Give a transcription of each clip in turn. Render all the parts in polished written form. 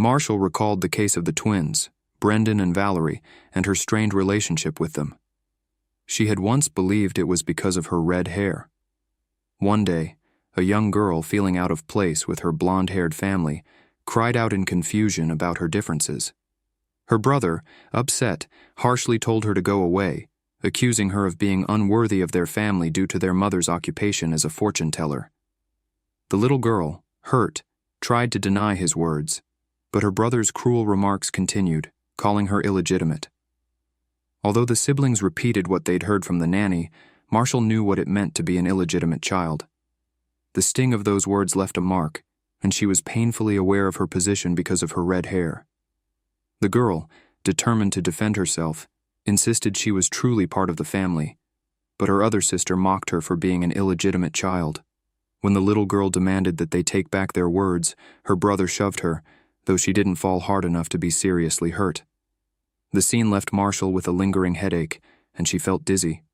Marshall recalled the case of the twins, Brendan and Valerie, and her strained relationship with them. She had once believed it was because of her red hair. One day, a young girl feeling out of place with her blonde-haired family cried out in confusion about her differences. Her brother, upset, harshly told her to go away, accusing her of being unworthy of their family due to their mother's occupation as a fortune teller. The little girl, hurt, tried to deny his words, but her brother's cruel remarks continued, calling her illegitimate. Although the siblings repeated what they'd heard from the nanny, Marshall knew what it meant to be an illegitimate child. The sting of those words left a mark, and she was painfully aware of her position because of her red hair. The girl, determined to defend herself, insisted she was truly part of the family, but her other sister mocked her for being an illegitimate child. When the little girl demanded that they take back their words, her brother shoved her, though she didn't fall hard enough to be seriously hurt. The scene left Marshall with a lingering headache, and she felt dizzy.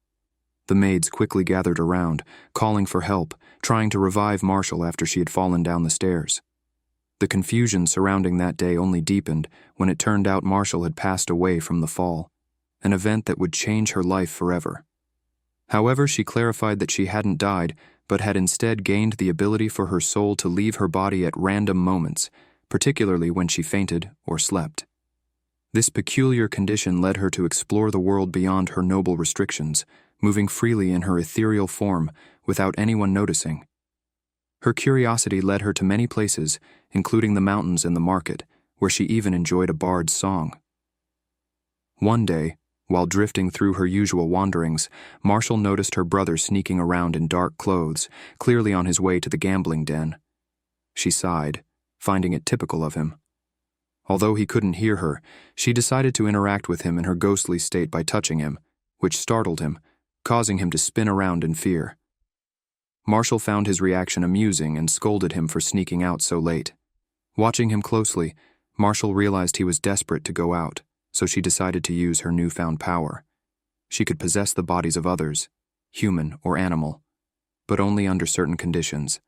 The maids quickly gathered around, calling for help, trying to revive Marshall after she had fallen down the stairs. The confusion surrounding that day only deepened when it turned out Marshall had passed away from the fall, an event that would change her life forever. However, she clarified that she hadn't died, but had instead gained the ability for her soul to leave her body at random moments, particularly when she fainted or slept. This peculiar condition led her to explore the world beyond her noble restrictions, moving freely in her ethereal form without anyone noticing. Her curiosity led her to many places, including the mountains and the market, where she even enjoyed a bard's song. One day, while drifting through her usual wanderings, Marshall noticed her brother sneaking around in dark clothes, clearly on his way to the gambling den. She sighed, finding it typical of him. Although he couldn't hear her, she decided to interact with him in her ghostly state by touching him, which startled him, causing him to spin around in fear. Marshall found his reaction amusing and scolded him for sneaking out so late. Watching him closely, Marshall realized he was desperate to go out, so she decided to use her newfound power. She could possess the bodies of others, human or animal, but only under certain conditions.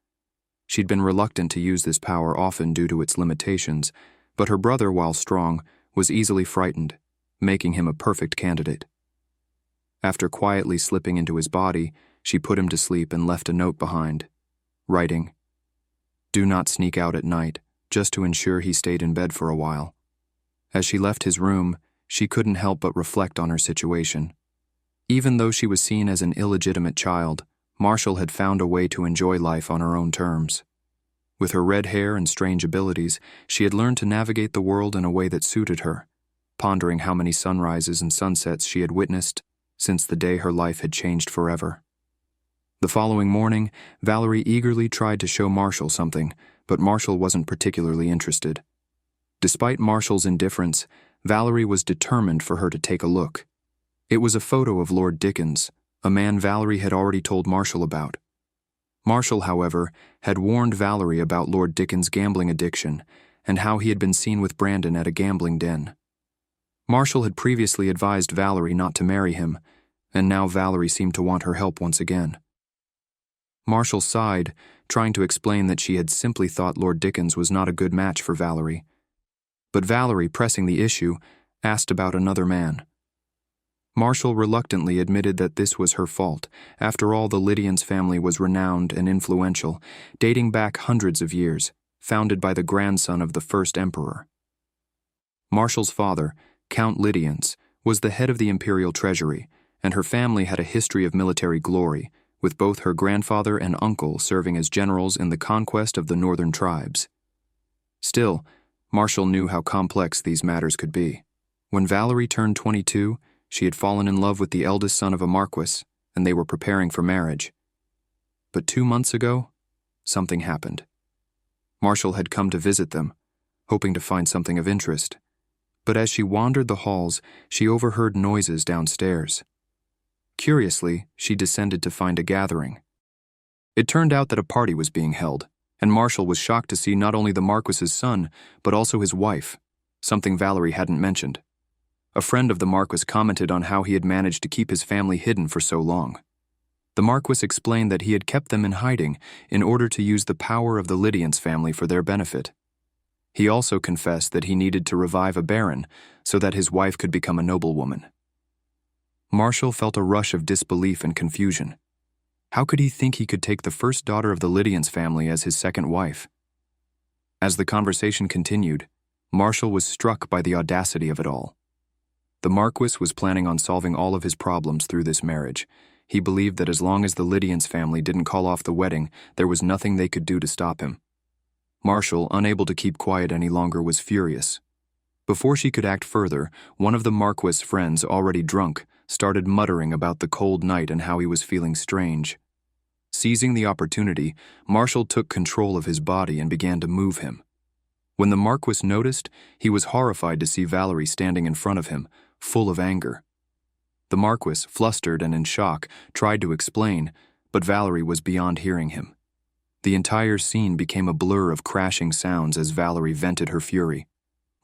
She'd been reluctant to use this power often due to its limitations, but her brother, while strong, was easily frightened, making him a perfect candidate. After quietly slipping into his body, she put him to sleep and left a note behind, writing, "Do not sneak out at night, just to ensure he stayed in bed for a while." As she left his room, she couldn't help but reflect on her situation. Even though she was seen as an illegitimate child, Marshall had found a way to enjoy life on her own terms. With her red hair and strange abilities, she had learned to navigate the world in a way that suited her, pondering how many sunrises and sunsets she had witnessed since the day her life had changed forever. The following morning, Valerie eagerly tried to show Marshall something, but Marshall wasn't particularly interested. Despite Marshall's indifference, Valerie was determined for her to take a look. It was a photo of Lord Dickens, a man Valerie had already told Marshall about. Marshall, however, had warned Valerie about Lord Dickens' gambling addiction and how he had been seen with Brandon at a gambling den. Marshall had previously advised Valerie not to marry him, and now Valerie seemed to want her help once again. Marshall sighed, trying to explain that she had simply thought Lord Dickens was not a good match for Valerie. But Valerie, pressing the issue, asked about another man. Marshall reluctantly admitted that this was her fault. After all, the Lydians' family was renowned and influential, dating back hundreds of years, founded by the grandson of the first emperor. Marshall's father, Count Lydians, was the head of the imperial treasury, and her family had a history of military glory, with both her grandfather and uncle serving as generals in the conquest of the northern tribes. Still, Marshall knew how complex these matters could be. When Valerie turned 22, she had fallen in love with the eldest son of a marquis, and they were preparing for marriage. But 2 months ago, something happened. Marshall had come to visit them, hoping to find something of interest. But as she wandered the halls, she overheard noises downstairs. Curiously, she descended to find a gathering. It turned out that a party was being held, and Marshall was shocked to see not only the Marquis's son, but also his wife, something Valerie hadn't mentioned. A friend of the Marquis commented on how he had managed to keep his family hidden for so long. The Marquis explained that he had kept them in hiding in order to use the power of the Lydians family for their benefit. He also confessed that he needed to revive a baron so that his wife could become a noblewoman. Marshall felt a rush of disbelief and confusion. How could he think he could take the first daughter of the Lydians family as his second wife? As the conversation continued, Marshall was struck by the audacity of it all. The Marquis was planning on solving all of his problems through this marriage. He believed that as long as the Lydians family didn't call off the wedding, there was nothing they could do to stop him. Marshall, unable to keep quiet any longer, was furious. Before she could act further, one of the Marquis' friends, already drunk, started muttering about the cold night and how he was feeling strange. Seizing the opportunity, Marshall took control of his body and began to move him. When the Marquis noticed, he was horrified to see Valerie standing in front of him, full of anger. The Marquis, flustered and in shock, tried to explain, but Valerie was beyond hearing him. The entire scene became a blur of crashing sounds as Valerie vented her fury.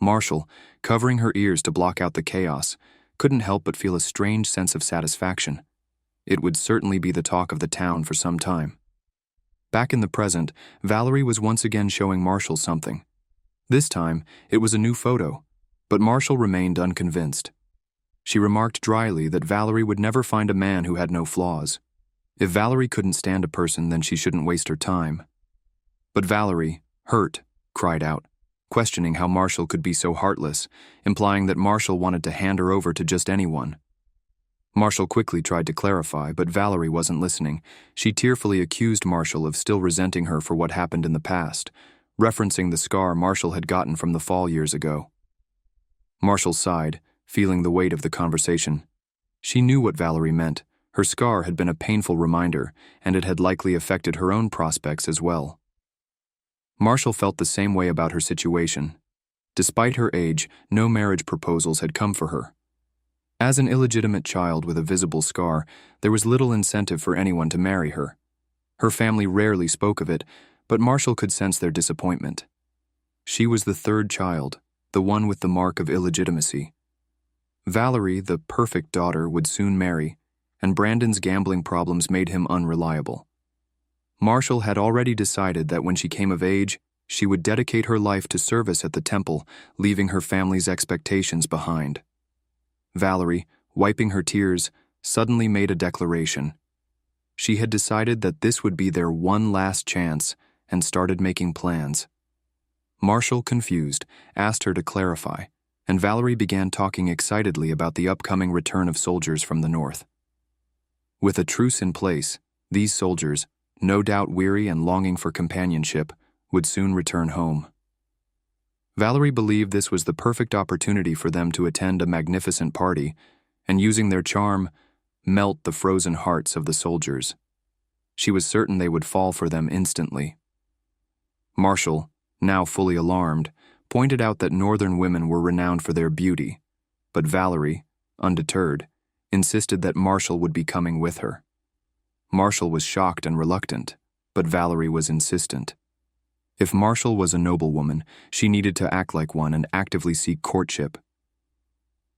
Marshall, covering her ears to block out the chaos, couldn't help but feel a strange sense of satisfaction. It would certainly be the talk of the town for some time. Back in the present, Valerie was once again showing Marshall something. This time, it was a new photo, but Marshall remained unconvinced. She remarked dryly that Valerie would never find a man who had no flaws. If Valerie couldn't stand a person, then she shouldn't waste her time. But Valerie, hurt, cried out, questioning how Marshall could be so heartless, implying that Marshall wanted to hand her over to just anyone. Marshall quickly tried to clarify, but Valerie wasn't listening. She tearfully accused Marshall of still resenting her for what happened in the past, referencing the scar Marshall had gotten from the fall years ago. Marshall sighed, feeling the weight of the conversation. She knew what Valerie meant. Her scar had been a painful reminder, and it had likely affected her own prospects as well. Marshall felt the same way about her situation. Despite her age, no marriage proposals had come for her. As an illegitimate child with a visible scar, there was little incentive for anyone to marry her. Her family rarely spoke of it, but Marshall could sense their disappointment. She was the third child, the one with the mark of illegitimacy. Valerie, the perfect daughter, would soon marry, and Brandon's gambling problems made him unreliable. Marshall had already decided that when she came of age, she would dedicate her life to service at the temple, leaving her family's expectations behind. Valerie, wiping her tears, suddenly made a declaration. She had decided that this would be their one last chance and started making plans. Marshall, confused, asked her to clarify, and Valerie began talking excitedly about the upcoming return of soldiers from the north. With a truce in place, these soldiers, no doubt weary and longing for companionship, would soon return home. Valerie believed this was the perfect opportunity for them to attend a magnificent party and, using their charm, melt the frozen hearts of the soldiers. She was certain they would fall for them instantly. Marshall, now fully alarmed, pointed out that northern women were renowned for their beauty, but Valerie, undeterred, insisted that Marshall would be coming with her. Marshall was shocked and reluctant, but Valerie was insistent. If Marshall was a noblewoman, she needed to act like one and actively seek courtship.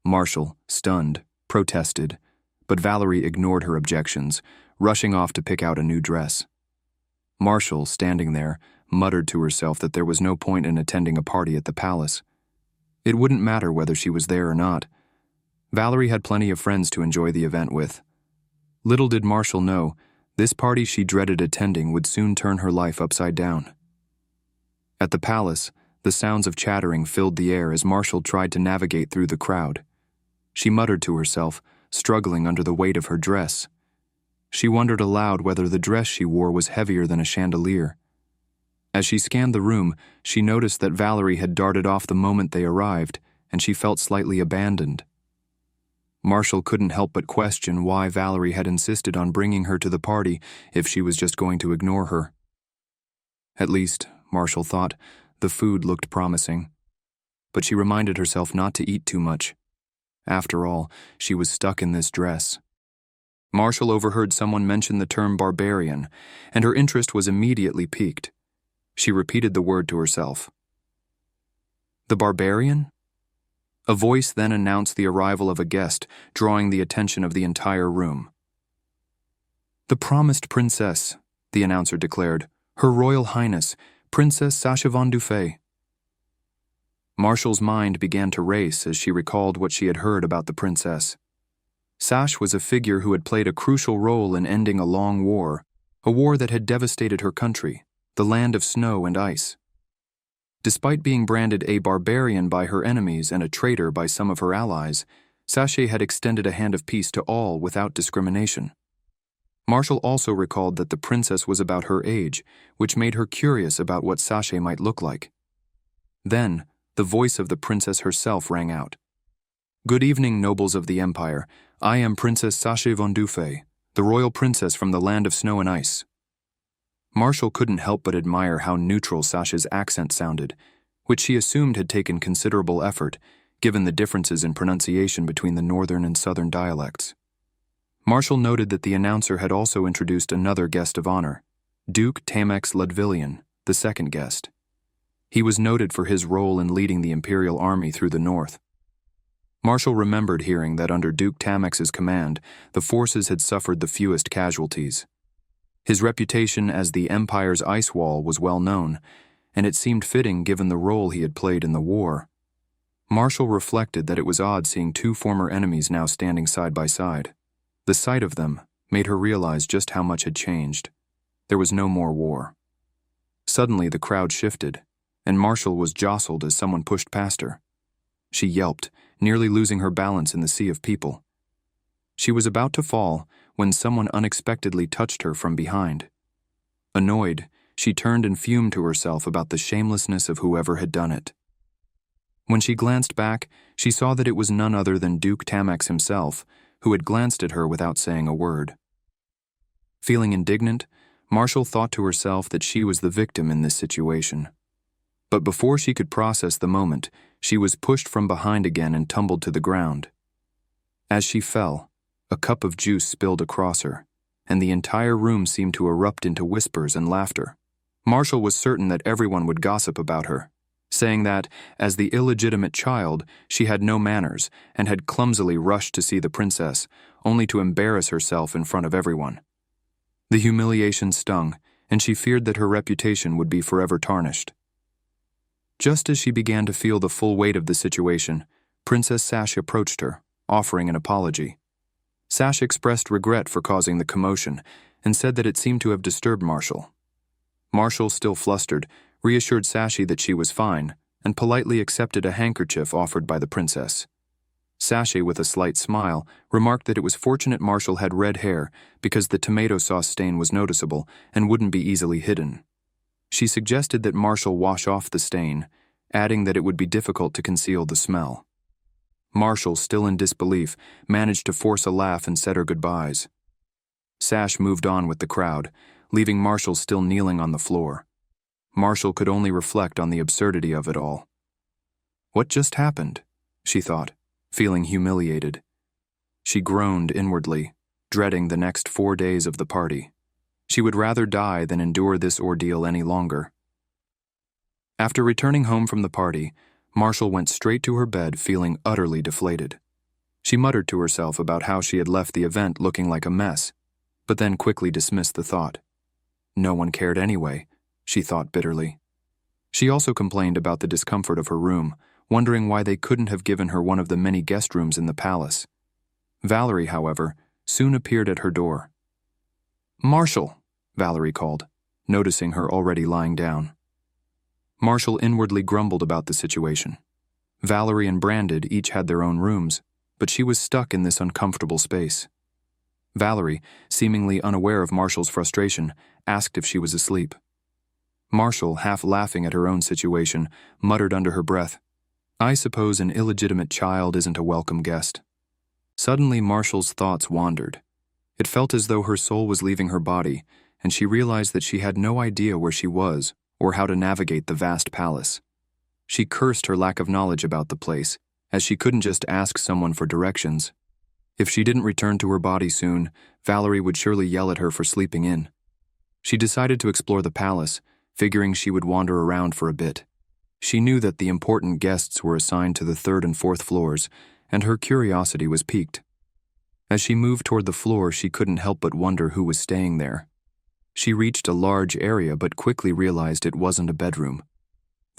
Marshall, stunned, protested, but Valerie ignored her objections, rushing off to pick out a new dress. Marshall, standing there, muttered to herself that there was no point in attending a party at the palace. It wouldn't matter whether she was there or not. Valerie had plenty of friends to enjoy the event with. Little did Marshall know, this party she dreaded attending would soon turn her life upside down. At the palace, the sounds of chattering filled the air as Marshall tried to navigate through the crowd. She muttered to herself, struggling under the weight of her dress. She wondered aloud whether the dress she wore was heavier than a chandelier. As she scanned the room, she noticed that Valerie had darted off the moment they arrived, and she felt slightly abandoned. Marshall couldn't help but question why Valerie had insisted on bringing her to the party if she was just going to ignore her. At least, Marshall thought, the food looked promising. But she reminded herself not to eat too much. After all, she was stuck in this dress. Marshall overheard someone mention the term barbarian, and her interest was immediately piqued. She repeated the word to herself. The barbarian? A voice then announced the arrival of a guest, drawing the attention of the entire room. The promised princess, the announcer declared, Her Royal Highness, Princess Sasha von Dufay. Marshall's mind began to race as she recalled what she had heard about the princess. Sash was a figure who had played a crucial role in ending a long war, a war that had devastated her country, the land of snow and ice. Despite being branded a barbarian by her enemies and a traitor by some of her allies, Sashay had extended a hand of peace to all without discrimination. Marshall also recalled that the princess was about her age, which made her curious about what Sashay might look like. Then, the voice of the princess herself rang out. "Good evening, nobles of the Empire. I am Princess Sashay von Dufay, the royal princess from the land of snow and ice." Marshall couldn't help but admire how neutral Sashay's accent sounded, which she assumed had taken considerable effort, given the differences in pronunciation between the northern and southern dialects. Marshall noted that the announcer had also introduced another guest of honor, Duke Tamex Ludvillian, the second guest. He was noted for his role in leading the Imperial Army through the north. Marshall remembered hearing that under Duke Tamex's command, the forces had suffered the fewest casualties. His reputation as the Empire's ice wall was well known, and it seemed fitting given the role he had played in the war. Marshall reflected that it was odd seeing two former enemies now standing side by side. The sight of them made her realize just how much had changed. There was no more war. Suddenly the crowd shifted, and Marshall was jostled as someone pushed past her. She yelped, nearly losing her balance in the sea of people. She was about to fall when someone unexpectedly touched her from behind. Annoyed, she turned and fumed to herself about the shamelessness of whoever had done it. When she glanced back, she saw that it was none other than Duke Tamex himself, who had glanced at her without saying a word. Feeling indignant, Marshall thought to herself that she was the victim in this situation. But before she could process the moment, she was pushed from behind again and tumbled to the ground. As she fell, a cup of juice spilled across her, and the entire room seemed to erupt into whispers and laughter. Marshall was certain that everyone would gossip about her, saying that, as the illegitimate child, she had no manners and had clumsily rushed to see the princess, only to embarrass herself in front of everyone. The humiliation stung, and she feared that her reputation would be forever tarnished. Just as she began to feel the full weight of the situation, Princess Sash approached her, offering an apology. Sash expressed regret for causing the commotion and said that it seemed to have disturbed Marshall. Marshall, still flustered, reassured Sashi that she was fine and politely accepted a handkerchief offered by the princess. Sashi, with a slight smile, remarked that it was fortunate Marshall had red hair because the tomato sauce stain was noticeable and wouldn't be easily hidden. She suggested that Marshall wash off the stain, adding that it would be difficult to conceal the smell. Marshall, still in disbelief, managed to force a laugh and said her goodbyes. Sash moved on with the crowd, leaving Marshall still kneeling on the floor. Marshall could only reflect on the absurdity of it all. What just happened? She thought, feeling humiliated. She groaned inwardly, dreading the next 4 days of the party. She would rather die than endure this ordeal any longer. After returning home from the party, Marshall went straight to her bed feeling utterly deflated. She muttered to herself about how she had left the event looking like a mess, but then quickly dismissed the thought. No one cared anyway, she thought bitterly. She also complained about the discomfort of her room, wondering why they couldn't have given her one of the many guest rooms in the palace. Valerie, however, soon appeared at her door. "Marshall," Valerie called, noticing her already lying down. Marshall inwardly grumbled about the situation. Valerie and Brandon each had their own rooms, but she was stuck in this uncomfortable space. Valerie, seemingly unaware of Marshall's frustration, asked if she was asleep. Marshall, half laughing at her own situation, muttered under her breath, "I suppose an illegitimate child isn't a welcome guest." Suddenly Marshall's thoughts wandered. It felt as though her soul was leaving her body, and she realized that she had no idea where she was or how to navigate the vast palace. She cursed her lack of knowledge about the place, as she couldn't just ask someone for directions. If she didn't return to her body soon, Valerie would surely yell at her for sleeping in. She decided to explore the palace, figuring she would wander around for a bit. She knew that the important guests were assigned to the 3rd and 4th floors, and her curiosity was piqued. As she moved toward the floor, she couldn't help but wonder who was staying there. She reached a large area but quickly realized it wasn't a bedroom.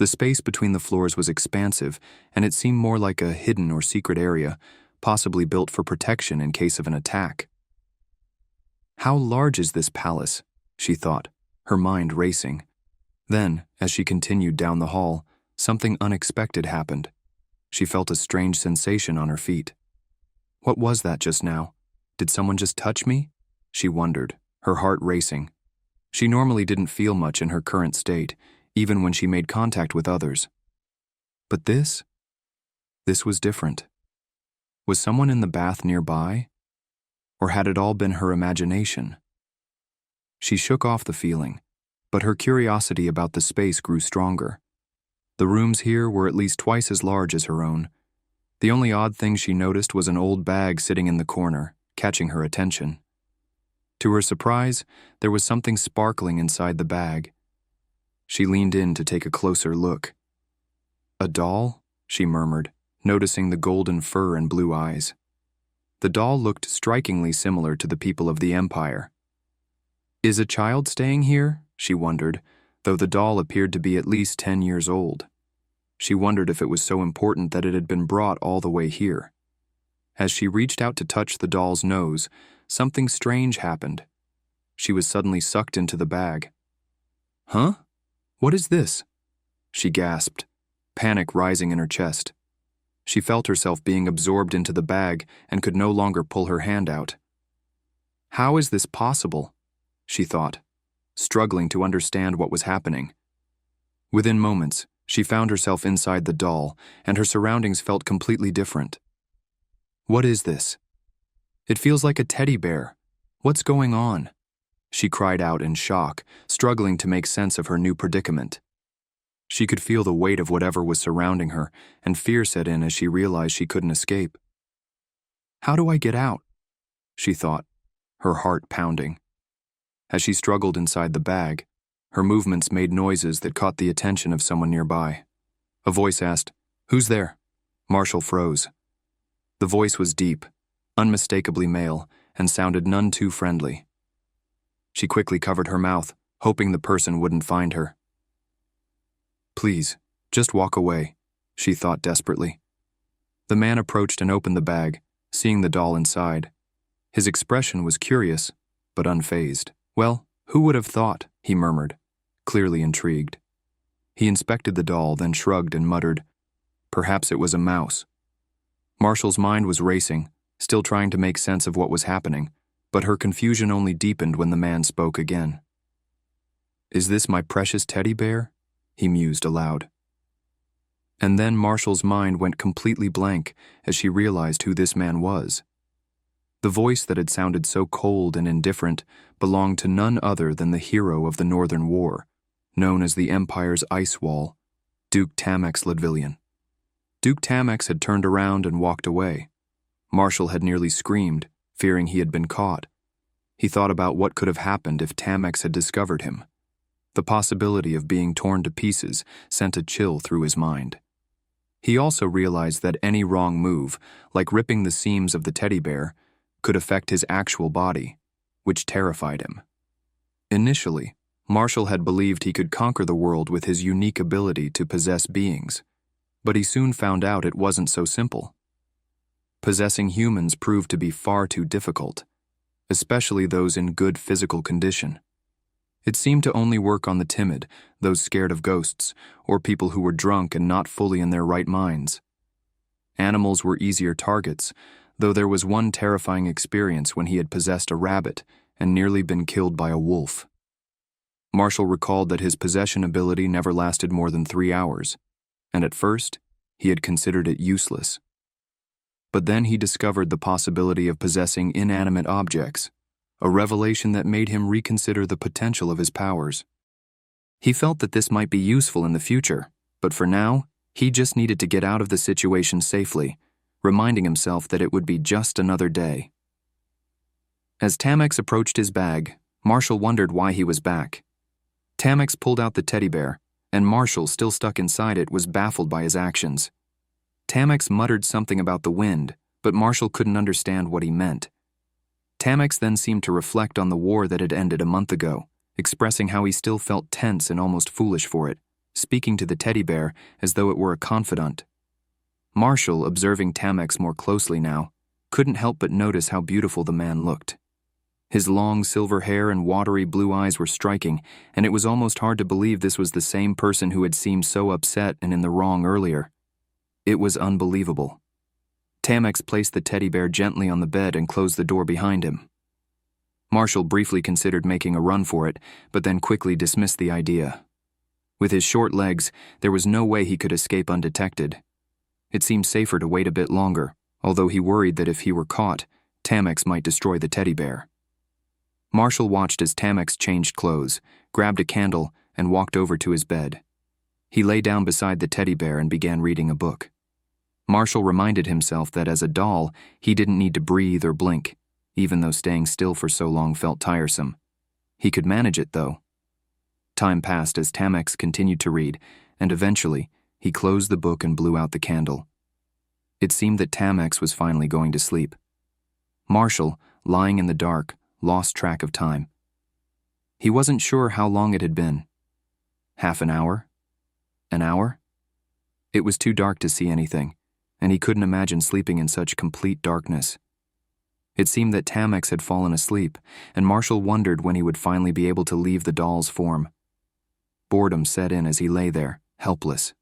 The space between the floors was expansive, and it seemed more like a hidden or secret area, possibly built for protection in case of an attack. How large is this palace? She thought, her mind racing. Then, as she continued down the hall, something unexpected happened. She felt a strange sensation on her feet. What was that just now? Did someone just touch me? She wondered, her heart racing. She normally didn't feel much in her current state, even when she made contact with others. But this was different. Was someone in the bath nearby? Or had it all been her imagination? She shook off the feeling, but her curiosity about the space grew stronger. The rooms here were at least twice as large as her own. The only odd thing she noticed was an old bag sitting in the corner, catching her attention. To her surprise, there was something sparkling inside the bag. She leaned in to take a closer look. "A doll?" she murmured, noticing the golden fur and blue eyes. The doll looked strikingly similar to the people of the Empire. Is a child staying here? She wondered, though the doll appeared to be at least 10 years old. She wondered if it was so important that it had been brought all the way here. As she reached out to touch the doll's nose, something strange happened. She was suddenly sucked into the bag. "Huh? What is this?" she gasped, panic rising in her chest. She felt herself being absorbed into the bag and could no longer pull her hand out. How is this possible? She thought, struggling to understand what was happening. Within moments, she found herself inside the doll, and her surroundings felt completely different. What is this? It feels like a teddy bear. What's going on? She cried out in shock, struggling to make sense of her new predicament. She could feel the weight of whatever was surrounding her, and fear set in as she realized she couldn't escape. How do I get out? She thought, her heart pounding. As she struggled inside the bag, her movements made noises that caught the attention of someone nearby. A voice asked, "Who's there?" Marshall froze. The voice was deep, unmistakably male, and sounded none too friendly. She quickly covered her mouth, hoping the person wouldn't find her. Please, just walk away, she thought desperately. The man approached and opened the bag, seeing the doll inside. His expression was curious, but unfazed. Well, who would have thought, he murmured, clearly intrigued. He inspected the doll, then shrugged and muttered, perhaps it was a mouse. Marshall's mind was racing, still trying to make sense of what was happening, but her confusion only deepened when the man spoke again. Is this my precious teddy bear? He mused aloud. And then Marshall's mind went completely blank as she realized who this man was. The voice that had sounded so cold and indifferent belonged to none other than the hero of the Northern War, known as the Empire's Ice Wall, Duke Tamex Ledvillian. Duke Tamex had turned around and walked away. Marshall had nearly screamed, fearing he had been caught. He thought about what could have happened if Tamex had discovered him. The possibility of being torn to pieces sent a chill through his mind. He also realized that any wrong move, like ripping the seams of the teddy bear, could affect his actual body, which terrified him. Initially, Marshall had believed he could conquer the world with his unique ability to possess beings, but he soon found out it wasn't so simple. Possessing humans proved to be far too difficult, especially those in good physical condition. It seemed to only work on the timid, those scared of ghosts, or people who were drunk and not fully in their right minds. Animals were easier targets, though there was one terrifying experience when he had possessed a rabbit and nearly been killed by a wolf. Marshall recalled that his possession ability never lasted more than 3 hours, and at first, he had considered it useless. But then he discovered the possibility of possessing inanimate objects, a revelation that made him reconsider the potential of his powers. He felt that this might be useful in the future, but for now, he just needed to get out of the situation safely, reminding himself that it would be just another day. As Tamex approached his bag, Marshall wondered why he was back. Tamex pulled out the teddy bear, and Marshall, still stuck inside it, was baffled by his actions. Tamex muttered something about the wind, but Marshall couldn't understand what he meant. Tamex then seemed to reflect on the war that had ended a month ago, expressing how he still felt tense and almost foolish for it. speaking to the teddy bear as though it were a confidant. Marshall, observing Tamex more closely now, couldn't help but notice how beautiful the man looked. His long silver hair and watery blue eyes were striking, and it was almost hard to believe this was the same person who had seemed so upset and in the wrong earlier. It was unbelievable. Tamex placed the teddy bear gently on the bed and closed the door behind him. Marshall briefly considered making a run for it, but then quickly dismissed the idea. With his short legs, there was no way he could escape undetected. It seemed safer to wait a bit longer, although he worried that if he were caught, Tamex might destroy the teddy bear. Marshall watched as Tamex changed clothes, grabbed a candle, and walked over to his bed. He lay down beside the teddy bear and began reading a book. Marshall reminded himself that as a doll, he didn't need to breathe or blink, even though staying still for so long felt tiresome. He could manage it, though. Time passed as Tamex continued to read, and eventually, he closed the book and blew out the candle. It seemed that Tamex was finally going to sleep. Marshall, lying in the dark, lost track of time. He wasn't sure how long it had been. Half an hour? An hour? It was too dark to see anything, and he couldn't imagine sleeping in such complete darkness. It seemed that Tamex had fallen asleep, and Marshall wondered when he would finally be able to leave the doll's form. Boredom set in as he lay there, helpless.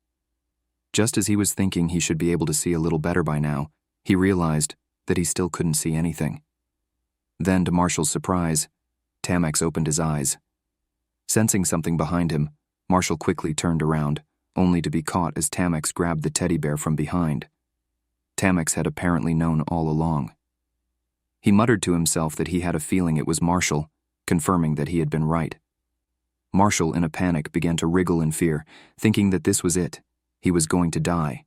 Just as he was thinking he should be able to see a little better by now, he realized that he still couldn't see anything. Then, to Marshall's surprise, Tamex opened his eyes. Sensing something behind him, Marshall quickly turned around, only to be caught as Tamex grabbed the teddy bear from behind. Tamex had apparently known all along. He muttered to himself that he had a feeling it was Marshall, confirming that he had been right. Marshall, in a panic, began to wriggle in fear, thinking that this was it. He was going to die.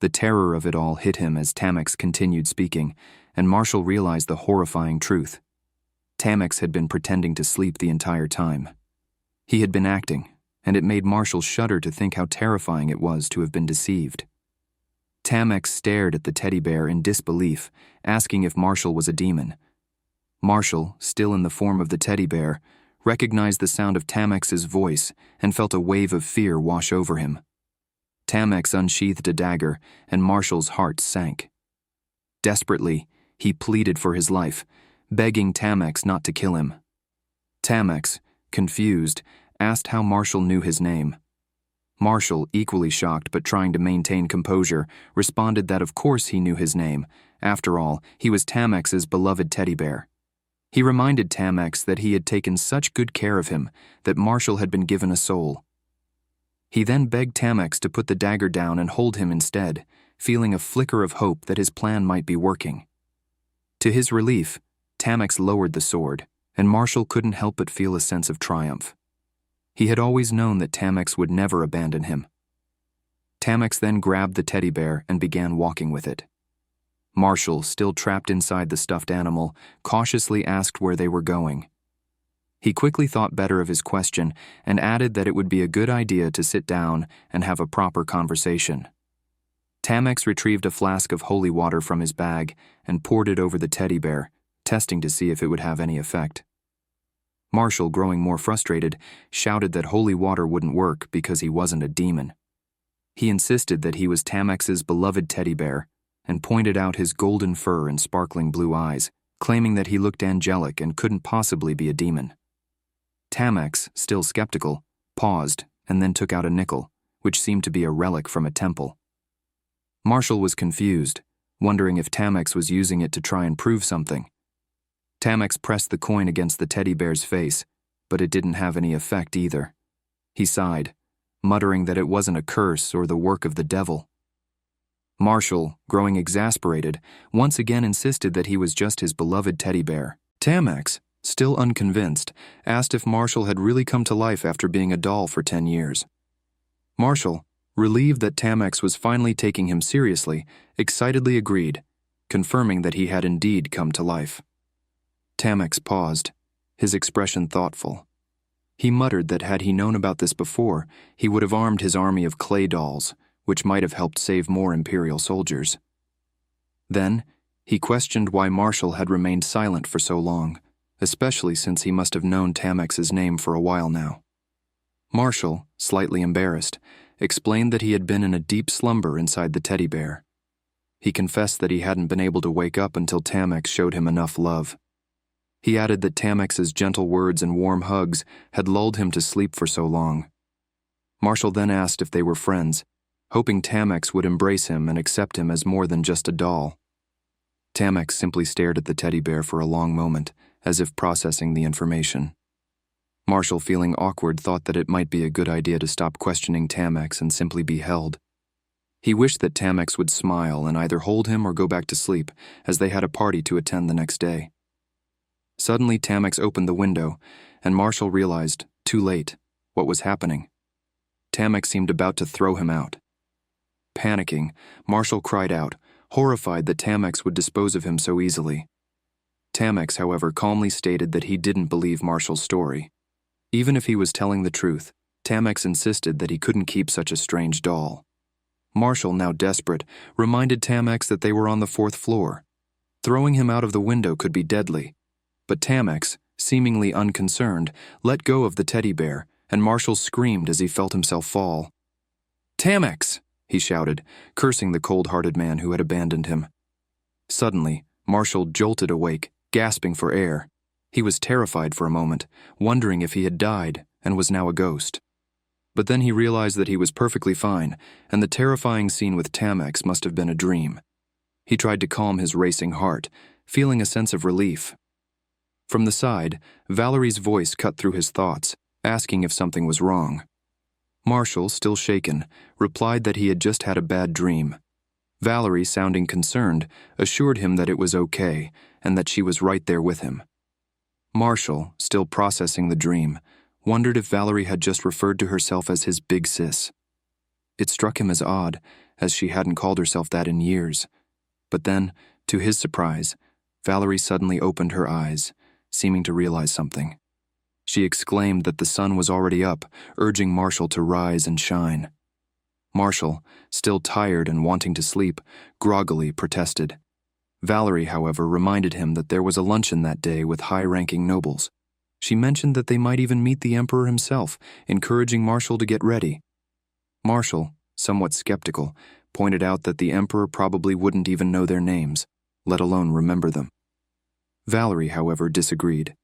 The terror of it all hit him as Tamex continued speaking, and Marshall realized the horrifying truth. Tamex had been pretending to sleep the entire time. He had been acting, and it made Marshall shudder to think how terrifying it was to have been deceived. Tamex stared at the teddy bear in disbelief, asking if Marshall was a demon. Marshall, still in the form of the teddy bear, recognized the sound of Tamex's voice and felt a wave of fear wash over him. Tamex unsheathed a dagger, and Marshall's heart sank. Desperately, he pleaded for his life, begging Tamex not to kill him. Tamex, confused, asked how Marshall knew his name. Marshall, equally shocked but trying to maintain composure, responded that of course he knew his name. After all, he was Tamex's beloved teddy bear. He reminded Tamex that he had taken such good care of him, that Marshall had been given a soul. He then begged Tamex to put the dagger down and hold him instead, feeling a flicker of hope that his plan might be working. To his relief, Tamex lowered the sword, and Marshall couldn't help but feel a sense of triumph. He had always known that Tamex would never abandon him. Tamex then grabbed the teddy bear and began walking with it. Marshall, still trapped inside the stuffed animal, cautiously asked where they were going. He quickly thought better of his question and added that it would be a good idea to sit down and have a proper conversation. Tamex retrieved a flask of holy water from his bag and poured it over the teddy bear, testing to see if it would have any effect. Marshall, growing more frustrated, shouted that holy water wouldn't work because he wasn't a demon. He insisted that he was Tamex's beloved teddy bear and pointed out his golden fur and sparkling blue eyes, claiming that he looked angelic and couldn't possibly be a demon. Tamex, still skeptical, paused and then took out a nickel, which seemed to be a relic from a temple. Marshall was confused, wondering if Tamex was using it to try and prove something. Tamex pressed the coin against the teddy bear's face, but it didn't have any effect either. He sighed, muttering that it wasn't a curse or the work of the devil. Marshall, growing exasperated, once again insisted that he was just his beloved teddy bear. Tamex, still unconvinced, asked if Marshall had really come to life after being a doll for 10 years. Marshall, relieved that Tamex was finally taking him seriously, excitedly agreed, confirming that he had indeed come to life. Tamex paused, his expression thoughtful. He muttered that had he known about this before, he would have armed his army of clay dolls, which might have helped save more Imperial soldiers. Then, he questioned why Marshall had remained silent for so long, especially since he must have known Tamex's name for a while now. Marshall, slightly embarrassed, explained that he had been in a deep slumber inside the teddy bear. He confessed that he hadn't been able to wake up until Tamex showed him enough love. He added that Tamex's gentle words and warm hugs had lulled him to sleep for so long. Marshall then asked if they were friends, hoping Tamex would embrace him and accept him as more than just a doll. Tamex simply stared at the teddy bear for a long moment, as if processing the information. Marshall, feeling awkward, thought that it might be a good idea to stop questioning Tamex and simply be held. He wished that Tamex would smile and either hold him or go back to sleep, as they had a party to attend the next day. Suddenly, Tamex opened the window, and Marshall realized, too late, what was happening. Tamex seemed about to throw him out. Panicking, Marshall cried out, horrified that Tamex would dispose of him so easily. Tamex, however, calmly stated that he didn't believe Marshall's story. Even if he was telling the truth, Tamex insisted that he couldn't keep such a strange doll. Marshall, now desperate, reminded Tamex that they were on the 4th floor. Throwing him out of the window could be deadly. But Tamex, seemingly unconcerned, let go of the teddy bear, and Marshall screamed as he felt himself fall. "Tamex!" he shouted, cursing the cold-hearted man who had abandoned him. Suddenly, Marshall jolted awake, gasping for air. He was terrified for a moment, wondering if he had died and was now a ghost. But then he realized that he was perfectly fine, and the terrifying scene with Tamex must have been a dream. He tried to calm his racing heart, feeling a sense of relief. From the side, Valerie's voice cut through his thoughts, asking if something was wrong. Marshall, still shaken, replied that he had just had a bad dream. Valerie, sounding concerned, assured him that it was okay and that she was right there with him. Marshall, still processing the dream, wondered if Valerie had just referred to herself as his big sis. It struck him as odd, as she hadn't called herself that in years. But then, to his surprise, Valerie suddenly opened her eyes, seeming to realize something. She exclaimed that the sun was already up, urging Marshall to rise and shine. Marshall, still tired and wanting to sleep, groggily protested. Valerie, however, reminded him that there was a luncheon that day with high-ranking nobles. She mentioned that they might even meet the emperor himself, encouraging Marshall to get ready. Marshall, somewhat skeptical, pointed out that the emperor probably wouldn't even know their names, let alone remember them. Valerie, however, disagreed.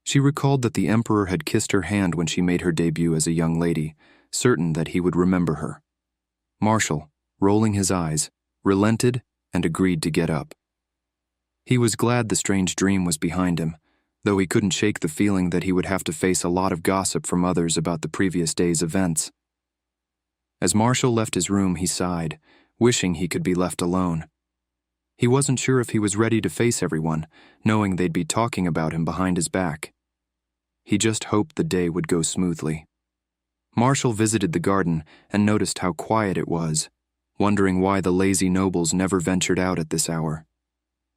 She recalled that the emperor had kissed her hand when she made her debut as a young lady, certain that he would remember her. Marshall, rolling his eyes, relented and agreed to get up. He was glad the strange dream was behind him, though he couldn't shake the feeling that he would have to face a lot of gossip from others about the previous day's events. As Marshall left his room, he sighed, wishing he could be left alone. He wasn't sure if he was ready to face everyone, knowing they'd be talking about him behind his back. He just hoped the day would go smoothly. Marshall visited the garden and noticed how quiet it was, wondering why the lazy nobles never ventured out at this hour.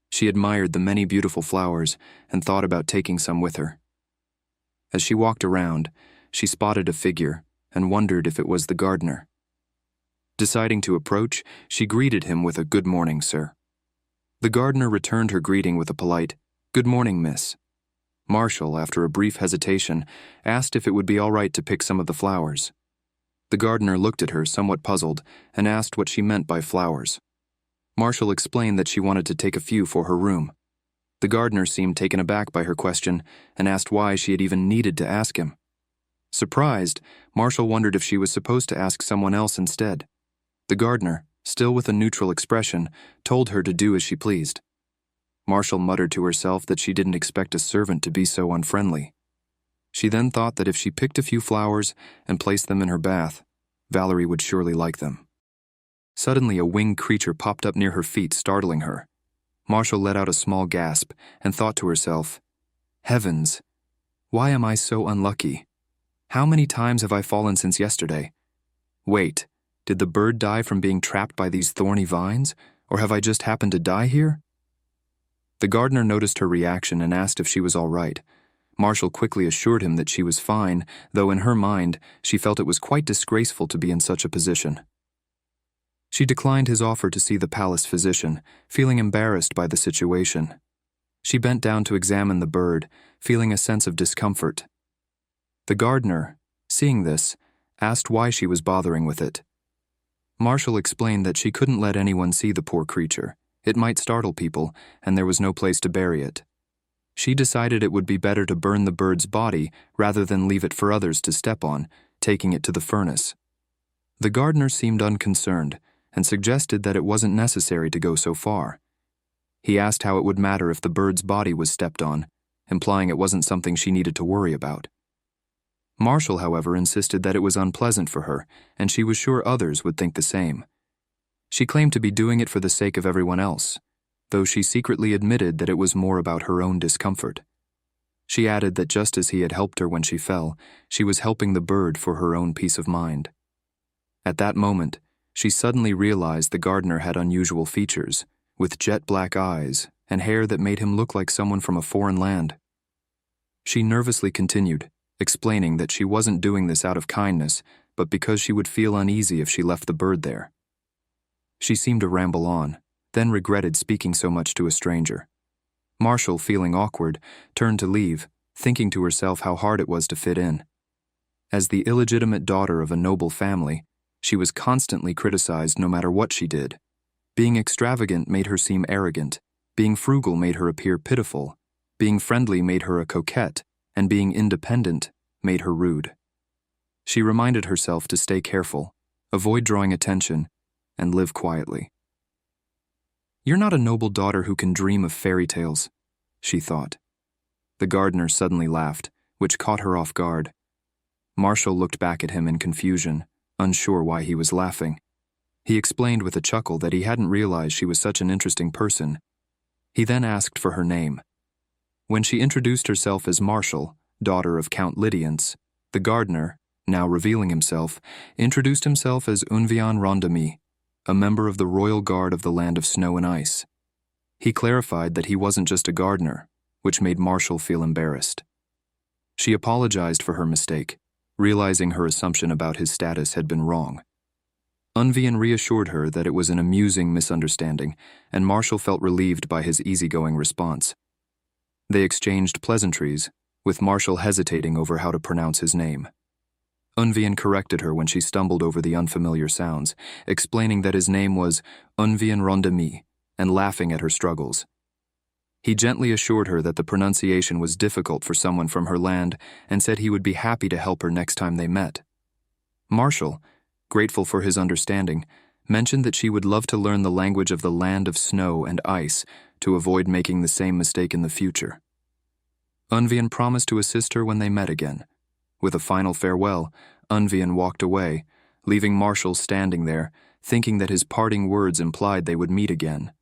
She admired the many beautiful flowers and thought about taking some with her. As she walked around, she spotted a figure and wondered if it was the gardener. Deciding to approach, she greeted him with a "Good morning, sir." The gardener returned her greeting with a polite, "Good morning, miss." Marshall, after a brief hesitation, asked if it would be all right to pick some of the flowers. The gardener looked at her, somewhat puzzled, and asked what she meant by flowers. Marshall explained that she wanted to take a few for her room. The gardener seemed taken aback by her question and asked why she had even needed to ask him. Surprised, Marshall wondered if she was supposed to ask someone else instead. The gardener, still with a neutral expression, told her to do as she pleased. Marshall muttered to herself that she didn't expect a servant to be so unfriendly. She then thought that if she picked a few flowers and placed them in her bath, Valerie would surely like them. Suddenly, a winged creature popped up near her feet, startling her. Marshall let out a small gasp and thought to herself, "Heavens, why am I so unlucky? How many times have I fallen since yesterday? Wait, did the bird die from being trapped by these thorny vines, or have I just happened to die here?" The gardener noticed her reaction and asked if she was all right. Marshall quickly assured him that she was fine, though in her mind, she felt it was quite disgraceful to be in such a position. She declined his offer to see the palace physician, feeling embarrassed by the situation. She bent down to examine the bird, feeling a sense of discomfort. The gardener, seeing this, asked why she was bothering with it. Marshall explained that she couldn't let anyone see the poor creature. It might startle people, and there was no place to bury it. She decided it would be better to burn the bird's body rather than leave it for others to step on, taking it to the furnace. The gardener seemed unconcerned and suggested that it wasn't necessary to go so far. He asked how it would matter if the bird's body was stepped on, implying it wasn't something she needed to worry about. Marshall, however, insisted that it was unpleasant for her, and she was sure others would think the same. She claimed to be doing it for the sake of everyone else, though she secretly admitted that it was more about her own discomfort. She added that just as he had helped her when she fell, she was helping the bird for her own peace of mind. At that moment, she suddenly realized the gardener had unusual features, with jet-black eyes and hair that made him look like someone from a foreign land. She nervously continued, explaining that she wasn't doing this out of kindness, but because she would feel uneasy if she left the bird there. She seemed to ramble on, then regretted speaking so much to a stranger. Marshall, feeling awkward, turned to leave, thinking to herself how hard it was to fit in. As the illegitimate daughter of a noble family, she was constantly criticized no matter what she did. Being extravagant made her seem arrogant, being frugal made her appear pitiful, being friendly made her a coquette, and being independent made her rude. She reminded herself to stay careful, avoid drawing attention, and live quietly. "You're not a noble daughter who can dream of fairy tales," she thought. The gardener suddenly laughed, which caught her off guard. Marshall looked back at him in confusion, unsure why he was laughing. He explained with a chuckle that he hadn't realized she was such an interesting person. He then asked for her name. When she introduced herself as Marshall, daughter of Count Lydiance, the gardener, now revealing himself, introduced himself as Unvian Rondami, a member of the royal guard of the land of snow and ice. He clarified that he wasn't just a gardener, which made Marshall feel embarrassed. She apologized for her mistake, realizing her assumption about his status had been wrong. Unvian reassured her that it was an amusing misunderstanding, and Marshall felt relieved by his easygoing response. They exchanged pleasantries, with Marshall hesitating over how to pronounce his name. Unvian corrected her when she stumbled over the unfamiliar sounds, explaining that his name was Unvian Rondami, and laughing at her struggles. He gently assured her that the pronunciation was difficult for someone from her land and said he would be happy to help her next time they met. Marshall, grateful for his understanding, mentioned that she would love to learn the language of the land of snow and ice to avoid making the same mistake in the future. Unvian promised to assist her when they met again. With a final farewell, Unvian walked away, leaving Marshall standing there, thinking that his parting words implied they would meet again.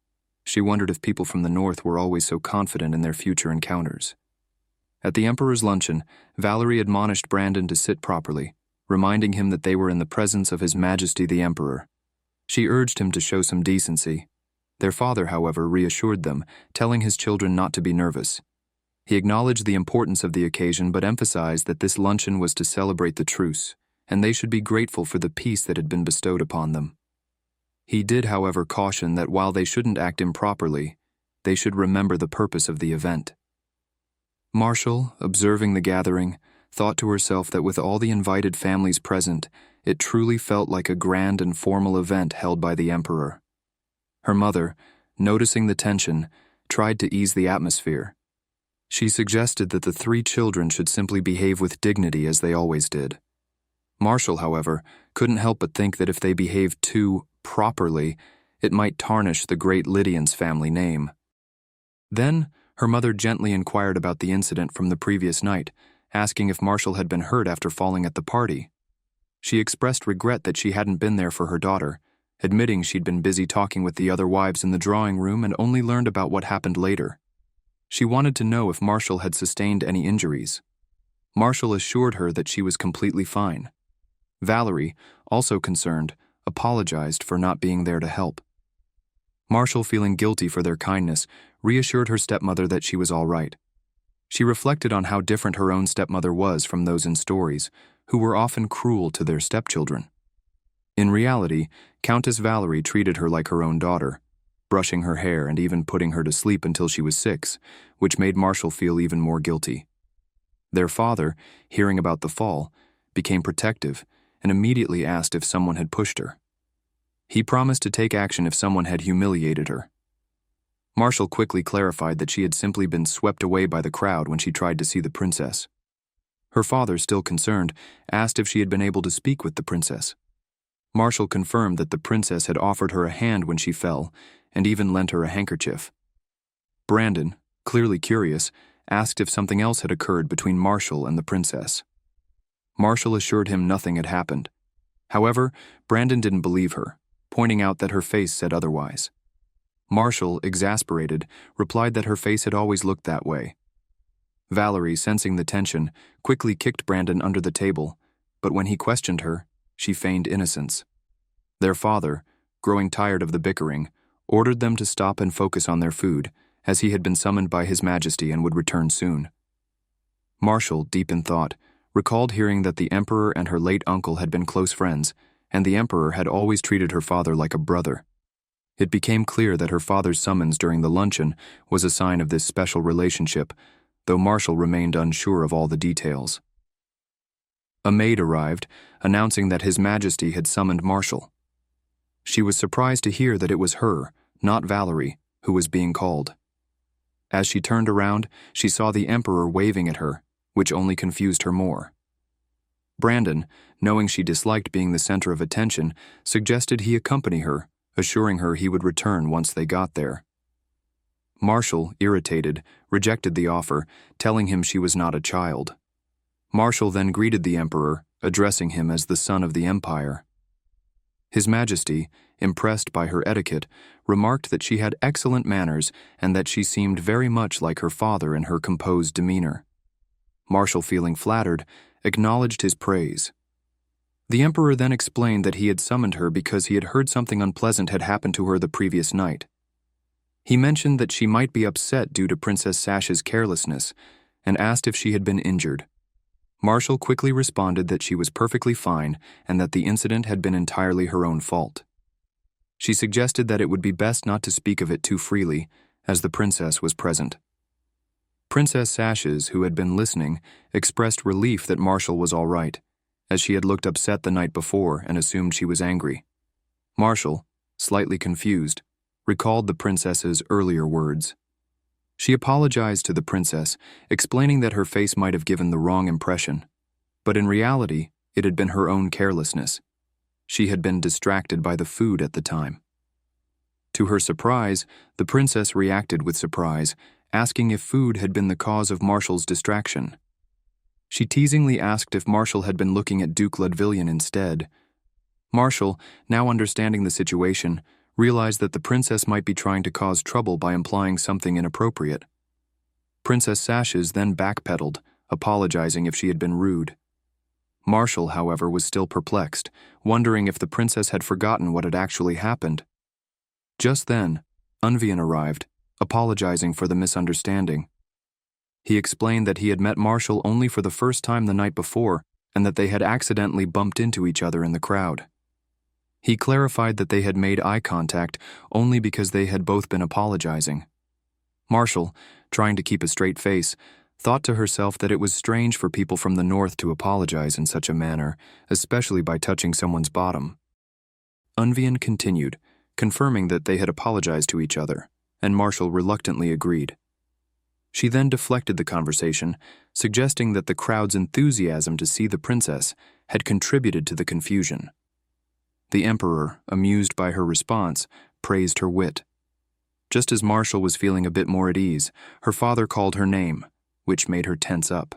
She wondered if people from the north were always so confident in their future encounters. At the Emperor's luncheon, Valerie admonished Brandon to sit properly, reminding him that they were in the presence of His Majesty the Emperor. She urged him to show some decency. Their father, however, reassured them, telling his children not to be nervous. He acknowledged the importance of the occasion but emphasized that this luncheon was to celebrate the truce, and they should be grateful for the peace that had been bestowed upon them. He did, however, caution that while they shouldn't act improperly, they should remember the purpose of the event. Marshall, observing the gathering, thought to herself that with all the invited families present, it truly felt like a grand and formal event held by the Emperor. Her mother, noticing the tension, tried to ease the atmosphere. She suggested that the three children should simply behave with dignity as they always did. Marshall, however, couldn't help but think that if they behaved too properly, it might tarnish the great Lydiance family name. Then, her mother gently inquired about the incident from the previous night, asking if Marshall had been hurt after falling at the party. She expressed regret that she hadn't been there for her daughter, admitting she'd been busy talking with the other wives in the drawing room and only learned about what happened later. She wanted to know if Marshall had sustained any injuries. Marshall assured her that she was completely fine. Valerie, also concerned, apologized for not being there to help. Marshall, feeling guilty for their kindness, reassured her stepmother that she was all right. She reflected on how different her own stepmother was from those in stories, who were often cruel to their stepchildren. In reality, Countess Valerie treated her like her own daughter, brushing her hair and even putting her to sleep until she was 6, which made Marshall feel even more guilty. Their father, hearing about the fall, became protective, and immediately asked if someone had pushed her. He promised to take action if someone had humiliated her. Marshall quickly clarified that she had simply been swept away by the crowd when she tried to see the princess. Her father, still concerned, asked if she had been able to speak with the princess. Marshall confirmed that the princess had offered her a hand when she fell, and even lent her a handkerchief. Brandon, clearly curious, asked if something else had occurred between Marshall and the princess. Marshall assured him nothing had happened. However, Brandon didn't believe her, pointing out that her face said otherwise. Marshall, exasperated, replied that her face had always looked that way. Valerie, sensing the tension, quickly kicked Brandon under the table, but when he questioned her, she feigned innocence. Their father, growing tired of the bickering, ordered them to stop and focus on their food, as he had been summoned by His Majesty and would return soon. Marshall, deep in thought, recalled hearing that the Emperor and her late uncle had been close friends, and the Emperor had always treated her father like a brother. It became clear that her father's summons during the luncheon was a sign of this special relationship, though Marshall remained unsure of all the details. A maid arrived, announcing that His Majesty had summoned Marshall. She was surprised to hear that it was her, not Valerie, who was being called. As she turned around, she saw the Emperor waving at her, which only confused her more. Brandon, knowing she disliked being the center of attention, suggested he accompany her, assuring her he would return once they got there. Marshall, irritated, rejected the offer, telling him she was not a child. Marshall then greeted the Emperor, addressing him as the son of the Empire. His Majesty, impressed by her etiquette, remarked that she had excellent manners and that she seemed very much like her father in her composed demeanor. Marshall, feeling flattered, acknowledged his praise. The Emperor then explained that he had summoned her because he had heard something unpleasant had happened to her the previous night. He mentioned that she might be upset due to Princess Sash's carelessness and asked if she had been injured. Marshall quickly responded that she was perfectly fine and that the incident had been entirely her own fault. She suggested that it would be best not to speak of it too freely, as the princess was present. Princess Sashes, who had been listening, expressed relief that Marshall was all right, as she had looked upset the night before and assumed she was angry. Marshall, slightly confused, recalled the princess's earlier words. She apologized to the princess, explaining that her face might have given the wrong impression, but in reality, it had been her own carelessness. She had been distracted by the food at the time. To her surprise, the princess reacted with surprise, asking if food had been the cause of Marshall's distraction. She teasingly asked if Marshall had been looking at Duke Ludvillian instead. Marshall, now understanding the situation, realized that the princess might be trying to cause trouble by implying something inappropriate. Princess Sashes then backpedaled, apologizing if she had been rude. Marshall, however, was still perplexed, wondering if the princess had forgotten what had actually happened. Just then, Unvian arrived, apologizing for the misunderstanding. He explained that he had met Marshall only for the first time the night before and that they had accidentally bumped into each other in the crowd. He clarified that they had made eye contact only because they had both been apologizing. Marshall, trying to keep a straight face, thought to herself that it was strange for people from the north to apologize in such a manner, especially by touching someone's bottom. Unvian continued, confirming that they had apologized to each other, and Marshall reluctantly agreed. She then deflected the conversation, suggesting that the crowd's enthusiasm to see the princess had contributed to the confusion. The Emperor, amused by her response, praised her wit. Just as Marshall was feeling a bit more at ease, her father called her name, which made her tense up.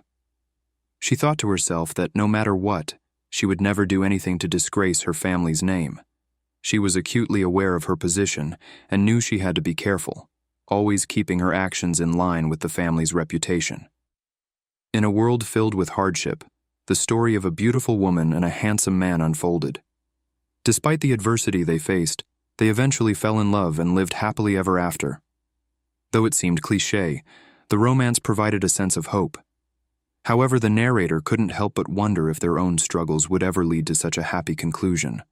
She thought to herself that no matter what, she would never do anything to disgrace her family's name. She was acutely aware of her position and knew she had to be careful, always keeping her actions in line with the family's reputation. In a world filled with hardship, the story of a beautiful woman and a handsome man unfolded. Despite the adversity they faced, they eventually fell in love and lived happily ever after. Though it seemed cliché, the romance provided a sense of hope. However, the narrator couldn't help but wonder if their own struggles would ever lead to such a happy conclusion.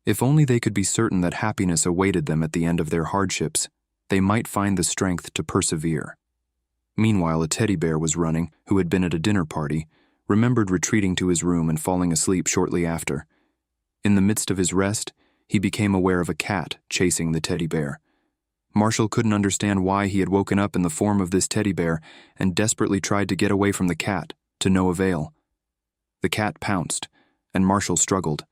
If only they could be certain that happiness awaited them at the end of their hardships, they might find the strength to persevere. Meanwhile, a teddy bear was running, who had been at a dinner party, remembered retreating to his room and falling asleep shortly after. In the midst of his rest, he became aware of a cat chasing the teddy bear. Marshall couldn't understand why he had woken up in the form of this teddy bear and desperately tried to get away from the cat, to no avail. The cat pounced, and Marshall struggled.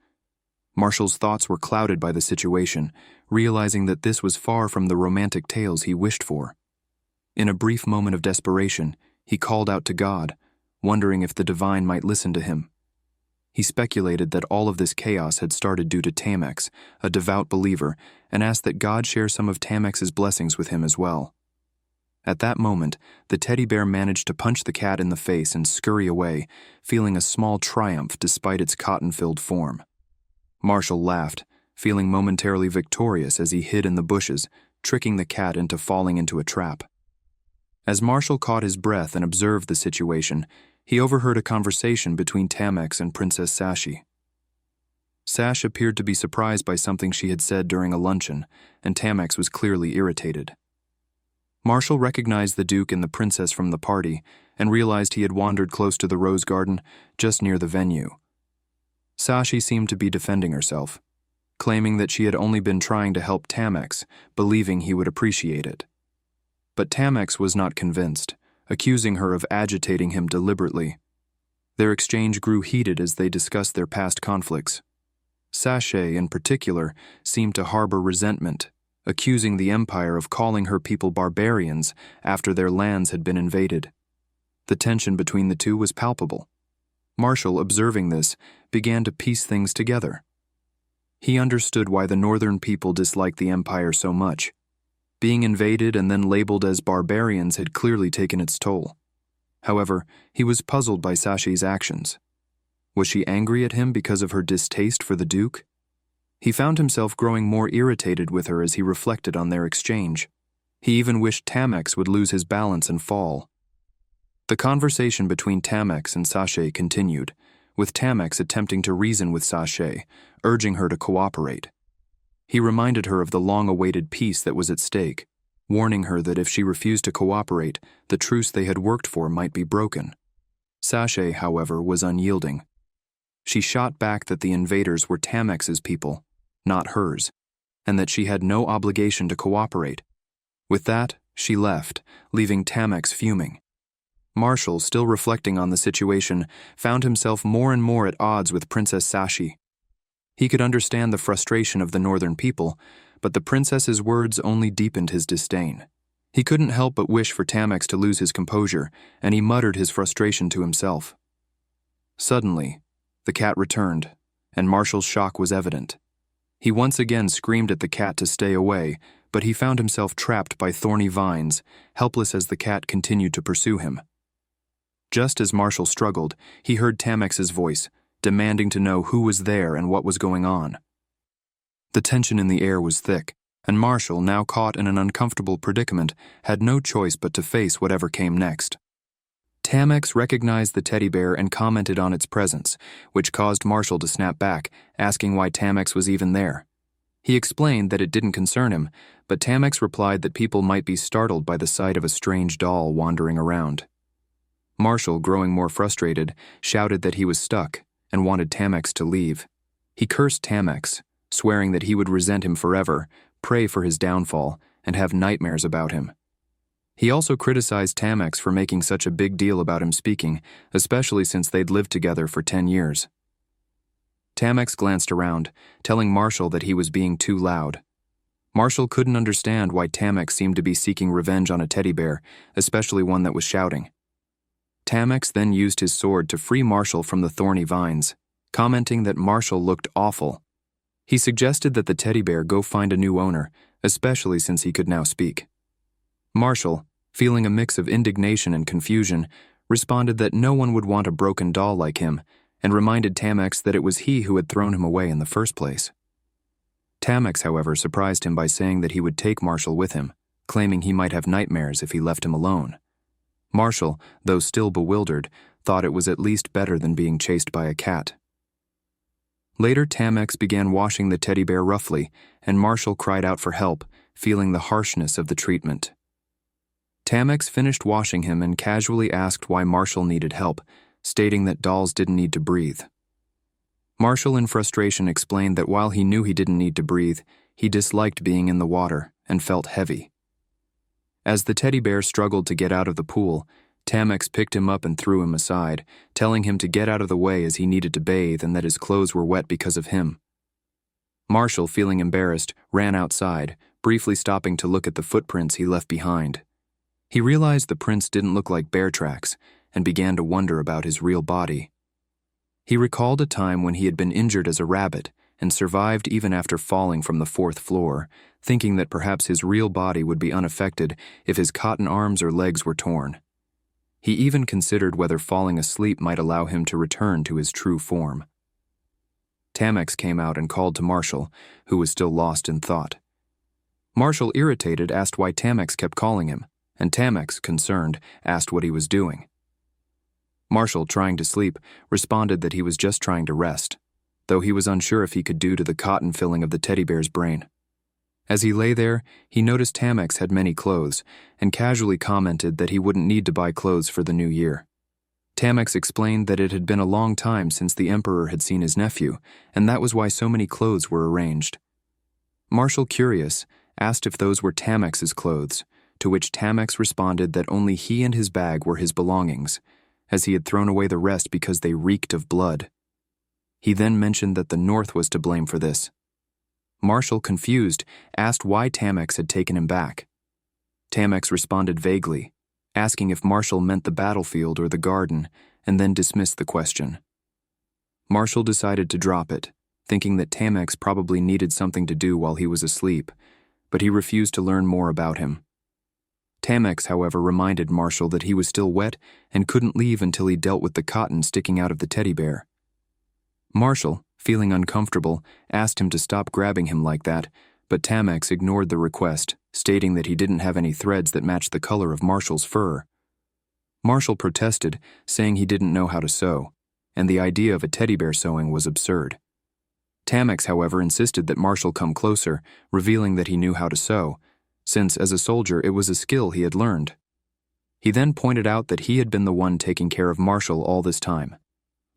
Marshall's thoughts were clouded by the situation, realizing that this was far from the romantic tales he wished for. In a brief moment of desperation, he called out to God, wondering if the divine might listen to him. He speculated that all of this chaos had started due to Tamex, a devout believer, and asked that God share some of Tamex's blessings with him as well. At that moment, the teddy bear managed to punch the cat in the face and scurry away, feeling a small triumph despite its cotton-filled form. Marshall laughed, feeling momentarily victorious as he hid in the bushes, tricking the cat into falling into a trap. As Marshall caught his breath and observed the situation, he overheard a conversation between Tamex and Princess Sashi. Sash appeared to be surprised by something she had said during a luncheon, and Tamex was clearly irritated. Marshall recognized the Duke and the Princess from the party and realized he had wandered close to the rose garden, just near the venue. Sashi seemed to be defending herself, claiming that she had only been trying to help Tamex, believing he would appreciate it. But Tamex was not convinced, accusing her of agitating him deliberately. Their exchange grew heated as they discussed their past conflicts. Sashay, in particular, seemed to harbor resentment, accusing the Empire of calling her people barbarians after their lands had been invaded. The tension between the two was palpable. Marshall, observing this, began to piece things together. He understood why the northern people disliked the Empire so much. Being invaded and then labeled as barbarians had clearly taken its toll. However, he was puzzled by Sashi's actions. Was she angry at him because of her distaste for the Duke? He found himself growing more irritated with her as he reflected on their exchange. He even wished Tamex would lose his balance and fall. The conversation between Tamex and Sashay continued, with Tamex attempting to reason with Sashay, urging her to cooperate. He reminded her of the long-awaited peace that was at stake, warning her that if she refused to cooperate, the truce they had worked for might be broken. Sashay, however, was unyielding. She shot back that the invaders were Tamex's people, not hers, and that she had no obligation to cooperate. With that, she left, leaving Tamex fuming. Marshall, still reflecting on the situation, found himself more and more at odds with Princess Sashi. He could understand the frustration of the northern people, but the princess's words only deepened his disdain. He couldn't help but wish for Tamex to lose his composure, and he muttered his frustration to himself. Suddenly, the cat returned, and Marshall's shock was evident. He once again screamed at the cat to stay away, but he found himself trapped by thorny vines, helpless as the cat continued to pursue him. Just as Marshall struggled, he heard Tamex's voice, demanding to know who was there and what was going on. The tension in the air was thick, and Marshall, now caught in an uncomfortable predicament, had no choice but to face whatever came next. Tamex recognized the teddy bear and commented on its presence, which caused Marshall to snap back, asking why Tamex was even there. He explained that it didn't concern him, but Tamex replied that people might be startled by the sight of a strange doll wandering around. Marshall, growing more frustrated, shouted that he was stuck and wanted Tamex to leave. He cursed Tamex, swearing that he would resent him forever, pray for his downfall, and have nightmares about him. He also criticized Tamex for making such a big deal about him speaking, especially since they'd lived together for 10 years. Tamex glanced around, telling Marshall that he was being too loud. Marshall couldn't understand why Tamex seemed to be seeking revenge on a teddy bear, especially one that was shouting. Tamex then used his sword to free Marshall from the thorny vines, commenting that Marshall looked awful. He suggested that the teddy bear go find a new owner, especially since he could now speak. Marshall, feeling a mix of indignation and confusion, responded that no one would want a broken doll like him, and reminded Tamex that it was he who had thrown him away in the first place. Tamex, however, surprised him by saying that he would take Marshall with him, claiming he might have nightmares if he left him alone. Marshall, though still bewildered, thought it was at least better than being chased by a cat. Later, Tamex began washing the teddy bear roughly, and Marshall cried out for help, feeling the harshness of the treatment. Tamex finished washing him and casually asked why Marshall needed help, stating that dolls didn't need to breathe. Marshall, in frustration, explained that while he knew he didn't need to breathe, he disliked being in the water and felt heavy. As the teddy bear struggled to get out of the pool, Tamex picked him up and threw him aside, telling him to get out of the way as he needed to bathe and that his clothes were wet because of him. Marshall, feeling embarrassed, ran outside, briefly stopping to look at the footprints he left behind. He realized the prints didn't look like bear tracks and began to wonder about his real body. He recalled a time when he had been injured as a rabbit and survived even after falling from the 4th floor, thinking that perhaps his real body would be unaffected if his cotton arms or legs were torn. He even considered whether falling asleep might allow him to return to his true form. Tamex came out and called to Marshall, who was still lost in thought. Marshall, irritated, asked why Tamex kept calling him, and Tamex, concerned, asked what he was doing. Marshall, trying to sleep, responded that he was just trying to rest, though he was unsure if he could due to the cotton filling of the teddy bear's brain. As he lay there, he noticed Tamex had many clothes and casually commented that he wouldn't need to buy clothes for the new year. Tamex explained that it had been a long time since the emperor had seen his nephew, and that was why so many clothes were arranged. Marshall, curious, asked if those were Tamex's clothes, to which Tamex responded that only he and his bag were his belongings, as he had thrown away the rest because they reeked of blood. He then mentioned that the North was to blame for this. Marshall, confused, asked why Tamex had taken him back. Tamex responded vaguely, asking if Marshall meant the battlefield or the garden, and then dismissed the question. Marshall decided to drop it, thinking that Tamex probably needed something to do while he was asleep, but he refused to learn more about him. Tamex, however, reminded Marshall that he was still wet and couldn't leave until he dealt with the cotton sticking out of the teddy bear. Marshall, feeling uncomfortable, asked him to stop grabbing him like that, but Tamex ignored the request, stating that he didn't have any threads that matched the color of Marshall's fur. Marshall protested, saying he didn't know how to sew, and the idea of a teddy bear sewing was absurd. Tamex, however, insisted that Marshall come closer, revealing that he knew how to sew, since as a soldier it was a skill he had learned. He then pointed out that he had been the one taking care of Marshall all this time.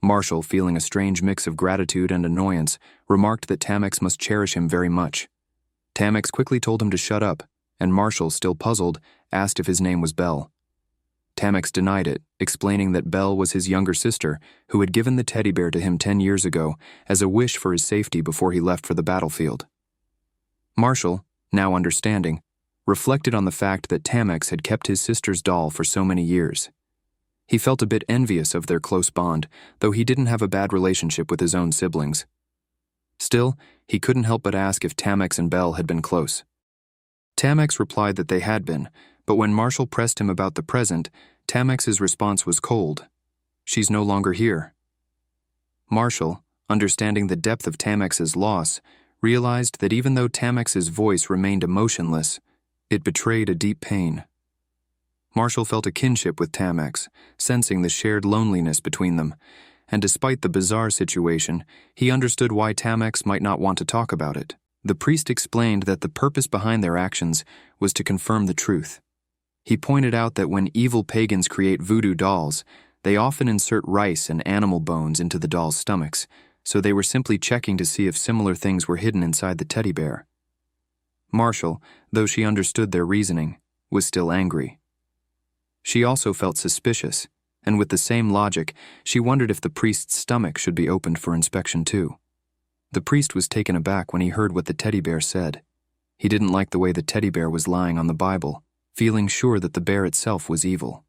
Marshall, feeling a strange mix of gratitude and annoyance, remarked that Tamex must cherish him very much. Tamex quickly told him to shut up, and Marshall, still puzzled, asked if his name was Belle. Tamex denied it, explaining that Belle was his younger sister, who had given the teddy bear to him 10 years ago as a wish for his safety before he left for the battlefield. Marshall, now understanding, reflected on the fact that Tamex had kept his sister's doll for so many years. He felt a bit envious of their close bond, though he didn't have a bad relationship with his own siblings. Still, he couldn't help but ask if Tamex and Belle had been close. Tamex replied that they had been, but when Marshall pressed him about the present, Tamex's response was cold. "She's no longer here." Marshall, understanding the depth of Tamex's loss, realized that even though Tamex's voice remained emotionless, it betrayed a deep pain. Marshall felt a kinship with Tamex, sensing the shared loneliness between them, and despite the bizarre situation, he understood why Tamex might not want to talk about it. The priest explained that the purpose behind their actions was to confirm the truth. He pointed out that when evil pagans create voodoo dolls, they often insert rice and animal bones into the dolls' stomachs, so they were simply checking to see if similar things were hidden inside the teddy bear. Marshall, though she understood their reasoning, was still angry. She also felt suspicious, and with the same logic, she wondered if the priest's stomach should be opened for inspection too. The priest was taken aback when he heard what the teddy bear said. He didn't like the way the teddy bear was lying on the Bible, feeling sure that the bear itself was evil.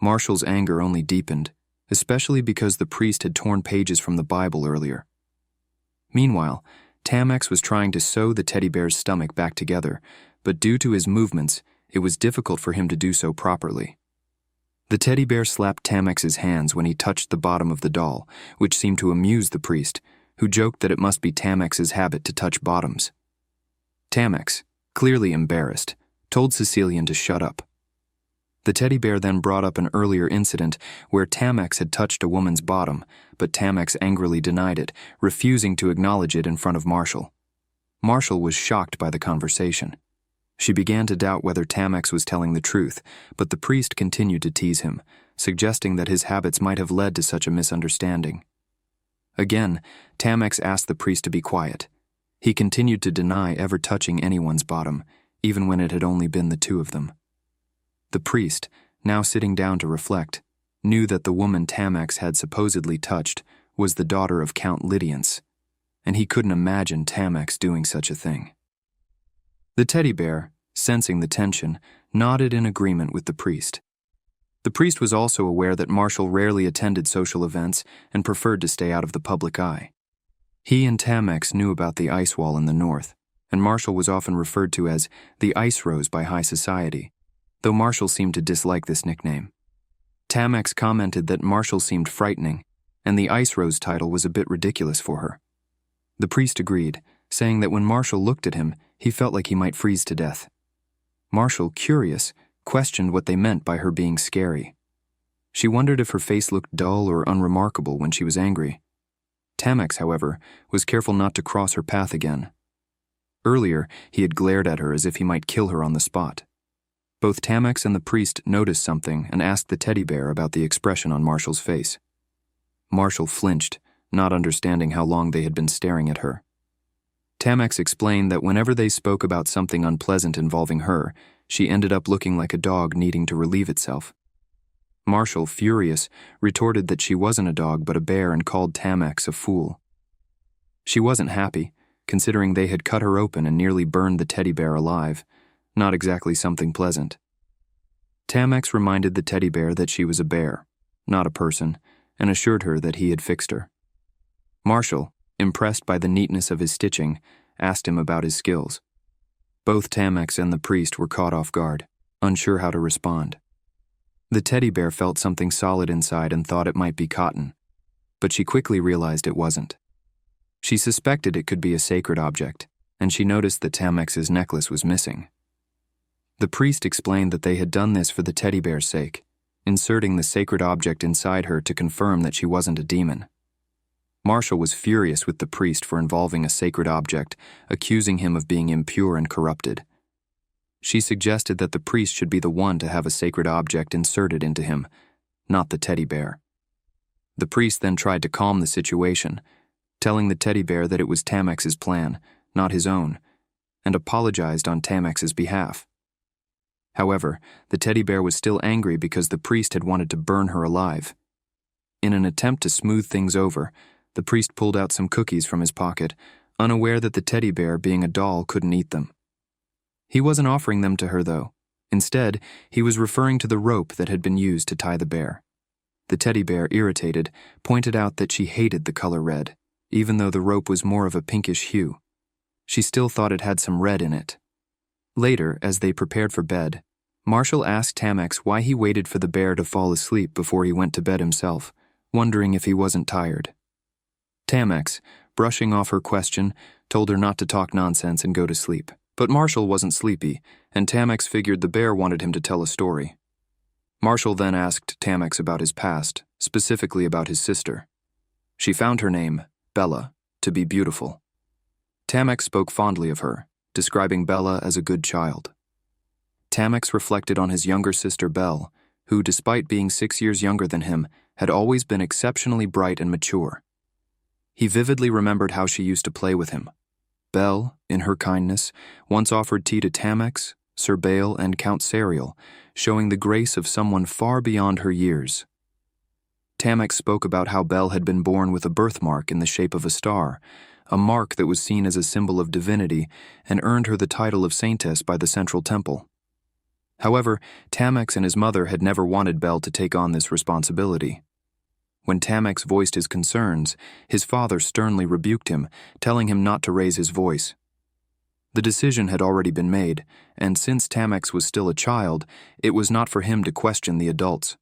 Marshall's anger only deepened, especially because the priest had torn pages from the Bible earlier. Meanwhile, Tamex was trying to sew the teddy bear's stomach back together, but due to his movements, it was difficult for him to do so properly. The teddy bear slapped Tamex's hands when he touched the bottom of the doll, which seemed to amuse the priest, who joked that it must be Tamex's habit to touch bottoms. Tamex, clearly embarrassed, told Cecilian to shut up. The teddy bear then brought up an earlier incident where Tamex had touched a woman's bottom, but Tamex angrily denied it, refusing to acknowledge it in front of Marshall. Marshall was shocked by the conversation. She began to doubt whether Tamex was telling the truth, but the priest continued to tease him, suggesting that his habits might have led to such a misunderstanding. Again, Tamex asked the priest to be quiet. He continued to deny ever touching anyone's bottom, even when it had only been the two of them. The priest, now sitting down to reflect, knew that the woman Tamex had supposedly touched was the daughter of Count Lydiance, and he couldn't imagine Tamex doing such a thing. The teddy bear, sensing the tension, nodded in agreement with the priest. The priest was also aware that Marshall rarely attended social events and preferred to stay out of the public eye. He and Tamex knew about the ice wall in the north, and Marshall was often referred to as the Ice Rose by high society, though Marshall seemed to dislike this nickname. Tamex commented that Marshall seemed frightening, and the Ice Rose title was a bit ridiculous for her. The priest agreed, saying that when Marshall looked at him, he felt like he might freeze to death. Marshall, curious, questioned what they meant by her being scary. She wondered if her face looked dull or unremarkable when she was angry. Tamex, however, was careful not to cross her path again. Earlier, he had glared at her as if he might kill her on the spot. Both Tamex and the priest noticed something and asked the teddy bear about the expression on Marshall's face. Marshall flinched, not understanding how long they had been staring at her. Tamex explained that whenever they spoke about something unpleasant involving her, she ended up looking like a dog needing to relieve itself. Marshall, furious, retorted that she wasn't a dog but a bear and called Tamex a fool. She wasn't happy, considering they had cut her open and nearly burned the teddy bear alive, not exactly something pleasant. Tamex reminded the teddy bear that she was a bear, not a person, and assured her that he had fixed her. Marshall, impressed by the neatness of his stitching, asked him about his skills. Both Tamex and the priest were caught off guard, unsure how to respond. The teddy bear felt something solid inside and thought it might be cotton, but she quickly realized it wasn't. She suspected it could be a sacred object, and she noticed that Tamex's necklace was missing. The priest explained that they had done this for the teddy bear's sake, inserting the sacred object inside her to confirm that she wasn't a demon. Marshall was furious with the priest for involving a sacred object, accusing him of being impure and corrupted. She suggested that the priest should be the one to have a sacred object inserted into him, not the teddy bear. The priest then tried to calm the situation, telling the teddy bear that it was Tamex's plan, not his own, and apologized on Tamex's behalf. However, the teddy bear was still angry because the priest had wanted to burn her alive. In an attempt to smooth things over, the priest pulled out some cookies from his pocket, unaware that the teddy bear, being a doll, couldn't eat them. He wasn't offering them to her, though. Instead, he was referring to the rope that had been used to tie the bear. The teddy bear, irritated, pointed out that she hated the color red, even though the rope was more of a pinkish hue. She still thought it had some red in it. Later, as they prepared for bed, Marshall asked Tamex why he waited for the bear to fall asleep before he went to bed himself, wondering if he wasn't tired. Tamex, brushing off her question, told her not to talk nonsense and go to sleep. But Marshall wasn't sleepy, and Tamex figured the bear wanted him to tell a story. Marshall then asked Tamex about his past, specifically about his sister. She found her name, Bella, to be beautiful. Tamex spoke fondly of her, describing Bella as a good child. Tamex reflected on his younger sister Belle, who, despite being 6 years younger than him, had always been exceptionally bright and mature. He vividly remembered how she used to play with him. Belle, in her kindness, once offered tea to Tamex, Sir Bael, and Count Serial, showing the grace of someone far beyond her years. Tamex spoke about how Belle had been born with a birthmark in the shape of a star, a mark that was seen as a symbol of divinity and earned her the title of saintess by the Central Temple. However, Tamex and his mother had never wanted Belle to take on this responsibility. When Tamex voiced his concerns, his father sternly rebuked him, telling him not to raise his voice. The decision had already been made, and since Tamex was still a child, it was not for him to question the adults.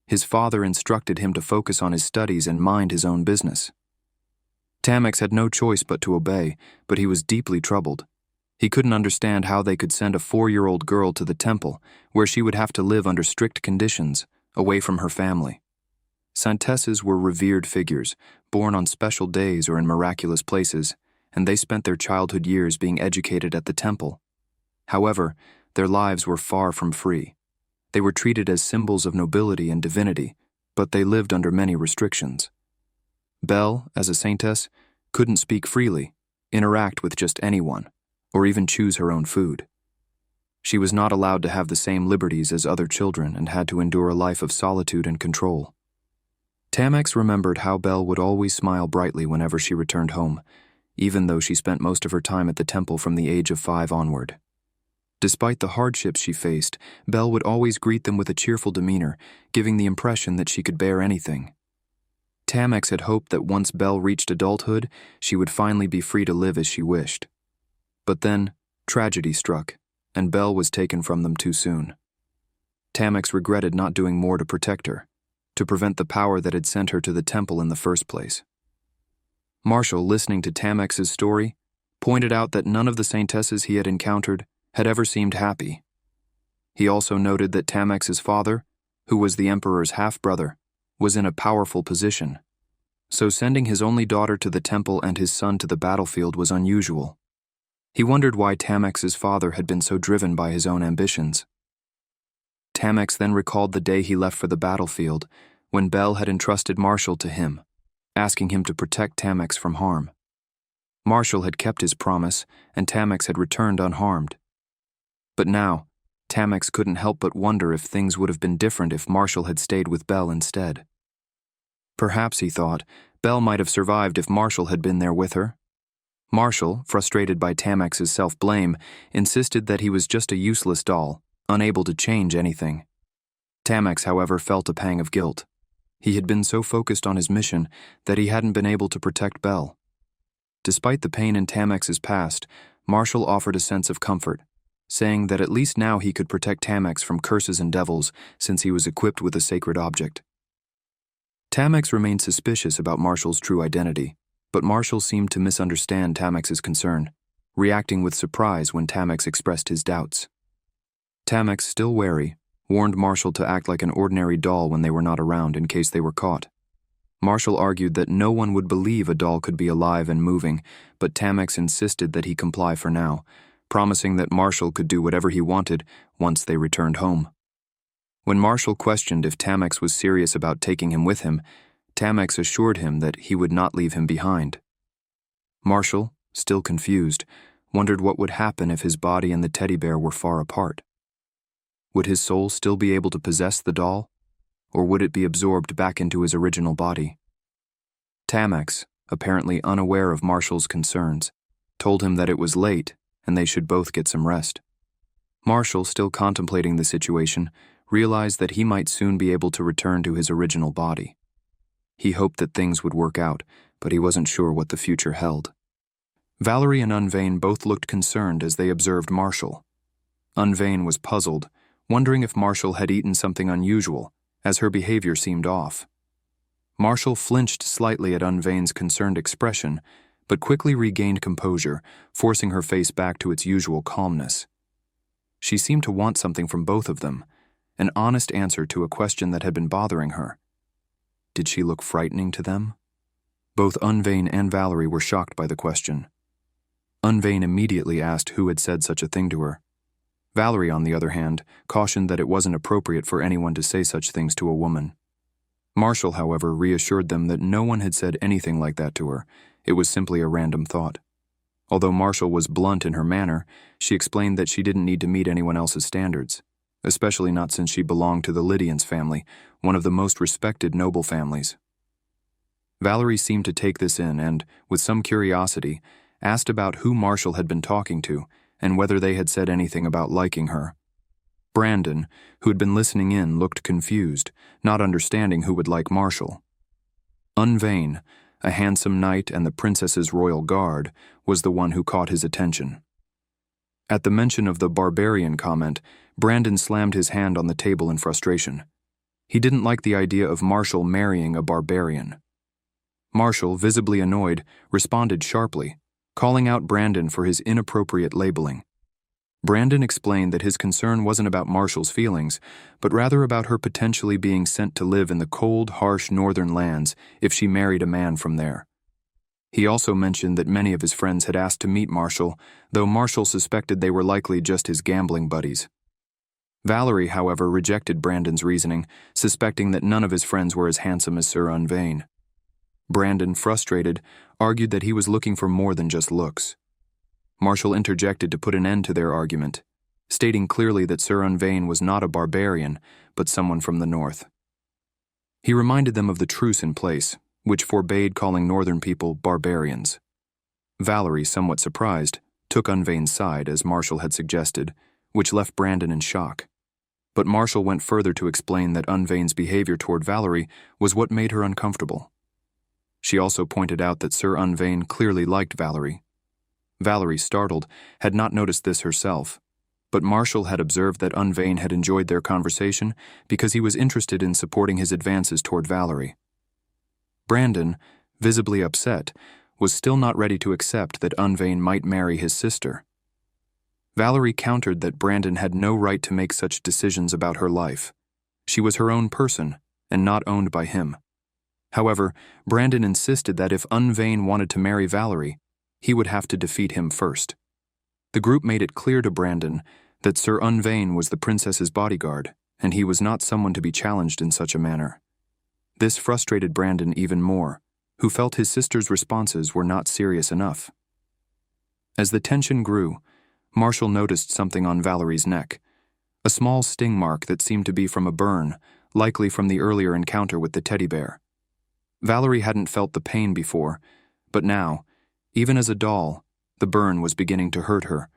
His father instructed him to focus on his studies and mind his own business. Tamex had no choice but to obey, but he was deeply troubled. He couldn't understand how they could send a 4-year-old girl to the temple, where she would have to live under strict conditions, away from her family. Saintesses were revered figures, born on special days or in miraculous places, and they spent their childhood years being educated at the temple. However, their lives were far from free. They were treated as symbols of nobility and divinity, but they lived under many restrictions. Belle, as a saintess, couldn't speak freely, interact with just anyone, or even choose her own food. She was not allowed to have the same liberties as other children and had to endure a life of solitude and control. Tamex remembered how Belle would always smile brightly whenever she returned home, even though she spent most of her time at the temple from the age of 5 onward. Despite the hardships she faced, Belle would always greet them with a cheerful demeanor, giving the impression that she could bear anything. Tamex had hoped that once Belle reached adulthood, she would finally be free to live as she wished. But then, tragedy struck, and Belle was taken from them too soon. Tamex regretted not doing more to protect her, to prevent the power that had sent her to the temple in the first place. Marshall, listening to Tamex's story, pointed out that none of the saintesses he had encountered had ever seemed happy. He also noted that Tamex's father, who was the emperor's half-brother, was in a powerful position, so sending his only daughter to the temple and his son to the battlefield was unusual. He wondered why Tamex's father had been so driven by his own ambitions. Tamex then recalled the day he left for the battlefield, when Belle had entrusted Marshall to him, asking him to protect Tamex from harm. Marshall had kept his promise, and Tamex had returned unharmed. But now, Tamex couldn't help but wonder if things would have been different if Marshall had stayed with Belle instead. Perhaps, he thought, Belle might have survived if Marshall had been there with her. Marshall, frustrated by Tamex's self-blame, insisted that he was just a useless doll, unable to change anything. Tamex, however, felt a pang of guilt. He had been so focused on his mission that he hadn't been able to protect Belle. Despite the pain in Tamex's past, Marshall offered a sense of comfort, saying that at least now he could protect Tamex from curses and devils since he was equipped with a sacred object. Tamex remained suspicious about Marshall's true identity, but Marshall seemed to misunderstand Tamex's concern, reacting with surprise when Tamex expressed his doubts. Tamex, still wary, warned Marshall to act like an ordinary doll when they were not around in case they were caught. Marshall argued that no one would believe a doll could be alive and moving, but Tamex insisted that he comply for now, promising that Marshall could do whatever he wanted once they returned home. When Marshall questioned if Tamex was serious about taking him with him, Tamex assured him that he would not leave him behind. Marshall, still confused, wondered what would happen if his body and the teddy bear were far apart. Would his soul still be able to possess the doll, or would it be absorbed back into his original body? Tamex, apparently unaware of Marshall's concerns, told him that it was late and they should both get some rest. Marshall, still contemplating the situation, realized that he might soon be able to return to his original body. He hoped that things would work out, but he wasn't sure what the future held. Valerie and Unvain both looked concerned as they observed Marshall. Unvain was puzzled, wondering if Marshall had eaten something unusual, as her behavior seemed off. Marshall flinched slightly at Unvain's concerned expression, but quickly regained composure, forcing her face back to its usual calmness. She seemed to want something from both of them, an honest answer to a question that had been bothering her. Did she look frightening to them? Both Unvain and Valerie were shocked by the question. Unvain immediately asked who had said such a thing to her. Valerie, on the other hand, cautioned that it wasn't appropriate for anyone to say such things to a woman. Marshall, however, reassured them that no one had said anything like that to her. It was simply a random thought. Although Marshall was blunt in her manner, she explained that she didn't need to meet anyone else's standards, especially not since she belonged to the Lydians family, one of the most respected noble families. Valerie seemed to take this in and, with some curiosity, asked about who Marshall had been talking to and whether they had said anything about liking her. Brandon, who had been listening in, looked confused, not understanding who would like Marshall. Unvain, a handsome knight and the princess's royal guard, was the one who caught his attention. At the mention of the barbarian comment, Brandon slammed his hand on the table in frustration. He didn't like the idea of Marshall marrying a barbarian. Marshall, visibly annoyed, responded sharply, calling out Brandon for his inappropriate labeling. Brandon explained that his concern wasn't about Marshall's feelings, but rather about her potentially being sent to live in the cold, harsh northern lands if she married a man from there. He also mentioned that many of his friends had asked to meet Marshall, though Marshall suspected they were likely just his gambling buddies. Valerie, however, rejected Brandon's reasoning, suspecting that none of his friends were as handsome as Sir Unvain. Brandon, frustrated, argued that he was looking for more than just looks. Marshall interjected to put an end to their argument, stating clearly that Sir Unvain was not a barbarian, but someone from the north. He reminded them of the truce in place, which forbade calling northern people barbarians. Valerie, somewhat surprised, took Unvain's side, as Marshall had suggested, which left Brandon in shock. But Marshall went further to explain that Unvain's behavior toward Valerie was what made her uncomfortable. She also pointed out that Sir Unvain clearly liked Valerie. Valerie, startled, had not noticed this herself, but Marshall had observed that Unvain had enjoyed their conversation because he was interested in supporting his advances toward Valerie. Brandon, visibly upset, was still not ready to accept that Unvain might marry his sister. Valerie countered that Brandon had no right to make such decisions about her life. She was her own person, and not owned by him. However, Brandon insisted that if Unvain wanted to marry Valerie, he would have to defeat him first. The group made it clear to Brandon that Sir Unvain was the princess's bodyguard, and he was not someone to be challenged in such a manner. This frustrated Brandon even more, who felt his sister's responses were not serious enough. As the tension grew, Marshall noticed something on Valerie's neck, a small sting mark that seemed to be from a burn, likely from the earlier encounter with the teddy bear. Valerie hadn't felt the pain before, but now, even as a doll, the burn was beginning to hurt her.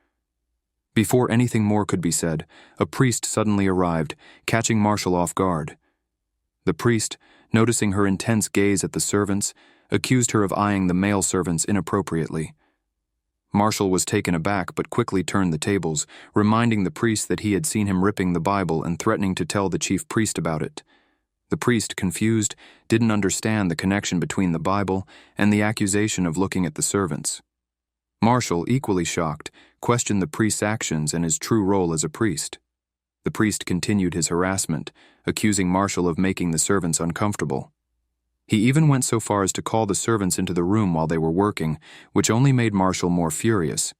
Before anything more could be said, a priest suddenly arrived, catching Marshall off guard. The priest, noticing her intense gaze at the servants, accused her of eyeing the male servants inappropriately. Marshall was taken aback but quickly turned the tables, reminding the priest that he had seen him ripping the Bible and threatening to tell the chief priest about it. The priest, confused, didn't understand the connection between the Bible and the accusation of looking at the servants. Marshall, equally shocked, questioned the priest's actions and his true role as a priest. The priest continued his harassment, accusing Marshall of making the servants uncomfortable. He even went so far as to call the servants into the room while they were working, which only made Marshall more furious.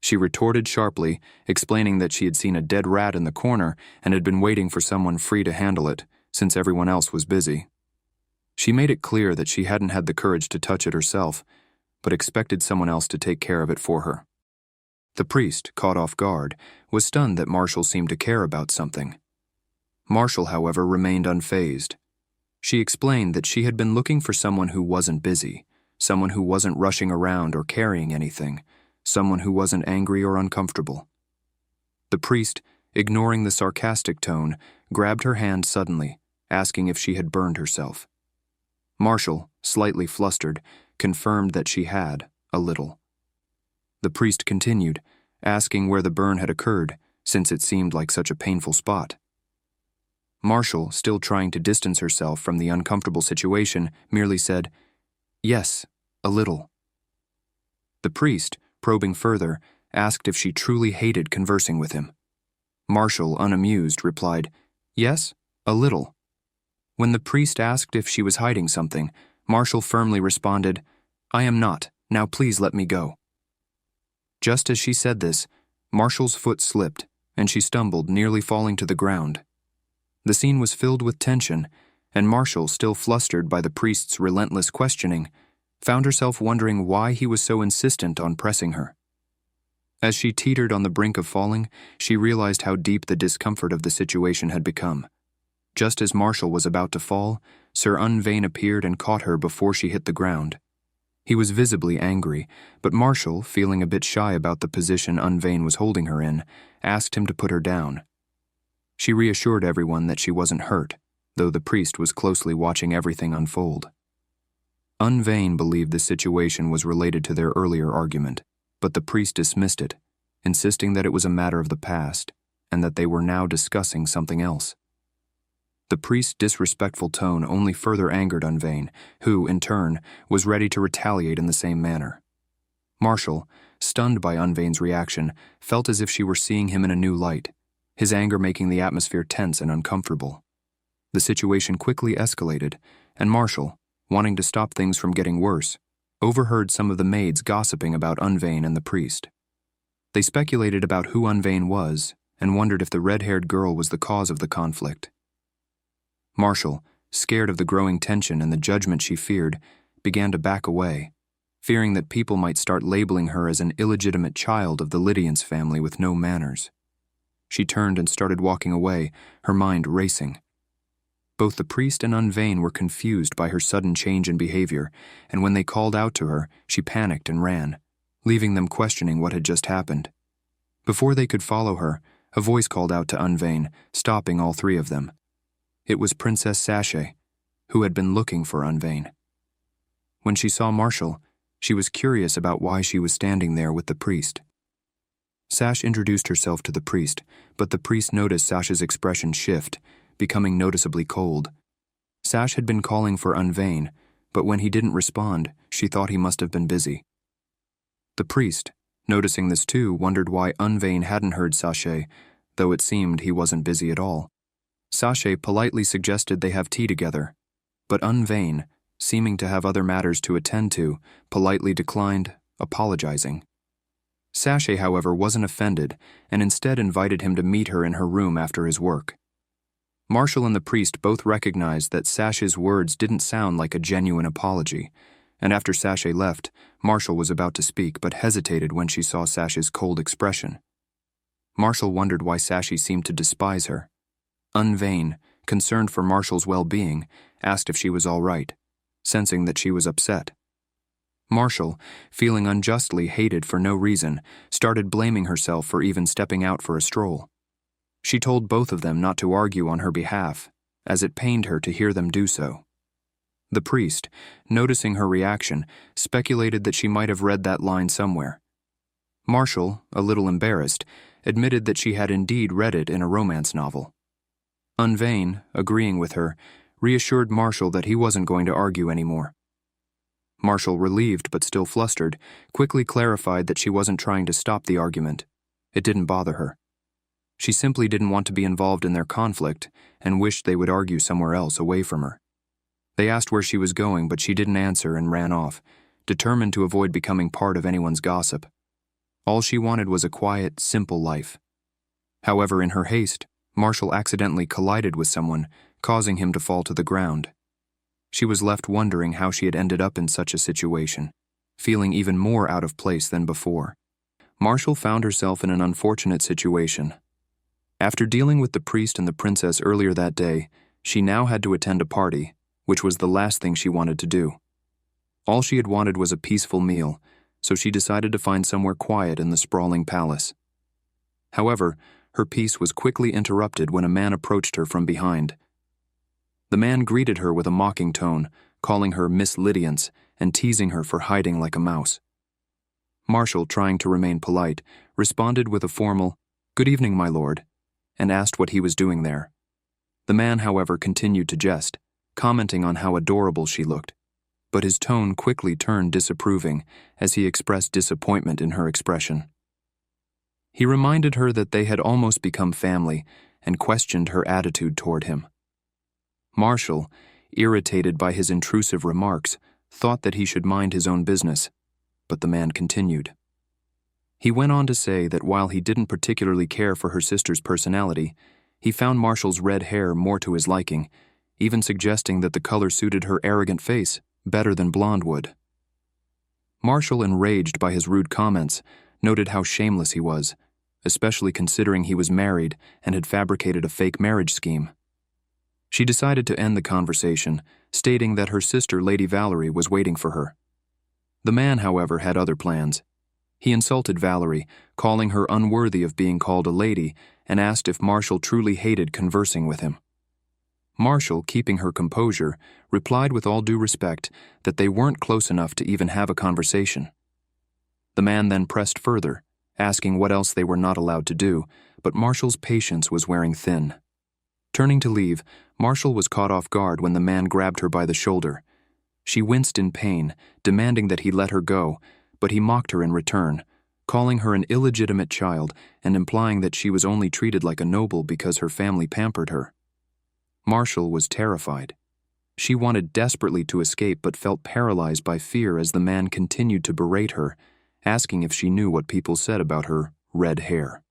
She retorted sharply, explaining that she had seen a dead rat in the corner and had been waiting for someone free to handle it, since everyone else was busy. She made it clear that she hadn't had the courage to touch it herself, but expected someone else to take care of it for her. The priest, caught off guard, was stunned that Marshall seemed to care about something. Marshall, however, remained unfazed. She explained that she had been looking for someone who wasn't busy, someone who wasn't rushing around or carrying anything, someone who wasn't angry or uncomfortable. The priest, ignoring the sarcastic tone, grabbed her hand suddenly, asking if she had burned herself. Marshall, slightly flustered, confirmed that she had, a little. The priest continued, asking where the burn had occurred, since it seemed like such a painful spot. Marshall, still trying to distance herself from the uncomfortable situation, merely said, "Yes, a little." The priest, probing further, asked if she truly hated conversing with him. Marshall, unamused, replied, "Yes, a little." When the priest asked if she was hiding something, Marshall firmly responded, "I am not. Now please let me go." Just as she said this, Marshall's foot slipped, and she stumbled, nearly falling to the ground. The scene was filled with tension, and Marshall, still flustered by the priest's relentless questioning, found herself wondering why he was so insistent on pressing her. As she teetered on the brink of falling, she realized how deep the discomfort of the situation had become. Just as Marshall was about to fall, Sir Unvain appeared and caught her before she hit the ground. He was visibly angry, but Marshall, feeling a bit shy about the position Unvain was holding her in, asked him to put her down. She reassured everyone that she wasn't hurt, though the priest was closely watching everything unfold. Unvain believed the situation was related to their earlier argument, but the priest dismissed it, insisting that it was a matter of the past, and that they were now discussing something else. The priest's disrespectful tone only further angered Unvain, who, in turn, was ready to retaliate in the same manner. Marshall, stunned by Unvain's reaction, felt as if she were seeing him in a new light, his anger making the atmosphere tense and uncomfortable. The situation quickly escalated, and Marshall, wanting to stop things from getting worse, overheard some of the maids gossiping about Unvain and the priest. They speculated about who Unvain was and wondered if the red-haired girl was the cause of the conflict. Marshall, scared of the growing tension and the judgment she feared, began to back away, fearing that people might start labeling her as an illegitimate child of the Lydians family with no manners. She turned and started walking away, her mind racing. Both the priest and Unvain were confused by her sudden change in behavior, and when they called out to her, she panicked and ran, leaving them questioning what had just happened. Before they could follow her, a voice called out to Unvain, stopping all three of them. It was Princess Sashay, who had been looking for Unvain. When she saw Marshall, she was curious about why she was standing there with the priest. Sash introduced herself to the priest, but the priest noticed Sash's expression shift, becoming noticeably cold. Sash had been calling for Unvain, but when he didn't respond, she thought he must have been busy. The priest, noticing this too, wondered why Unvain hadn't heard Sashay, though it seemed he wasn't busy at all. Sashay politely suggested they have tea together, but Unvain, seeming to have other matters to attend to, politely declined, apologizing. Sashay, however, wasn't offended and instead invited him to meet her in her room after his work. Marshall and the priest both recognized that Sashay's words didn't sound like a genuine apology, and after Sashay left, Marshall was about to speak but hesitated when she saw Sashay's cold expression. Marshall wondered why Sashay seemed to despise her. Unvain, concerned for Marshall's well-being, asked if she was all right, sensing that she was upset. Marshall, feeling unjustly hated for no reason, started blaming herself for even stepping out for a stroll. She told both of them not to argue on her behalf, as it pained her to hear them do so. The priest, noticing her reaction, speculated that she might have read that line somewhere. Marshall, a little embarrassed, admitted that she had indeed read it in a romance novel. Unvain, agreeing with her, reassured Marshall that he wasn't going to argue anymore. Marshall, relieved but still flustered, quickly clarified that she wasn't trying to stop the argument. It didn't bother her. She simply didn't want to be involved in their conflict and wished they would argue somewhere else away from her. They asked where she was going, but she didn't answer and ran off, determined to avoid becoming part of anyone's gossip. All she wanted was a quiet, simple life. However, in her haste, Marshall accidentally collided with someone, causing him to fall to the ground. She was left wondering how she had ended up in such a situation, feeling even more out of place than before. Marshall found herself in an unfortunate situation. After dealing with the priest and the princess earlier that day, she now had to attend a party, which was the last thing she wanted to do. All she had wanted was a peaceful meal, so she decided to find somewhere quiet in the sprawling palace. However, her peace was quickly interrupted when a man approached her from behind. The man greeted her with a mocking tone, calling her Miss Lydians and teasing her for hiding like a mouse. Marshall, trying to remain polite, responded with a formal, "Good evening, my lord," and asked what he was doing there. The man, however, continued to jest, commenting on how adorable she looked, but his tone quickly turned disapproving as he expressed disappointment in her expression. He reminded her that they had almost become family and questioned her attitude toward him. Marshall, irritated by his intrusive remarks, thought that he should mind his own business, but the man continued. He went on to say that while he didn't particularly care for her sister's personality, he found Marshall's red hair more to his liking, even suggesting that the color suited her arrogant face better than blonde would. Marshall, enraged by his rude comments, noted how shameless he was, especially considering he was married and had fabricated a fake marriage scheme. She decided to end the conversation, stating that her sister, Lady Valerie, was waiting for her. The man, however, had other plans. He insulted Valerie, calling her unworthy of being called a lady, and asked if Marshall truly hated conversing with him. Marshall, keeping her composure, replied with all due respect that they weren't close enough to even have a conversation. The man then pressed further, asking what else they were not allowed to do, but Marshall's patience was wearing thin. Turning to leave, Marshall was caught off guard when the man grabbed her by the shoulder. She winced in pain, demanding that he let her go, but he mocked her in return, calling her an illegitimate child and implying that she was only treated like a noble because her family pampered her. Marshall was terrified. She wanted desperately to escape but felt paralyzed by fear as the man continued to berate her, asking if she knew what people said about her red hair.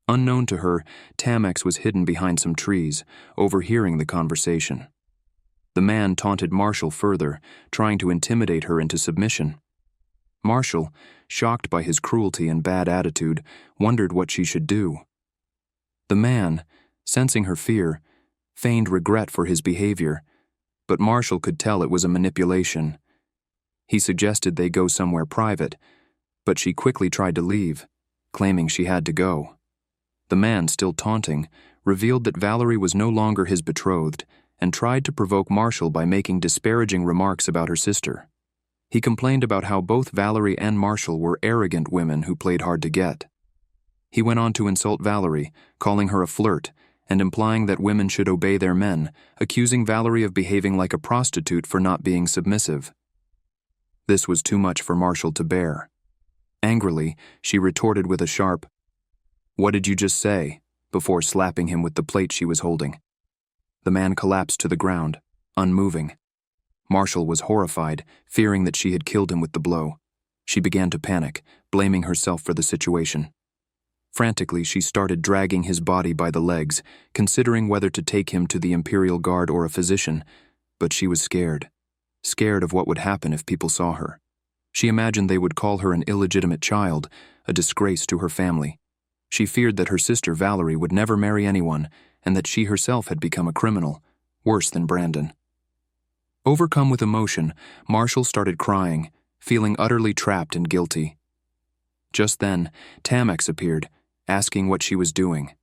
Unknown to her, Tamex was hidden behind some trees, overhearing the conversation. The man taunted Marshall further, trying to intimidate her into submission. Marshall, shocked by his cruelty and bad attitude, wondered what she should do. The man, sensing her fear, feigned regret for his behavior, but Marshall could tell it was a manipulation. He suggested they go somewhere private, but she quickly tried to leave, claiming she had to go. The man, still taunting, revealed that Valerie was no longer his betrothed and tried to provoke Marshall by making disparaging remarks about her sister. He complained about how both Valerie and Marshall were arrogant women who played hard to get. He went on to insult Valerie, calling her a flirt and implying that women should obey their men, accusing Valerie of behaving like a prostitute for not being submissive. This was too much for Marshall to bear. Angrily, she retorted with a sharp, "What did you just say?" before slapping him with the plate she was holding. The man collapsed to the ground, unmoving. Marshall was horrified, fearing that she had killed him with the blow. She began to panic, blaming herself for the situation. Frantically, she started dragging his body by the legs, considering whether to take him to the Imperial Guard or a physician, but she was scared of what would happen if people saw her. She imagined they would call her an illegitimate child, a disgrace to her family. She feared that her sister Valerie would never marry anyone, and that she herself had become a criminal, worse than Brandon. Overcome with emotion, Marshall started crying, feeling utterly trapped and guilty. Just then, Tamex appeared, asking what she was doing.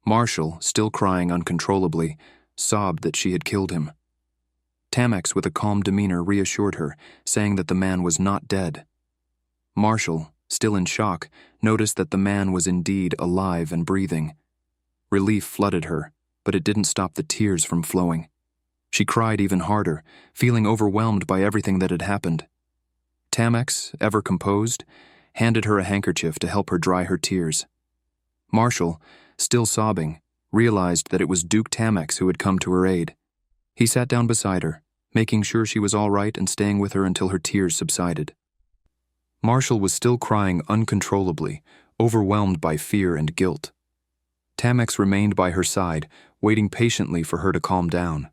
Marshall, still crying uncontrollably, sobbed that she had killed him. Tamex, with a calm demeanor, reassured her, saying that the man was not dead. Marshall, still in shock, noticed that the man was indeed alive and breathing. Relief flooded her, but it didn't stop the tears from flowing. She cried even harder, feeling overwhelmed by everything that had happened. Tamex, ever composed, handed her a handkerchief to help her dry her tears. Marshall, still sobbing, realized that it was Duke Tamex who had come to her aid. He sat down beside her, making sure she was all right and staying with her until her tears subsided. Marshall was still crying uncontrollably, overwhelmed by fear and guilt. Tamex remained by her side, waiting patiently for her to calm down.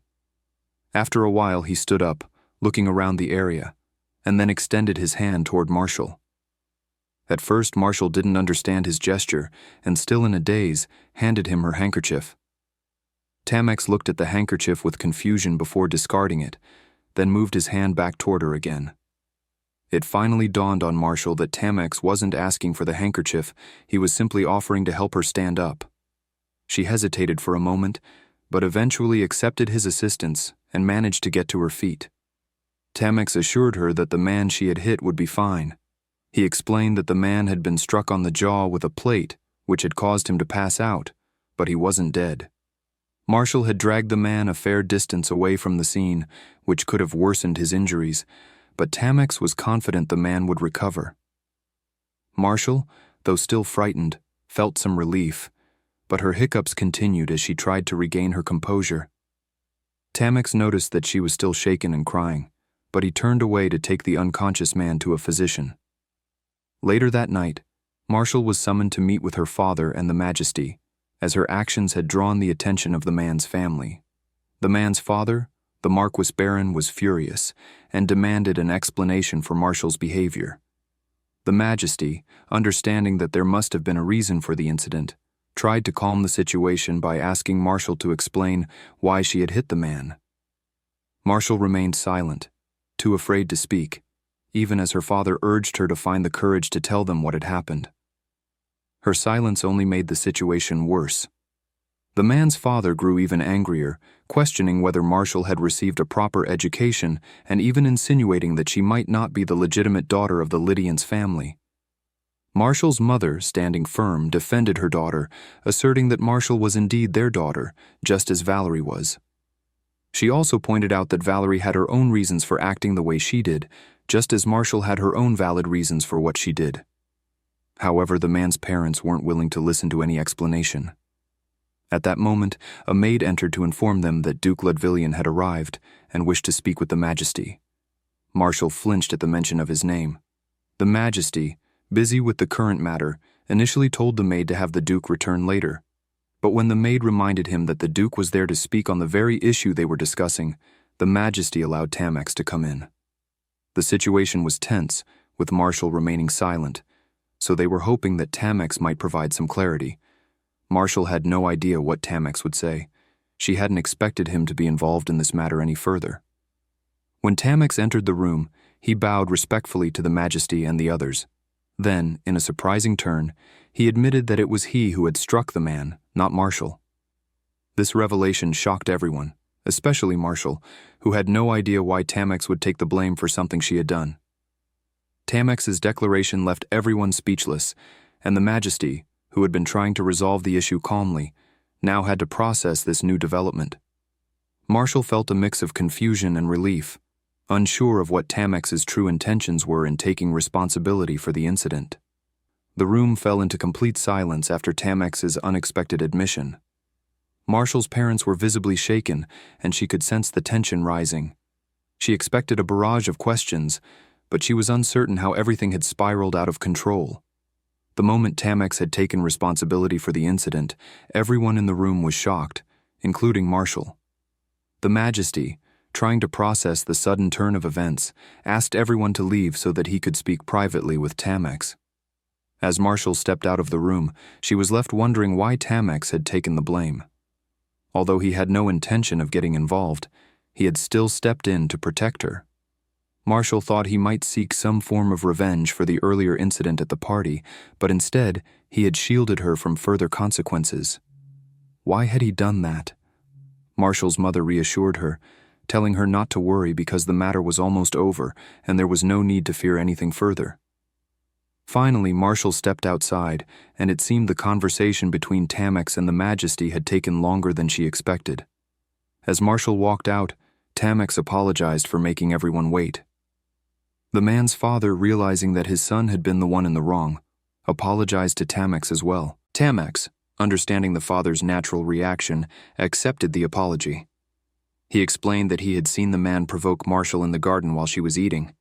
After a while, he stood up, looking around the area, and then extended his hand toward Marshall. At first, Marshall didn't understand his gesture, and still in a daze, handed him her handkerchief. Tamex looked at the handkerchief with confusion before discarding it, then moved his hand back toward her again. It finally dawned on Marshall that Tamex wasn't asking for the handkerchief, he was simply offering to help her stand up. She hesitated for a moment, but eventually accepted his assistance and managed to get to her feet. Tamex assured her that the man she had hit would be fine. He explained that the man had been struck on the jaw with a plate, which had caused him to pass out, but he wasn't dead. Marshall had dragged the man a fair distance away from the scene, which could have worsened his injuries, but Tamex was confident the man would recover. Marshall, though still frightened, felt some relief, but her hiccups continued as she tried to regain her composure. Tamex noticed that she was still shaken and crying, but he turned away to take the unconscious man to a physician. Later that night, Marshall was summoned to meet with her father and the Majesty, as her actions had drawn the attention of the man's family. The man's father, the Marquis Baron, was furious and demanded an explanation for Marshall's behavior. The Majesty, understanding that there must have been a reason for the incident, tried to calm the situation by asking Marshall to explain why she had hit the man. Marshall remained silent, too afraid to speak, even as her father urged her to find the courage to tell them what had happened. Her silence only made the situation worse. The man's father grew even angrier, questioning whether Marshall had received a proper education and even insinuating that she might not be the legitimate daughter of the Lydians family. Marshall's mother, standing firm, defended her daughter, asserting that Marshall was indeed their daughter, just as Valerie was. She also pointed out that Valerie had her own reasons for acting the way she did, just as Marshall had her own valid reasons for what she did. However, the man's parents weren't willing to listen to any explanation. At that moment, a maid entered to inform them that Duke Ludvillian had arrived and wished to speak with the Majesty. Marshall flinched at the mention of his name. The Majesty, busy with the current matter, initially told the maid to have the Duke return later. But when the maid reminded him that the Duke was there to speak on the very issue they were discussing, the Majesty allowed Tamex to come in. The situation was tense, with Marshall remaining silent, so they were hoping that Tamex might provide some clarity. Marshall had no idea what Tamex would say. She hadn't expected him to be involved in this matter any further. When Tamex entered the room, he bowed respectfully to the Majesty and the others. Then, in a surprising turn, he admitted that it was he who had struck the man, not Marshall. This revelation shocked everyone, especially Marshall, who had no idea why Tamex would take the blame for something she had done. Tamex's declaration left everyone speechless, and the Majesty, who had been trying to resolve the issue calmly, now had to process this new development. Marshall felt a mix of confusion and relief, unsure of what Tamex's true intentions were in taking responsibility for the incident. The room fell into complete silence after Tamex's unexpected admission. Marshall's parents were visibly shaken, and she could sense the tension rising. She expected a barrage of questions, but she was uncertain how everything had spiraled out of control. The moment Tamex had taken responsibility for the incident, everyone in the room was shocked, including Marshall. The Majesty, trying to process the sudden turn of events, asked everyone to leave so that he could speak privately with Tamex. As Marshall stepped out of the room, she was left wondering why Tamex had taken the blame. Although he had no intention of getting involved, he had still stepped in to protect her. Marshall thought he might seek some form of revenge for the earlier incident at the party, but instead, he had shielded her from further consequences. Why had he done that? Marshall's mother reassured her, telling her not to worry because the matter was almost over and there was no need to fear anything further. Finally, Marshall stepped outside, and it seemed the conversation between Tamex and the Majesty had taken longer than she expected. As Marshall walked out, Tamex apologized for making everyone wait. The man's father, realizing that his son had been the one in the wrong, apologized to Tamex as well. Tamex, understanding the father's natural reaction, accepted the apology. He explained that he had seen the man provoke Marshall in the garden while she was eating.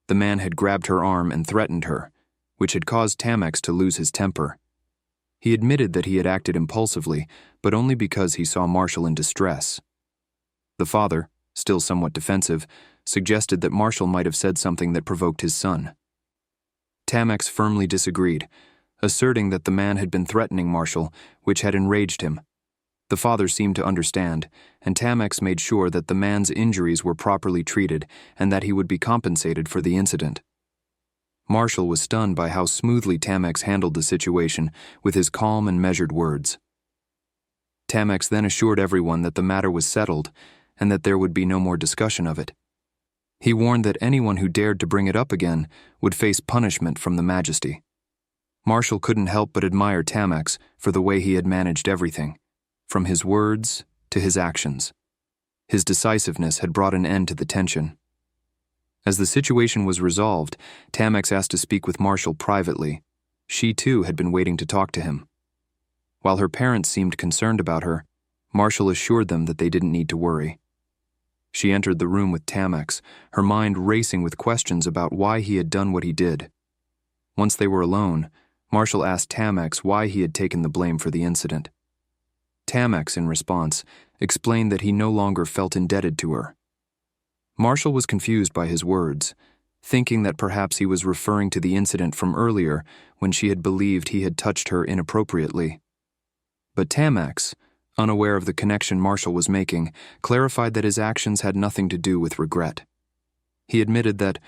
The man had grabbed her arm and threatened her, which had caused Tamex to lose his temper. He admitted that he had acted impulsively, but only because he saw Marshall in distress. The father, still somewhat defensive, suggested that Marshall might have said something that provoked his son. Tamex firmly disagreed, asserting that the man had been threatening Marshall, which had enraged him. The father seemed to understand, and Tamex made sure that the man's injuries were properly treated and that he would be compensated for the incident. Marshall was stunned by how smoothly Tamex handled the situation with his calm and measured words. Tamex then assured everyone that the matter was settled and that there would be no more discussion of it. He warned that anyone who dared to bring it up again would face punishment from the Majesty. Marshall couldn't help but admire Tamex for the way he had managed everything, from his words to his actions. His decisiveness had brought an end to the tension. As the situation was resolved, Tamex asked to speak with Marshall privately. She too had been waiting to talk to him. While her parents seemed concerned about her, Marshall assured them that they didn't need to worry. She entered the room with Tamex, her mind racing with questions about why he had done what he did. Once they were alone, Marshall asked Tamex why he had taken the blame for the incident. Tamex, in response, explained that he no longer felt indebted to her. Marshall was confused by his words, thinking that perhaps he was referring to the incident from earlier when she had believed he had touched her inappropriately. But Tamex, unaware of the connection Marshall was making, clarified that his actions had nothing to do with regret. He admitted that,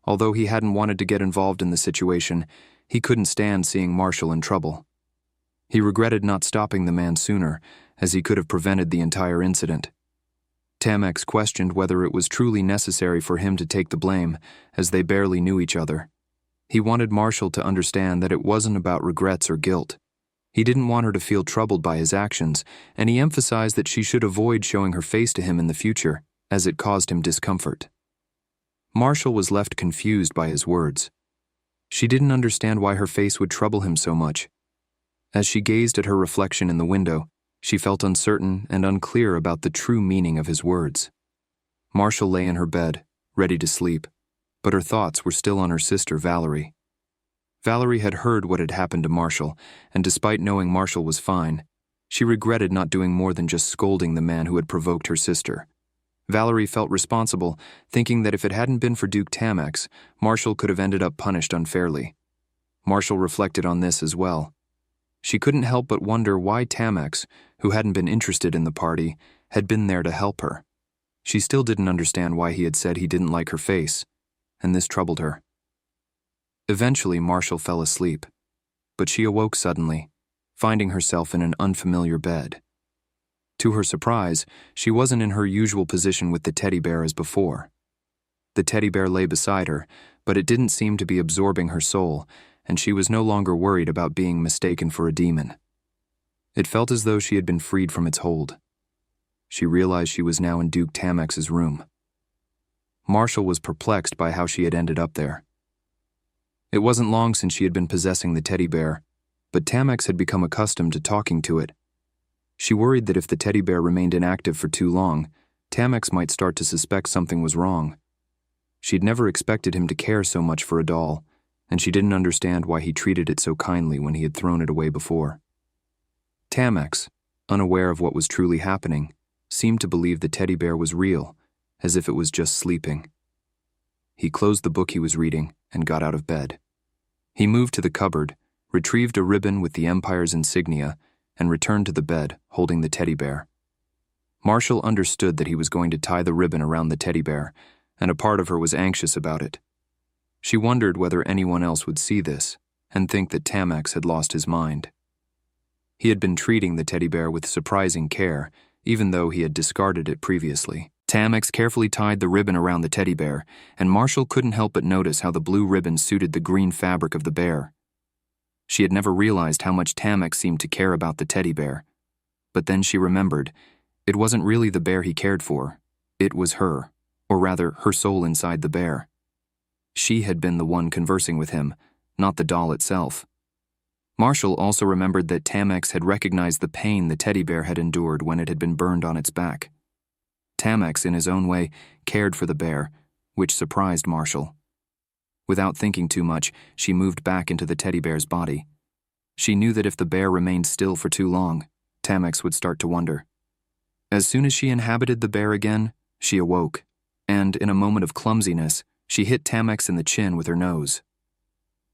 although he hadn't wanted to get involved in the situation, he couldn't stand seeing Marshall in trouble. He regretted not stopping the man sooner, as he could have prevented the entire incident. Tamex questioned whether it was truly necessary for him to take the blame, as they barely knew each other. He wanted Marshall to understand that it wasn't about regrets or guilt. He didn't want her to feel troubled by his actions, and he emphasized that she should avoid showing her face to him in the future, as it caused him discomfort. Marshall was left confused by his words. She didn't understand why her face would trouble him so much. As she gazed at her reflection in the window, she felt uncertain and unclear about the true meaning of his words. Marshall lay in her bed, ready to sleep, but her thoughts were still on her sister, Valerie. Valerie had heard what had happened to Marshall, and despite knowing Marshall was fine, she regretted not doing more than just scolding the man who had provoked her sister. Valerie felt responsible, thinking that if it hadn't been for Duke Tamex, Marshall could have ended up punished unfairly. Marshall reflected on this as well. She couldn't help but wonder why Tamex, who hadn't been interested in the party, had been there to help her. She still didn't understand why he had said he didn't like her face, and this troubled her. Eventually, Marshall fell asleep, but she awoke suddenly, finding herself in an unfamiliar bed. To her surprise, she wasn't in her usual position with the teddy bear as before. The teddy bear lay beside her, but it didn't seem to be absorbing her soul, and she was no longer worried about being mistaken for a demon. It felt as though she had been freed from its hold. She realized she was now in Duke Tamex's room. Marshall was perplexed by how she had ended up there. It wasn't long since she had been possessing the teddy bear, but Tamex had become accustomed to talking to it. She worried that if the teddy bear remained inactive for too long, Tamex might start to suspect something was wrong. She'd never expected him to care so much for a doll, and she didn't understand why he treated it so kindly when he had thrown it away before. Tamex, unaware of what was truly happening, seemed to believe the teddy bear was real, as if it was just sleeping. He closed the book he was reading and got out of bed. He moved to the cupboard, retrieved a ribbon with the Empire's insignia, and returned to the bed, holding the teddy bear. Marshall understood that he was going to tie the ribbon around the teddy bear, and a part of her was anxious about it. She wondered whether anyone else would see this and think that Tamex had lost his mind. He had been treating the teddy bear with surprising care, even though he had discarded it previously. Tamex carefully tied the ribbon around the teddy bear, and Marshall couldn't help but notice how the blue ribbon suited the green fabric of the bear. She had never realized how much Tamex seemed to care about the teddy bear. But then she remembered, it wasn't really the bear he cared for. It was her, or rather, her soul inside the bear. She had been the one conversing with him, not the doll itself. Marshall also remembered that Tamex had recognized the pain the teddy bear had endured when it had been burned on its back. Tamex, in his own way, cared for the bear, which surprised Marshall. Without thinking too much, she moved back into the teddy bear's body. She knew that if the bear remained still for too long, Tamex would start to wonder. As soon as she inhabited the bear again, she awoke, and in a moment of clumsiness, she hit Tamex in the chin with her nose.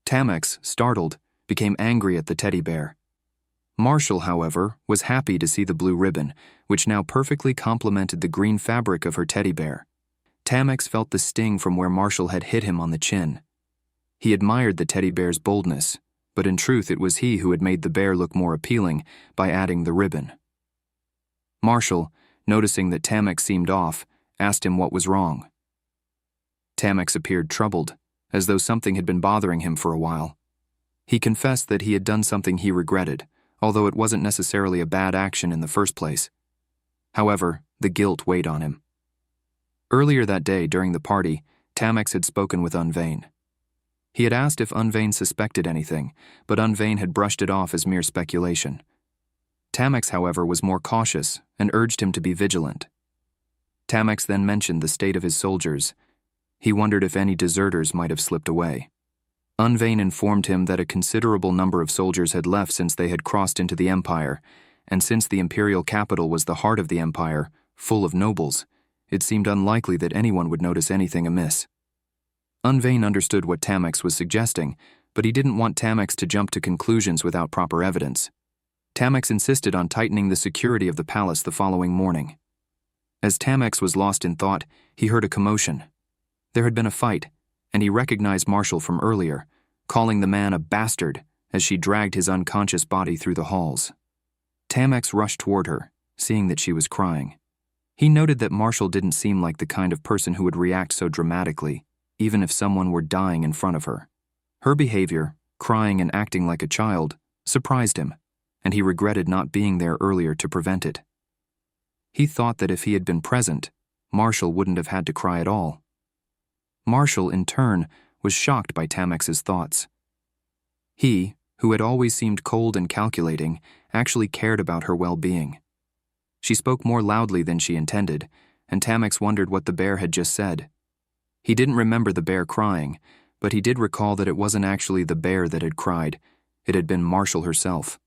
Tamex, startled, became angry at the teddy bear. Marshall, however, was happy to see the blue ribbon, which now perfectly complemented the green fabric of her teddy bear. Tamex felt the sting from where Marshall had hit him on the chin. He admired the teddy bear's boldness, but in truth it was he who had made the bear look more appealing by adding the ribbon. Marshall, noticing that Tamex seemed off, asked him what was wrong. Tamex appeared troubled, as though something had been bothering him for a while. He confessed that he had done something he regretted, although it wasn't necessarily a bad action in the first place. However, the guilt weighed on him. Earlier that day, during the party, Tamex had spoken with Unvain. He had asked if Unvain suspected anything, but Unvain had brushed it off as mere speculation. Tamex, however, was more cautious and urged him to be vigilant. Tamex then mentioned the state of his soldiers. He wondered if any deserters might have slipped away. Unvain informed him that a considerable number of soldiers had left since they had crossed into the Empire, and since the imperial capital was the heart of the Empire, full of nobles, it seemed unlikely that anyone would notice anything amiss. Unvain understood what Tamex was suggesting, but he didn't want Tamex to jump to conclusions without proper evidence. Tamex insisted on tightening the security of the palace the following morning. As Tamex was lost in thought, he heard a commotion. There had been a fight, and he recognized Marshall from earlier, calling the man a bastard as she dragged his unconscious body through the halls. Tamex rushed toward her, seeing that she was crying. He noted that Marshall didn't seem like the kind of person who would react so dramatically, even if someone were dying in front of her. Her behavior, crying and acting like a child, surprised him, and he regretted not being there earlier to prevent it. He thought that if he had been present, Marshall wouldn't have had to cry at all. Marshall, in turn, was shocked by Tamex's thoughts. He, who had always seemed cold and calculating, actually cared about her well-being. She spoke more loudly than she intended, and Tamex wondered what the bear had just said. He didn't remember the bear crying, but he did recall that it wasn't actually the bear that had cried. It had been Marshall herself.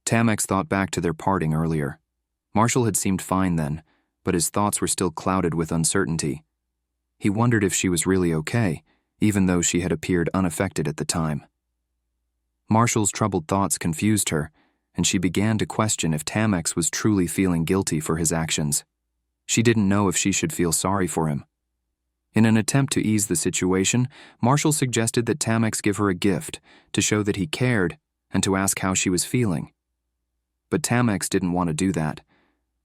Tamex thought back to their parting earlier. Marshall had seemed fine then, but his thoughts were still clouded with uncertainty. He wondered if she was really okay, even though she had appeared unaffected at the time. Marshall's troubled thoughts confused her, and she began to question if Tamex was truly feeling guilty for his actions. She didn't know if she should feel sorry for him. In an attempt to ease the situation, Marshall suggested that Tamex give her a gift to show that he cared and to ask how she was feeling. But Tamex didn't want to do that.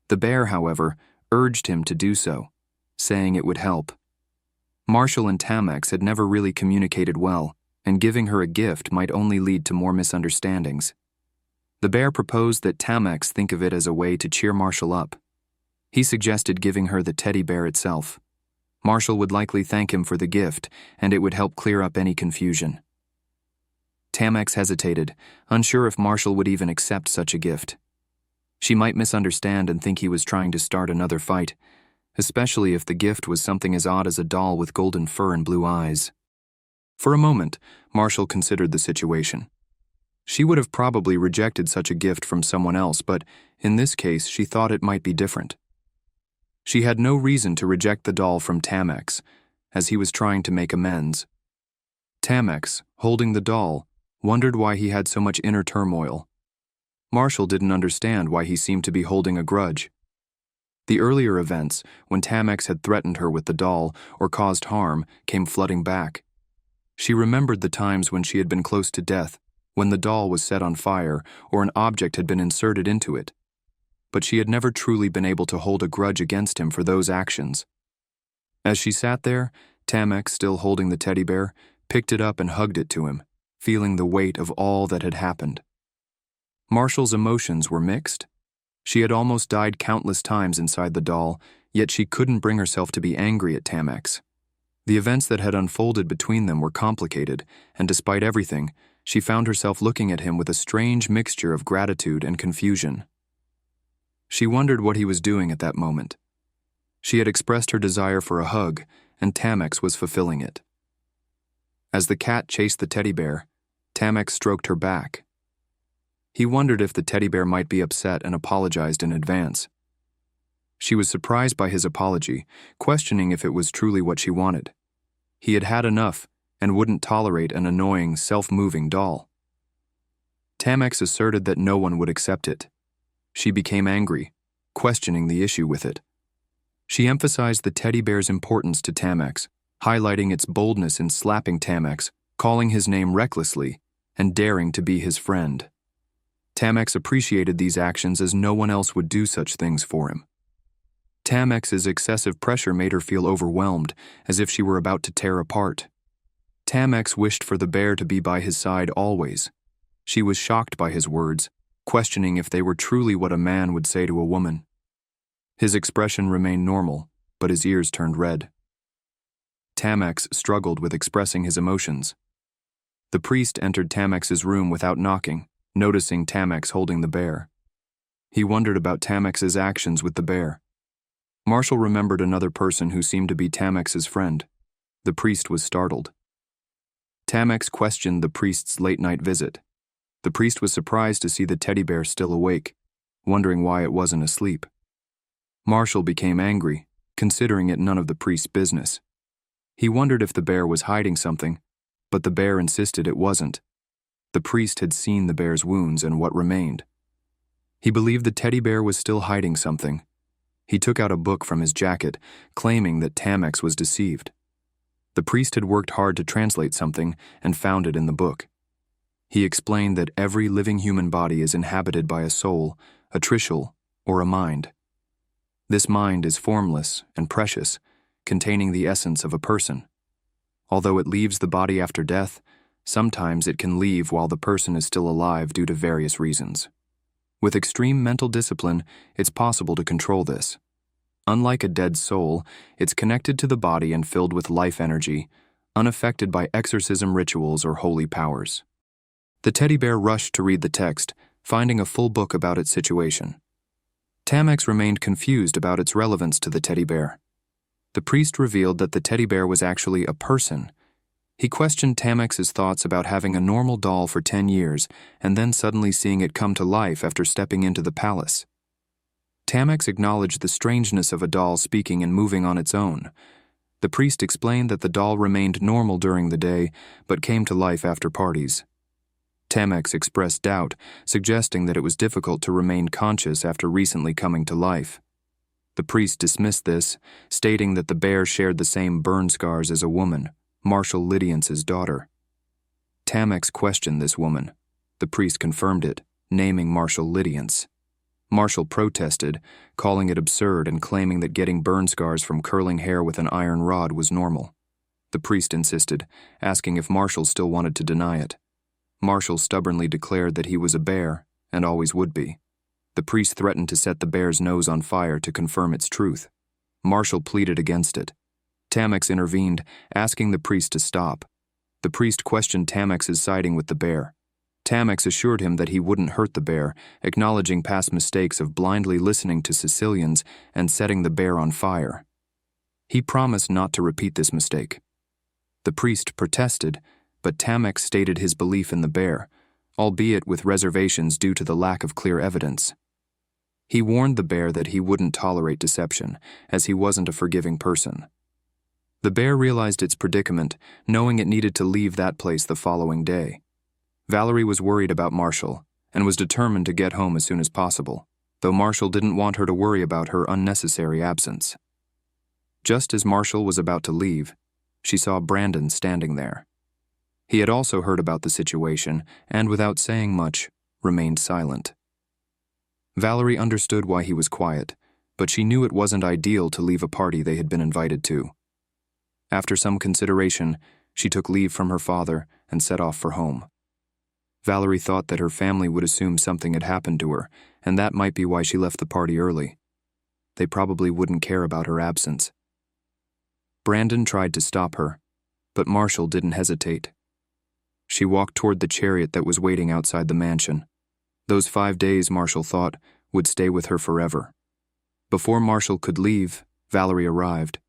The bear, however, urged him to do so, saying it would help. Marshall and Tamex had never really communicated well, and giving her a gift might only lead to more misunderstandings. The bear proposed that Tamex think of it as a way to cheer Marshall up. He suggested giving her the teddy bear itself. Marshall would likely thank him for the gift, and it would help clear up any confusion. Tamex hesitated, unsure if Marshall would even accept such a gift. She might misunderstand and think he was trying to start another fight, especially if the gift was something as odd as a doll with golden fur and blue eyes. For a moment, Marshall considered the situation. She would have probably rejected such a gift from someone else, but in this case, she thought it might be different. She had no reason to reject the doll from Tamex, as he was trying to make amends. Tamex, holding the doll, wondered why he had so much inner turmoil. Marshall didn't understand why he seemed to be holding a grudge. The earlier events, when Tamex had threatened her with the doll or caused harm, came flooding back. She remembered the times when she had been close to death, when the doll was set on fire or an object had been inserted into it. But she had never truly been able to hold a grudge against him for those actions. As she sat there, Tamex, still holding the teddy bear, picked it up and hugged it to him, feeling the weight of all that had happened. Marshall's emotions were mixed. She had almost died countless times inside the doll, yet she couldn't bring herself to be angry at Tamex. The events that had unfolded between them were complicated, and despite everything, she found herself looking at him with a strange mixture of gratitude and confusion. She wondered what he was doing at that moment. She had expressed her desire for a hug, and Tamex was fulfilling it. As the cat chased the teddy bear, Tamex stroked her back. He wondered if the teddy bear might be upset and apologized in advance. She was surprised by his apology, questioning if it was truly what she wanted. He had had enough and wouldn't tolerate an annoying, self-moving doll. Tamex asserted that no one would accept it. She became angry, questioning the issue with it. She emphasized the teddy bear's importance to Tamex, highlighting its boldness in slapping Tamex, calling his name recklessly, and daring to be his friend. Tamex appreciated these actions as no one else would do such things for him. Tamex's excessive pressure made her feel overwhelmed, as if she were about to tear apart. Tamex wished for the bear to be by his side always. She was shocked by his words, questioning if they were truly what a man would say to a woman. His expression remained normal, but his ears turned red. Tamex struggled with expressing his emotions. The priest entered Tamex's room without knocking, noticing Tamex holding the bear. He wondered about Tamex's actions with the bear. Marshall remembered another person who seemed to be Tamex's friend. The priest was startled. Tamex questioned the priest's late-night visit. The priest was surprised to see the teddy bear still awake, wondering why it wasn't asleep. Marshall became angry, considering it none of the priest's business. He wondered if the bear was hiding something, but the bear insisted it wasn't. The priest had seen the bear's wounds and what remained. He believed the teddy bear was still hiding something. He took out a book from his jacket, claiming that Tamex was deceived. The priest had worked hard to translate something and found it in the book. He explained that every living human body is inhabited by a soul, a trishul, or a mind. This mind is formless and precious, containing the essence of a person. Although it leaves the body after death, sometimes it can leave while the person is still alive due to various reasons. With extreme mental discipline, it's possible to control this. Unlike a dead soul, it's connected to the body and filled with life energy, unaffected by exorcism rituals or holy powers. The teddy bear rushed to read the text, finding a full book about its situation. Tamex remained confused about its relevance to the teddy bear. The priest revealed that the teddy bear was actually a person. He questioned Tamex's thoughts about having a normal doll for 10 years and then suddenly seeing it come to life after stepping into the palace. Tamex acknowledged the strangeness of a doll speaking and moving on its own. The priest explained that the doll remained normal during the day but came to life after parties. Tamex expressed doubt, suggesting that it was difficult to remain conscious after recently coming to life. The priest dismissed this, stating that the bear shared the same burn scars as a woman, Marshal Lydiance's daughter. Tamex questioned this woman. The priest confirmed it, naming Marshal Lydiance. Marshal protested, calling it absurd and claiming that getting burn scars from curling hair with an iron rod was normal. The priest insisted, asking if Marshal still wanted to deny it. Marshal stubbornly declared that he was a bear, and always would be. The priest threatened to set the bear's nose on fire to confirm its truth. Marshal pleaded against it. Tamex intervened, asking the priest to stop. The priest questioned Tamex's siding with the bear. Tamex assured him that he wouldn't hurt the bear, acknowledging past mistakes of blindly listening to Sicilians and setting the bear on fire. He promised not to repeat this mistake. The priest protested, but Tamex stated his belief in the bear, albeit with reservations due to the lack of clear evidence. He warned the bear that he wouldn't tolerate deception, as he wasn't a forgiving person. The bear realized its predicament, knowing it needed to leave that place the following day. Valerie was worried about Marshal, and was determined to get home as soon as possible, though Marshal didn't want her to worry about her unnecessary absence. Just as Marshal was about to leave, she saw Brandon standing there. He had also heard about the situation, and without saying much, remained silent. Valerie understood why he was quiet, but she knew it wasn't ideal to leave a party they had been invited to. After some consideration, she took leave from her father and set off for home. Valerie thought that her family would assume something had happened to her, and that might be why she left the party early. They probably wouldn't care about her absence. Brandon tried to stop her, but Marshal didn't hesitate. She walked toward the chariot that was waiting outside the mansion. Those 5 days, Marshal thought, would stay with her forever. Before Marshal could leave, Valerie arrived.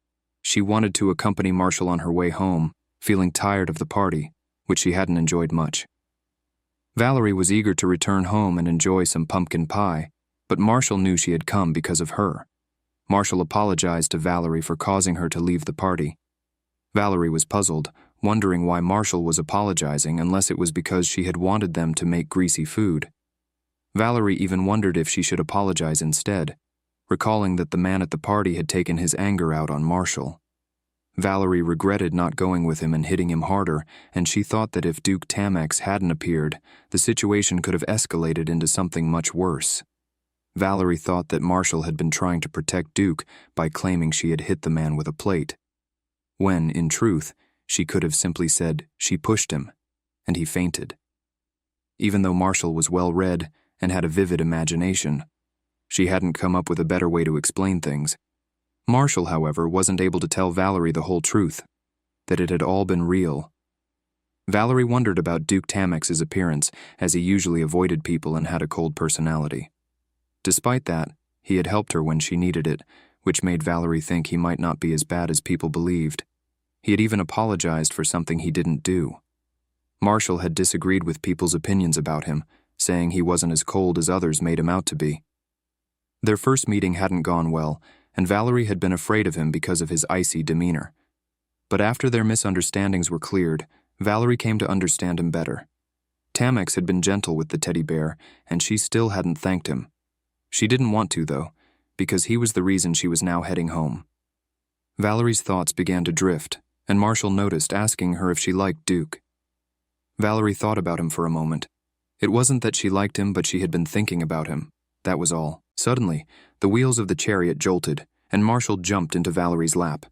She wanted to accompany Marshal on her way home, feeling tired of the party, which she hadn't enjoyed much. Valerie was eager to return home and enjoy some pumpkin pie, but Marshal knew she had come because of her. Marshal apologized to Valerie for causing her to leave the party. Valerie was puzzled, wondering why Marshal was apologizing unless it was because she had wanted them to make greasy food. Valerie even wondered if she should apologize instead, recalling that the man at the party had taken his anger out on Marshal. Valerie regretted not going with him and hitting him harder, and she thought that if Duke Tamex hadn't appeared, the situation could have escalated into something much worse. Valerie thought that Marshal had been trying to protect Duke by claiming she had hit the man with a plate, when, in truth, she could have simply said she pushed him, and he fainted. Even though Marshal was well-read and had a vivid imagination, she hadn't come up with a better way to explain things. Marshal, however, wasn't able to tell Valerie the whole truth, that it had all been real. Valerie wondered about Duke Tamex's appearance, as he usually avoided people and had a cold personality. Despite that, he had helped her when she needed it, which made Valerie think he might not be as bad as people believed. He had even apologized for something he didn't do. Marshal had disagreed with people's opinions about him, saying he wasn't as cold as others made him out to be. Their first meeting hadn't gone well, and Valerie had been afraid of him because of his icy demeanor. But after their misunderstandings were cleared, Valerie came to understand him better. Tamex had been gentle with the teddy bear, and she still hadn't thanked him. She didn't want to, though, because he was the reason she was now heading home. Valerie's thoughts began to drift, and Marshal noticed, asking her if she liked Duke. Valerie thought about him for a moment. It wasn't that she liked him, but she had been thinking about him. That was all. Suddenly, the wheels of the chariot jolted, and Marshal jumped into Valerie's lap.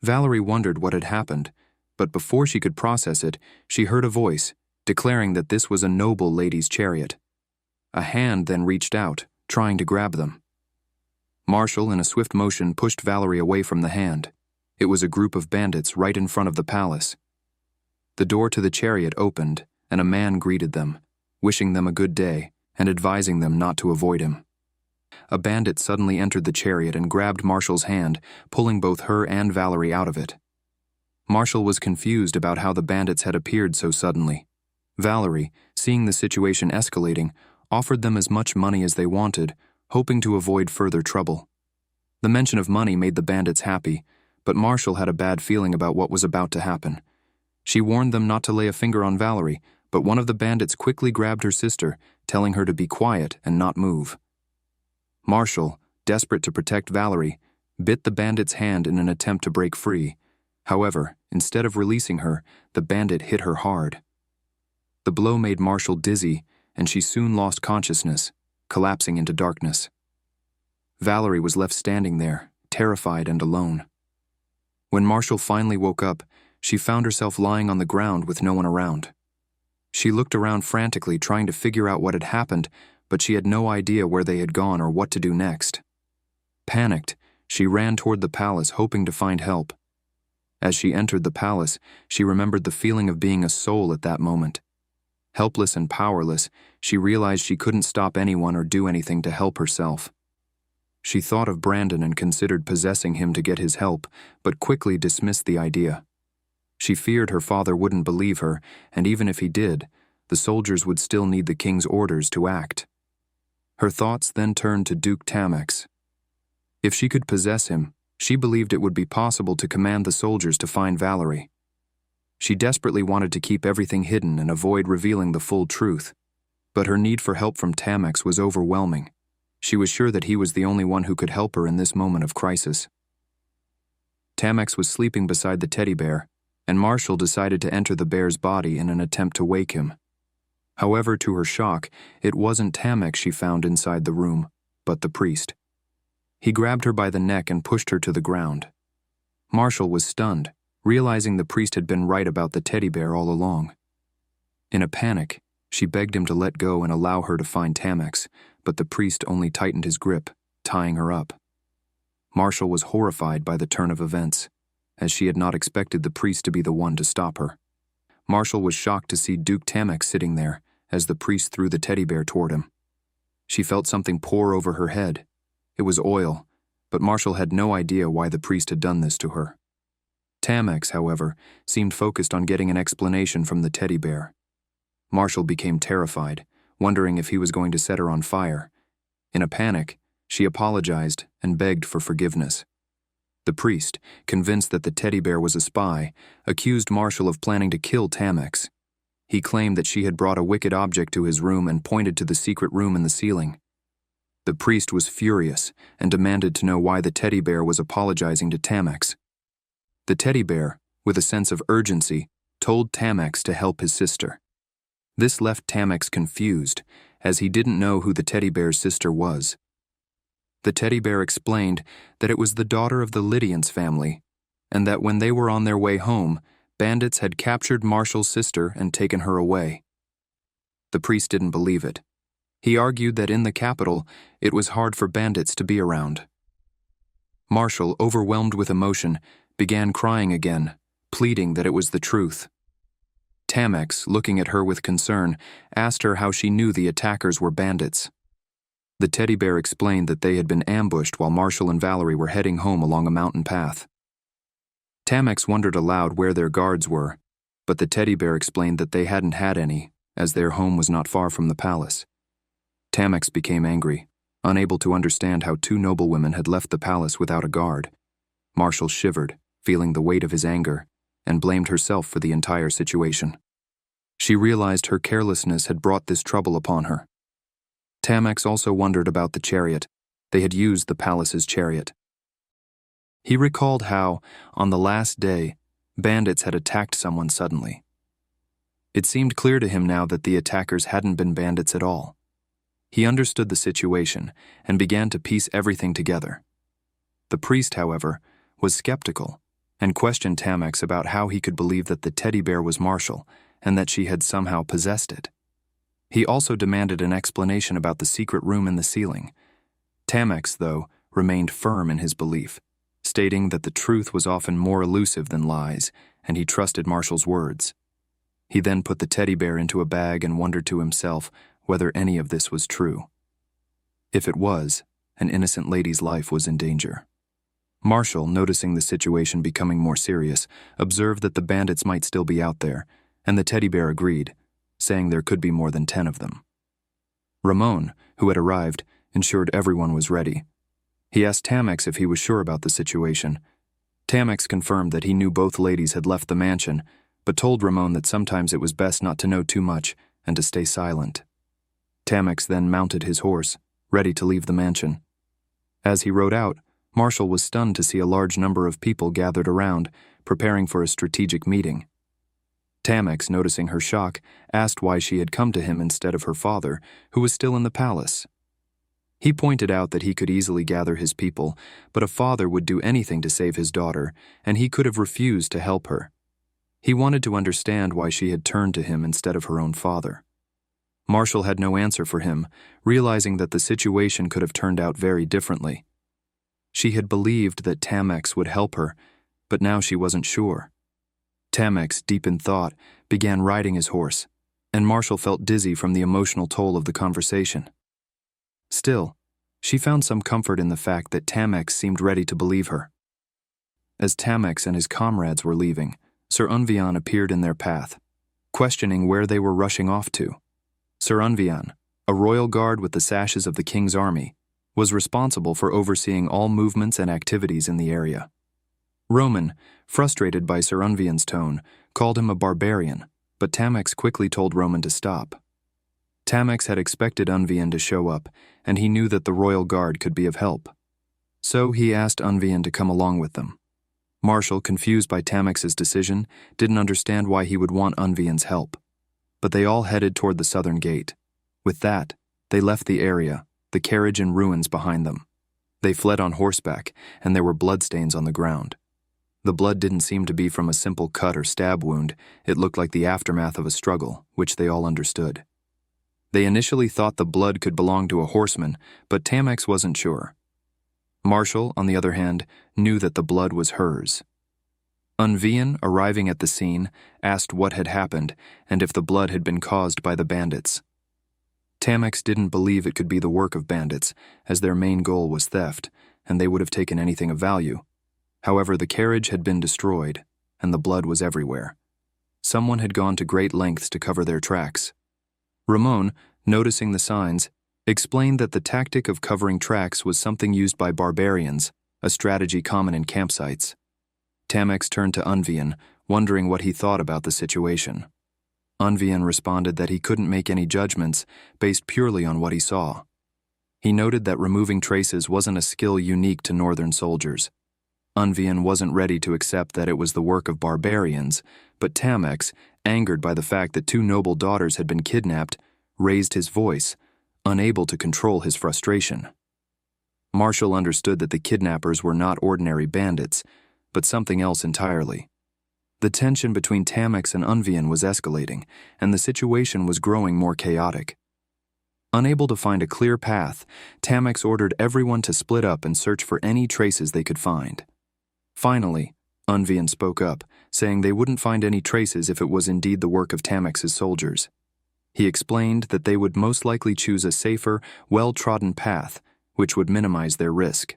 Valerie wondered what had happened, but before she could process it, she heard a voice, declaring that this was a noble lady's chariot. A hand then reached out, trying to grab them. Marshal, in a swift motion, pushed Valerie away from the hand. It was a group of bandits right in front of the palace. The door to the chariot opened, and a man greeted them, wishing them a good day and advising them not to avoid him. A bandit suddenly entered the chariot and grabbed Marshal's hand, pulling both her and Valerie out of it. Marshall was confused about how the bandits had appeared so suddenly. Valerie, seeing the situation escalating, offered them as much money as they wanted, hoping to avoid further trouble. The mention of money made the bandits happy, but Marshall had a bad feeling about what was about to happen. She warned them not to lay a finger on Valerie, but one of the bandits quickly grabbed her sister, telling her to be quiet and not move. Marshall, desperate to protect Valerie, bit the bandit's hand in an attempt to break free. However, instead of releasing her, the bandit hit her hard. The blow made Marshall dizzy, and she soon lost consciousness, collapsing into darkness. Valerie was left standing there, terrified and alone. When Marshall finally woke up, she found herself lying on the ground with no one around. She looked around frantically, trying to figure out what had happened, but she had no idea where they had gone or what to do next. Panicked, she ran toward the palace, hoping to find help. As she entered the palace, she remembered the feeling of being a soul at that moment. Helpless and powerless, she realized she couldn't stop anyone or do anything to help herself. She thought of Brandon and considered possessing him to get his help, but quickly dismissed the idea. She feared her father wouldn't believe her, and even if he did, the soldiers would still need the king's orders to act. Her thoughts then turned to Duke Tamex. If she could possess him, she believed it would be possible to command the soldiers to find Valerie. She desperately wanted to keep everything hidden and avoid revealing the full truth, but her need for help from Tamex was overwhelming. She was sure that he was the only one who could help her in this moment of crisis. Tamex was sleeping beside the teddy bear, and Marshall decided to enter the bear's body in an attempt to wake him. However, to her shock, it wasn't Tamex she found inside the room, but the priest. He grabbed her by the neck and pushed her to the ground. Marshall was stunned, realizing the priest had been right about the teddy bear all along. In a panic, she begged him to let go and allow her to find Tamex, but the priest only tightened his grip, tying her up. Marshall was horrified by the turn of events, as she had not expected the priest to be the one to stop her. Marshall was shocked to see Duke Tamex sitting there as the priest threw the teddy bear toward him. She felt something pour over her head. It was oil, but Marshall had no idea why the priest had done this to her. Tamex, however, seemed focused on getting an explanation from the teddy bear. Marshall became terrified, wondering if he was going to set her on fire. In a panic, she apologized and begged for forgiveness. The priest, convinced that the teddy bear was a spy, accused Marshall of planning to kill Tamex. He claimed that she had brought a wicked object to his room and pointed to the secret room in the ceiling. The priest was furious and demanded to know why the teddy bear was apologizing to Tamex. The teddy bear, with a sense of urgency, told Tamex to help his sister. This left Tamex confused, as he didn't know who the teddy bear's sister was. The teddy bear explained that it was the daughter of the Lydians family, and that when they were on their way home, bandits had captured Marshall's sister and taken her away. The priest didn't believe it. He argued that in the capital, it was hard for bandits to be around. Marshall, overwhelmed with emotion, began crying again, pleading that it was the truth. Tamex, looking at her with concern, asked her how she knew the attackers were bandits. The teddy bear explained that they had been ambushed while Marshall and Valerie were heading home along a mountain path. Tamex wondered aloud where their guards were, but the teddy bear explained that they hadn't had any, as their home was not far from the palace. Tamex became angry, unable to understand how two noblewomen had left the palace without a guard. Marshall shivered, feeling the weight of his anger, and blamed herself for the entire situation. She realized her carelessness had brought this trouble upon her. Tamex also wondered about the chariot. They had used the palace's chariot. He recalled how, on the last day, bandits had attacked someone suddenly. It seemed clear to him now that the attackers hadn't been bandits at all. He understood the situation and began to piece everything together. The priest, however, was skeptical and questioned Tamex about how he could believe that the teddy bear was Marshall and that she had somehow possessed it. He also demanded an explanation about the secret room in the ceiling. Tamex, though, remained firm in his belief, stating that the truth was often more elusive than lies, and he trusted Marshall's words. He then put the teddy bear into a bag and wondered to himself whether any of this was true. If it was, an innocent lady's life was in danger. Marshall, noticing the situation becoming more serious, observed that the bandits might still be out there, and the teddy bear agreed, saying there could be more than 10 of them. Ramon, who had arrived, ensured everyone was ready. He asked Tamex if he was sure about the situation. Tamex confirmed that he knew both ladies had left the mansion, but told Ramon that sometimes it was best not to know too much and to stay silent. Tamex then mounted his horse, ready to leave the mansion. As he rode out, Marshall was stunned to see a large number of people gathered around, preparing for a strategic meeting. Tamex, noticing her shock, asked why she had come to him instead of her father, who was still in the palace. He pointed out that he could easily gather his people, but a father would do anything to save his daughter, and he could have refused to help her. He wanted to understand why she had turned to him instead of her own father. Marshall had no answer for him, realizing that the situation could have turned out very differently. She had believed that Tamex would help her, but now she wasn't sure. Tamex, deep in thought, began riding his horse, and Marshall felt dizzy from the emotional toll of the conversation. Still, she found some comfort in the fact that Tamex seemed ready to believe her. As Tamex and his comrades were leaving, Sir Unvian appeared in their path, questioning where they were rushing off to. Sir Unvian, a royal guard with the sashes of the king's army, was responsible for overseeing all movements and activities in the area. Roman, frustrated by Sir Unvian's tone, called him a barbarian, but Tamex quickly told Roman to stop. Tamex had expected Unvian to show up, and he knew that the royal guard could be of help. So he asked Unvian to come along with them. Marshall, confused by Tamex's decision, didn't understand why he would want Unvian's help. But they all headed toward the southern gate. With that, they left the area, the carriage in ruins behind them. They fled on horseback, and there were bloodstains on the ground. The blood didn't seem to be from a simple cut or stab wound. It looked like the aftermath of a struggle, which they all understood. They initially thought the blood could belong to a horseman, but Tamex wasn't sure. Marshall, on the other hand, knew that the blood was hers. Unvian, arriving at the scene, asked what had happened and if the blood had been caused by the bandits. Tamex didn't believe it could be the work of bandits, as their main goal was theft, and they would have taken anything of value. However, the carriage had been destroyed, and the blood was everywhere. Someone had gone to great lengths to cover their tracks. Ramon, noticing the signs, explained that the tactic of covering tracks was something used by barbarians, a strategy common in campsites. Tamex turned to Unvian, wondering what he thought about the situation. Unvian responded that he couldn't make any judgments based purely on what he saw. He noted that removing traces wasn't a skill unique to northern soldiers. Unvian wasn't ready to accept that it was the work of barbarians, but Tamex, angered by the fact that 2 noble daughters had been kidnapped, raised his voice, unable to control his frustration. Marshall understood that the kidnappers were not ordinary bandits, but something else entirely. The tension between Tamex and Unvian was escalating, and the situation was growing more chaotic. Unable to find a clear path, Tamex ordered everyone to split up and search for any traces they could find. Finally, Unvian spoke up, saying they wouldn't find any traces if it was indeed the work of Tamex's soldiers. He explained that they would most likely choose a safer, well-trodden path, which would minimize their risk.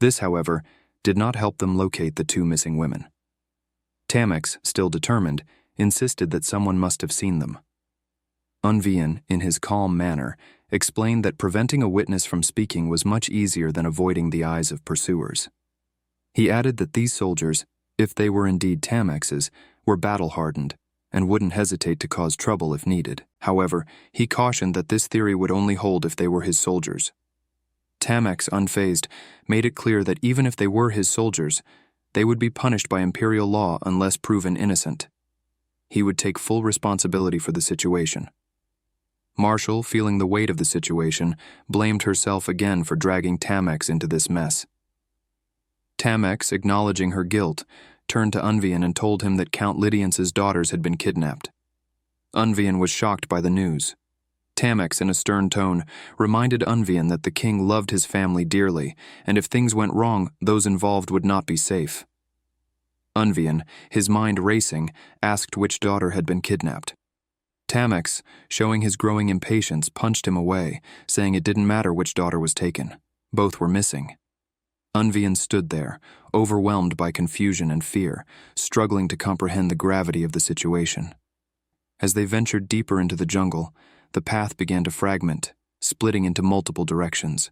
This, however, did not help them locate the 2 missing women. Tamex, still determined, insisted that someone must have seen them. Unvian, in his calm manner, explained that preventing a witness from speaking was much easier than avoiding the eyes of pursuers. He added that these soldiers, if they were indeed Tamex's, were battle-hardened and wouldn't hesitate to cause trouble if needed. However, he cautioned that this theory would only hold if they were his soldiers. Tamex, unfazed, made it clear that even if they were his soldiers, they would be punished by imperial law unless proven innocent. He would take full responsibility for the situation. Marshall, feeling the weight of the situation, blamed herself again for dragging Tamex into this mess. Tamex, acknowledging her guilt, turned to Unvian and told him that Count Lydiance's daughters had been kidnapped. Unvian was shocked by the news. Tamex, in a stern tone, reminded Unvian that the king loved his family dearly, and if things went wrong, those involved would not be safe. Unvian, his mind racing, asked which daughter had been kidnapped. Tamex, showing his growing impatience, punched him away, saying it didn't matter which daughter was taken. Both were missing. Unvian stood there, overwhelmed by confusion and fear, struggling to comprehend the gravity of the situation. As they ventured deeper into the jungle, the path began to fragment, splitting into multiple directions.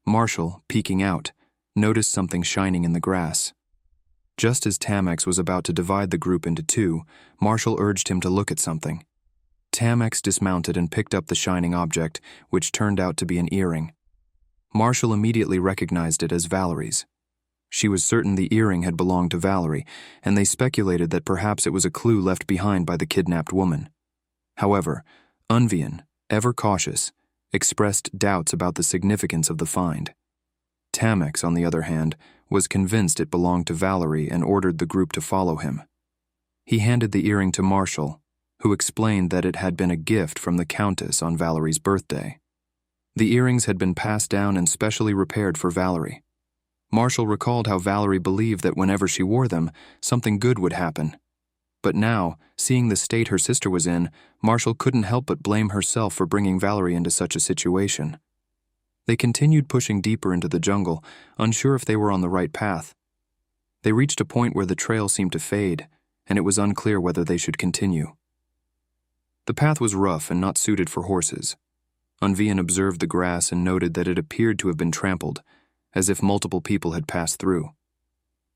Marshall, peeking out, noticed something shining in the grass. Just as Tamex was about to divide the group into two, Marshall urged him to look at something. Tamex dismounted and picked up the shining object, which turned out to be an earring. Marshall immediately recognized it as Valerie's. She was certain the earring had belonged to Valerie, and they speculated that perhaps it was a clue left behind by the kidnapped woman. However, Unvian, ever cautious, expressed doubts about the significance of the find. Tamex, on the other hand, was convinced it belonged to Valerie and ordered the group to follow him. He handed the earring to Marshall, who explained that it had been a gift from the Countess on Valerie's birthday. The earrings had been passed down and specially repaired for Valerie. Marshall recalled how Valerie believed that whenever she wore them, something good would happen. But now, seeing the state her sister was in, Marshall couldn't help but blame herself for bringing Valerie into such a situation. They continued pushing deeper into the jungle, unsure if they were on the right path. They reached a point where the trail seemed to fade, and it was unclear whether they should continue. The path was rough and not suited for horses. Unvian observed the grass and noted that it appeared to have been trampled, as if multiple people had passed through.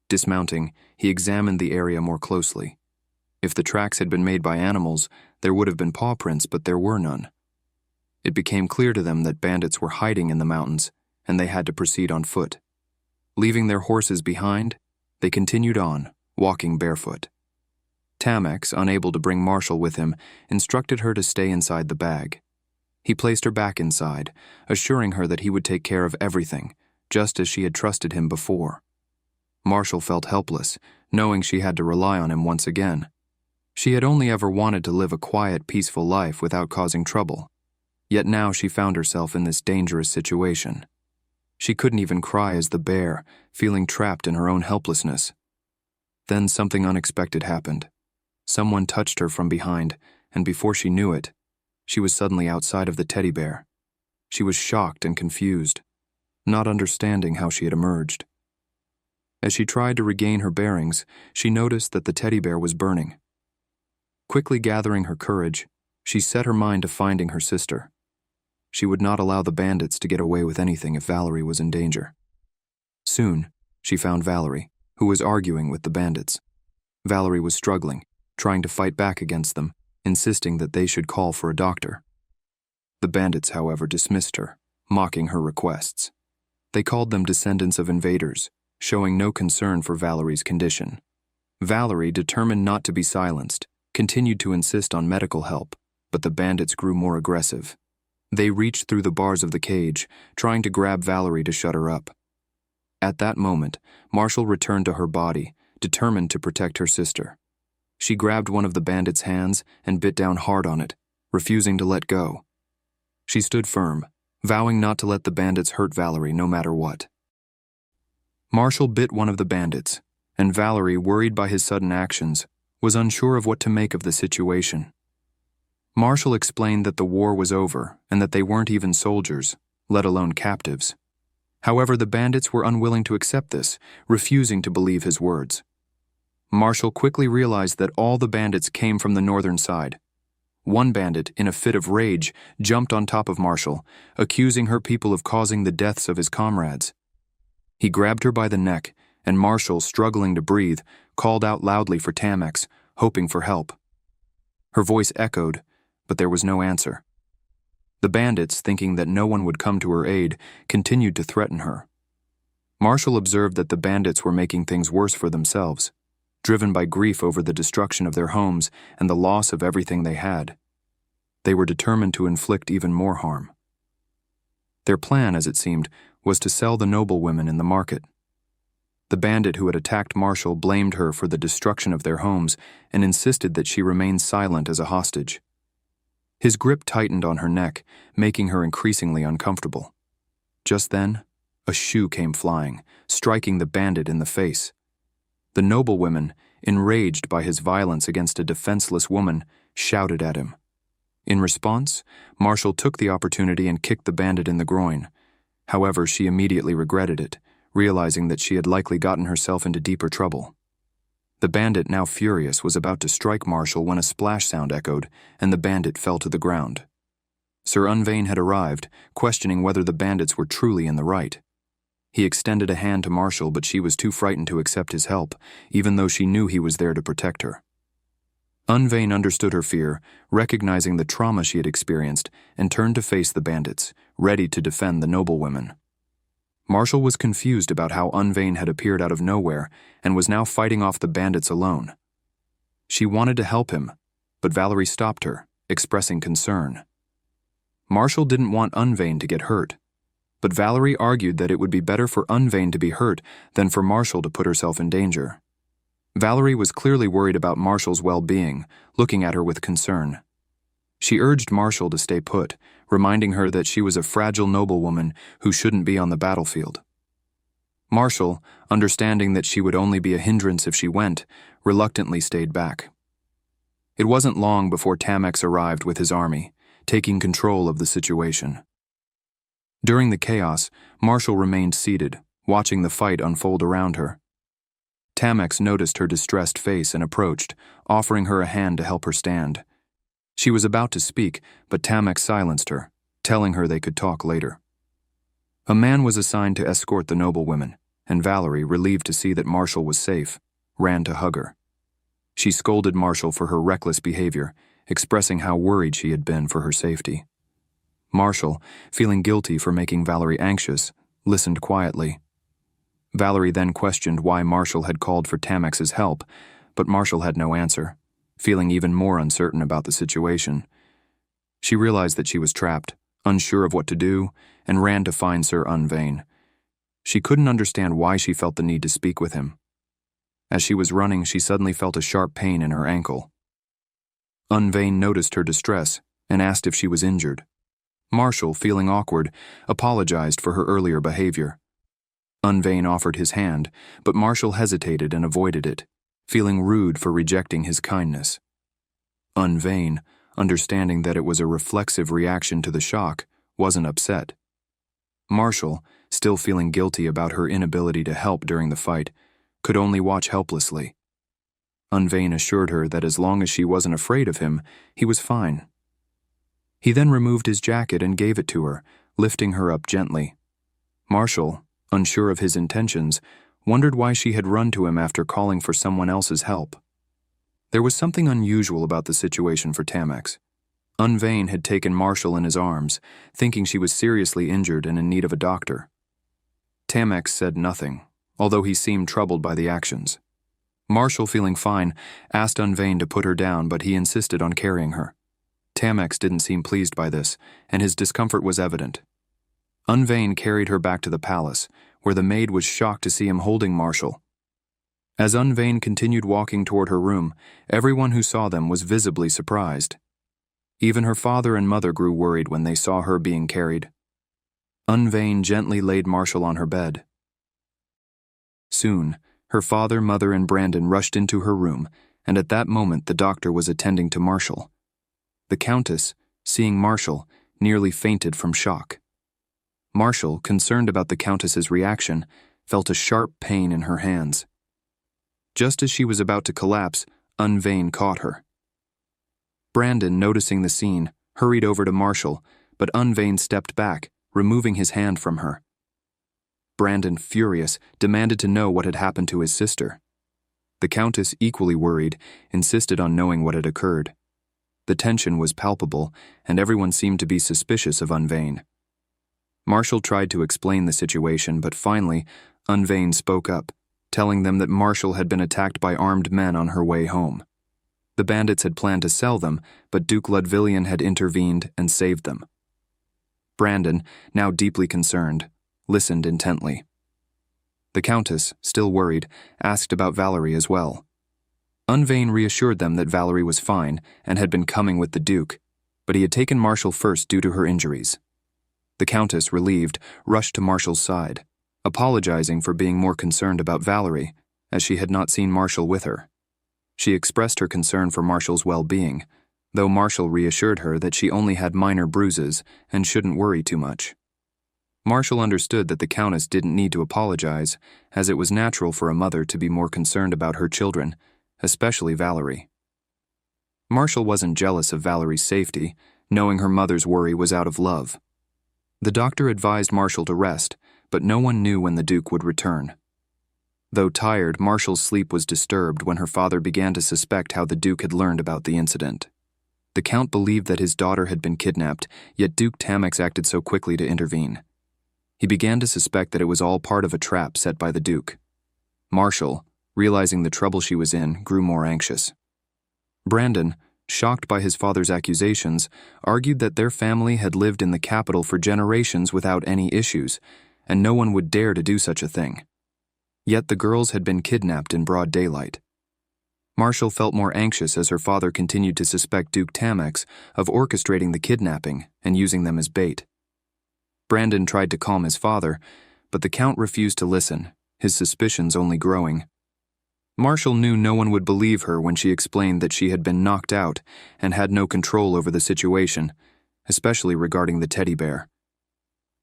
Dismounting, he examined the area more closely. If the tracks had been made by animals, there would have been paw prints, but there were none. It became clear to them that bandits were hiding in the mountains, and they had to proceed on foot. Leaving their horses behind, they continued on, walking barefoot. Tamex, unable to bring Marshall with him, instructed her to stay inside the bag. He placed her back inside, assuring her that he would take care of everything, just as she had trusted him before. Marshall felt helpless, knowing she had to rely on him once again. She had only ever wanted to live a quiet, peaceful life without causing trouble. Yet now she found herself in this dangerous situation. She couldn't even cry as the bear, feeling trapped in her own helplessness. Then something unexpected happened. Someone touched her from behind, and before she knew it, she was suddenly outside of the teddy bear. She was shocked and confused, not understanding how she had emerged. As she tried to regain her bearings, she noticed that the teddy bear was burning. Quickly gathering her courage, she set her mind to finding her sister. She would not allow the bandits to get away with anything if Valerie was in danger. Soon, she found Valerie, who was arguing with the bandits. Valerie was struggling, trying to fight back against them, insisting that they should call for a doctor. The bandits, however, dismissed her, mocking her requests. They called them descendants of invaders, showing no concern for Valerie's condition. Valerie, determined not to be silenced, continued to insist on medical help, but the bandits grew more aggressive. They reached through the bars of the cage, trying to grab Valerie to shut her up. At that moment, Marshall returned to her body, determined to protect her sister. She grabbed one of the bandits' hands and bit down hard on it, refusing to let go. She stood firm, vowing not to let the bandits hurt Valerie no matter what. Marshall bit one of the bandits, and Valerie, worried by his sudden actions, was unsure of what to make of the situation. Marshall explained that the war was over and that they weren't even soldiers, let alone captives. However, the bandits were unwilling to accept this, refusing to believe his words. Marshall quickly realized that all the bandits came from the northern side. One bandit, in a fit of rage, jumped on top of Marshall, accusing her people of causing the deaths of his comrades. He grabbed her by the neck, and Marshall, struggling to breathe, called out loudly for Tamex, hoping for help. Her voice echoed, but there was no answer. The bandits, thinking that no one would come to her aid, continued to threaten her. Marshall observed that the bandits were making things worse for themselves, driven by grief over the destruction of their homes and the loss of everything they had. They were determined to inflict even more harm. Their plan, as it seemed, was to sell the noblewomen in the market. The bandit who had attacked Marshall blamed her for the destruction of their homes and insisted that she remain silent as a hostage. His grip tightened on her neck, making her increasingly uncomfortable. Just then, a shoe came flying, striking the bandit in the face. The noblewomen, enraged by his violence against a defenseless woman, shouted at him. In response, Marshall took the opportunity and kicked the bandit in the groin. However, she immediately regretted it, realizing that she had likely gotten herself into deeper trouble. The bandit, now furious, was about to strike Marshall when a splash sound echoed, and the bandit fell to the ground. Sir Unvain had arrived, questioning whether the bandits were truly in the right. He extended a hand to Marshall, but she was too frightened to accept his help, even though she knew he was there to protect her. Unvain understood her fear, recognizing the trauma she had experienced, and turned to face the bandits, ready to defend the noblewomen. Marshall was confused about how Unvain had appeared out of nowhere and was now fighting off the bandits alone. She wanted to help him, but Valerie stopped her, expressing concern. Marshall didn't want Unvain to get hurt, but Valerie argued that it would be better for Unvain to be hurt than for Marshall to put herself in danger. Valerie was clearly worried about Marshall's well-being, looking at her with concern. She urged Marshall to stay put, reminding her that she was a fragile noblewoman who shouldn't be on the battlefield. Marshall, understanding that she would only be a hindrance if she went, reluctantly stayed back. It wasn't long before Tamex arrived with his army, taking control of the situation. During the chaos, Marshall remained seated, watching the fight unfold around her. Tamex noticed her distressed face and approached, offering her a hand to help her stand. She was about to speak, but Tamex silenced her, telling her they could talk later. A man was assigned to escort the noblewomen, and Valerie, relieved to see that Marshall was safe, ran to hug her. She scolded Marshall for her reckless behavior, expressing how worried she had been for her safety. Marshall, feeling guilty for making Valerie anxious, listened quietly. Valerie then questioned why Marshall had called for Tamex's help, but Marshall had no answer, feeling even more uncertain about the situation. She realized that she was trapped, unsure of what to do, and ran to find Sir Unvain. She couldn't understand why she felt the need to speak with him. As she was running, she suddenly felt a sharp pain in her ankle. Unvain noticed her distress and asked if she was injured. Marshall, feeling awkward, apologized for her earlier behavior. Unvain offered his hand, but Marshall hesitated and avoided it, feeling rude for rejecting his kindness. Unvain, understanding that it was a reflexive reaction to the shock, wasn't upset. Marshall, still feeling guilty about her inability to help during the fight, could only watch helplessly. Unvain assured her that as long as she wasn't afraid of him, he was fine. He then removed his jacket and gave it to her, lifting her up gently. Marshall, unsure of his intentions, wondered why she had run to him after calling for someone else's help. There was something unusual about the situation for Tamex. Unvain had taken Marshall in his arms, thinking she was seriously injured and in need of a doctor. Tamex said nothing, although he seemed troubled by the actions. Marshall, feeling fine, asked Unvain to put her down, but he insisted on carrying her. Tamex didn't seem pleased by this, and his discomfort was evident. Unvain carried her back to the palace, where the maid was shocked to see him holding Marshall. As Unvain continued walking toward her room, everyone who saw them was visibly surprised. Even her father and mother grew worried when they saw her being carried. Unvain gently laid Marshall on her bed. Soon, her father, mother, and Brandon rushed into her room, and at that moment the doctor was attending to Marshall. The Countess, seeing Marshall, nearly fainted from shock. Marshall, concerned about the Countess's reaction, felt a sharp pain in her hands. Just as she was about to collapse, Unvain caught her. Brandon, noticing the scene, hurried over to Marshall, but Unvain stepped back, removing his hand from her. Brandon, furious, demanded to know what had happened to his sister. The Countess, equally worried, insisted on knowing what had occurred. The tension was palpable, and everyone seemed to be suspicious of Unvain. Marshall tried to explain the situation, but finally, Unvain spoke up, telling them that Marshall had been attacked by armed men on her way home. The bandits had planned to sell them, but Duke Ludvillian had intervened and saved them. Brandon, now deeply concerned, listened intently. The Countess, still worried, asked about Valerie as well. Unvain reassured them that Valerie was fine and had been coming with the Duke, but he had taken Marshall first due to her injuries. The Countess, relieved, rushed to Marshall's side, apologizing for being more concerned about Valerie, as she had not seen Marshall with her. She expressed her concern for Marshall's well-being, though Marshall reassured her that she only had minor bruises and shouldn't worry too much. Marshall understood that the Countess didn't need to apologize, as it was natural for a mother to be more concerned about her children, especially Valerie. Marshall wasn't jealous of Valerie's safety, knowing her mother's worry was out of love. The doctor advised Marshall to rest, but no one knew when the Duke would return. Though tired, Marshall's sleep was disturbed when her father began to suspect how the Duke had learned about the incident. The Count believed that his daughter had been kidnapped, yet Duke Tamex acted so quickly to intervene. He began to suspect that it was all part of a trap set by the Duke. Marshall, realizing the trouble she was in, grew more anxious. Brandon, shocked by his father's accusations, argued that their family had lived in the capital for generations without any issues, and no one would dare to do such a thing. Yet the girls had been kidnapped in broad daylight. Marshall felt more anxious as her father continued to suspect Duke Tamex of orchestrating the kidnapping and using them as bait. Brandon tried to calm his father, but the Count refused to listen, his suspicions only growing. Marshall knew no one would believe her when she explained that she had been knocked out and had no control over the situation, especially regarding the teddy bear.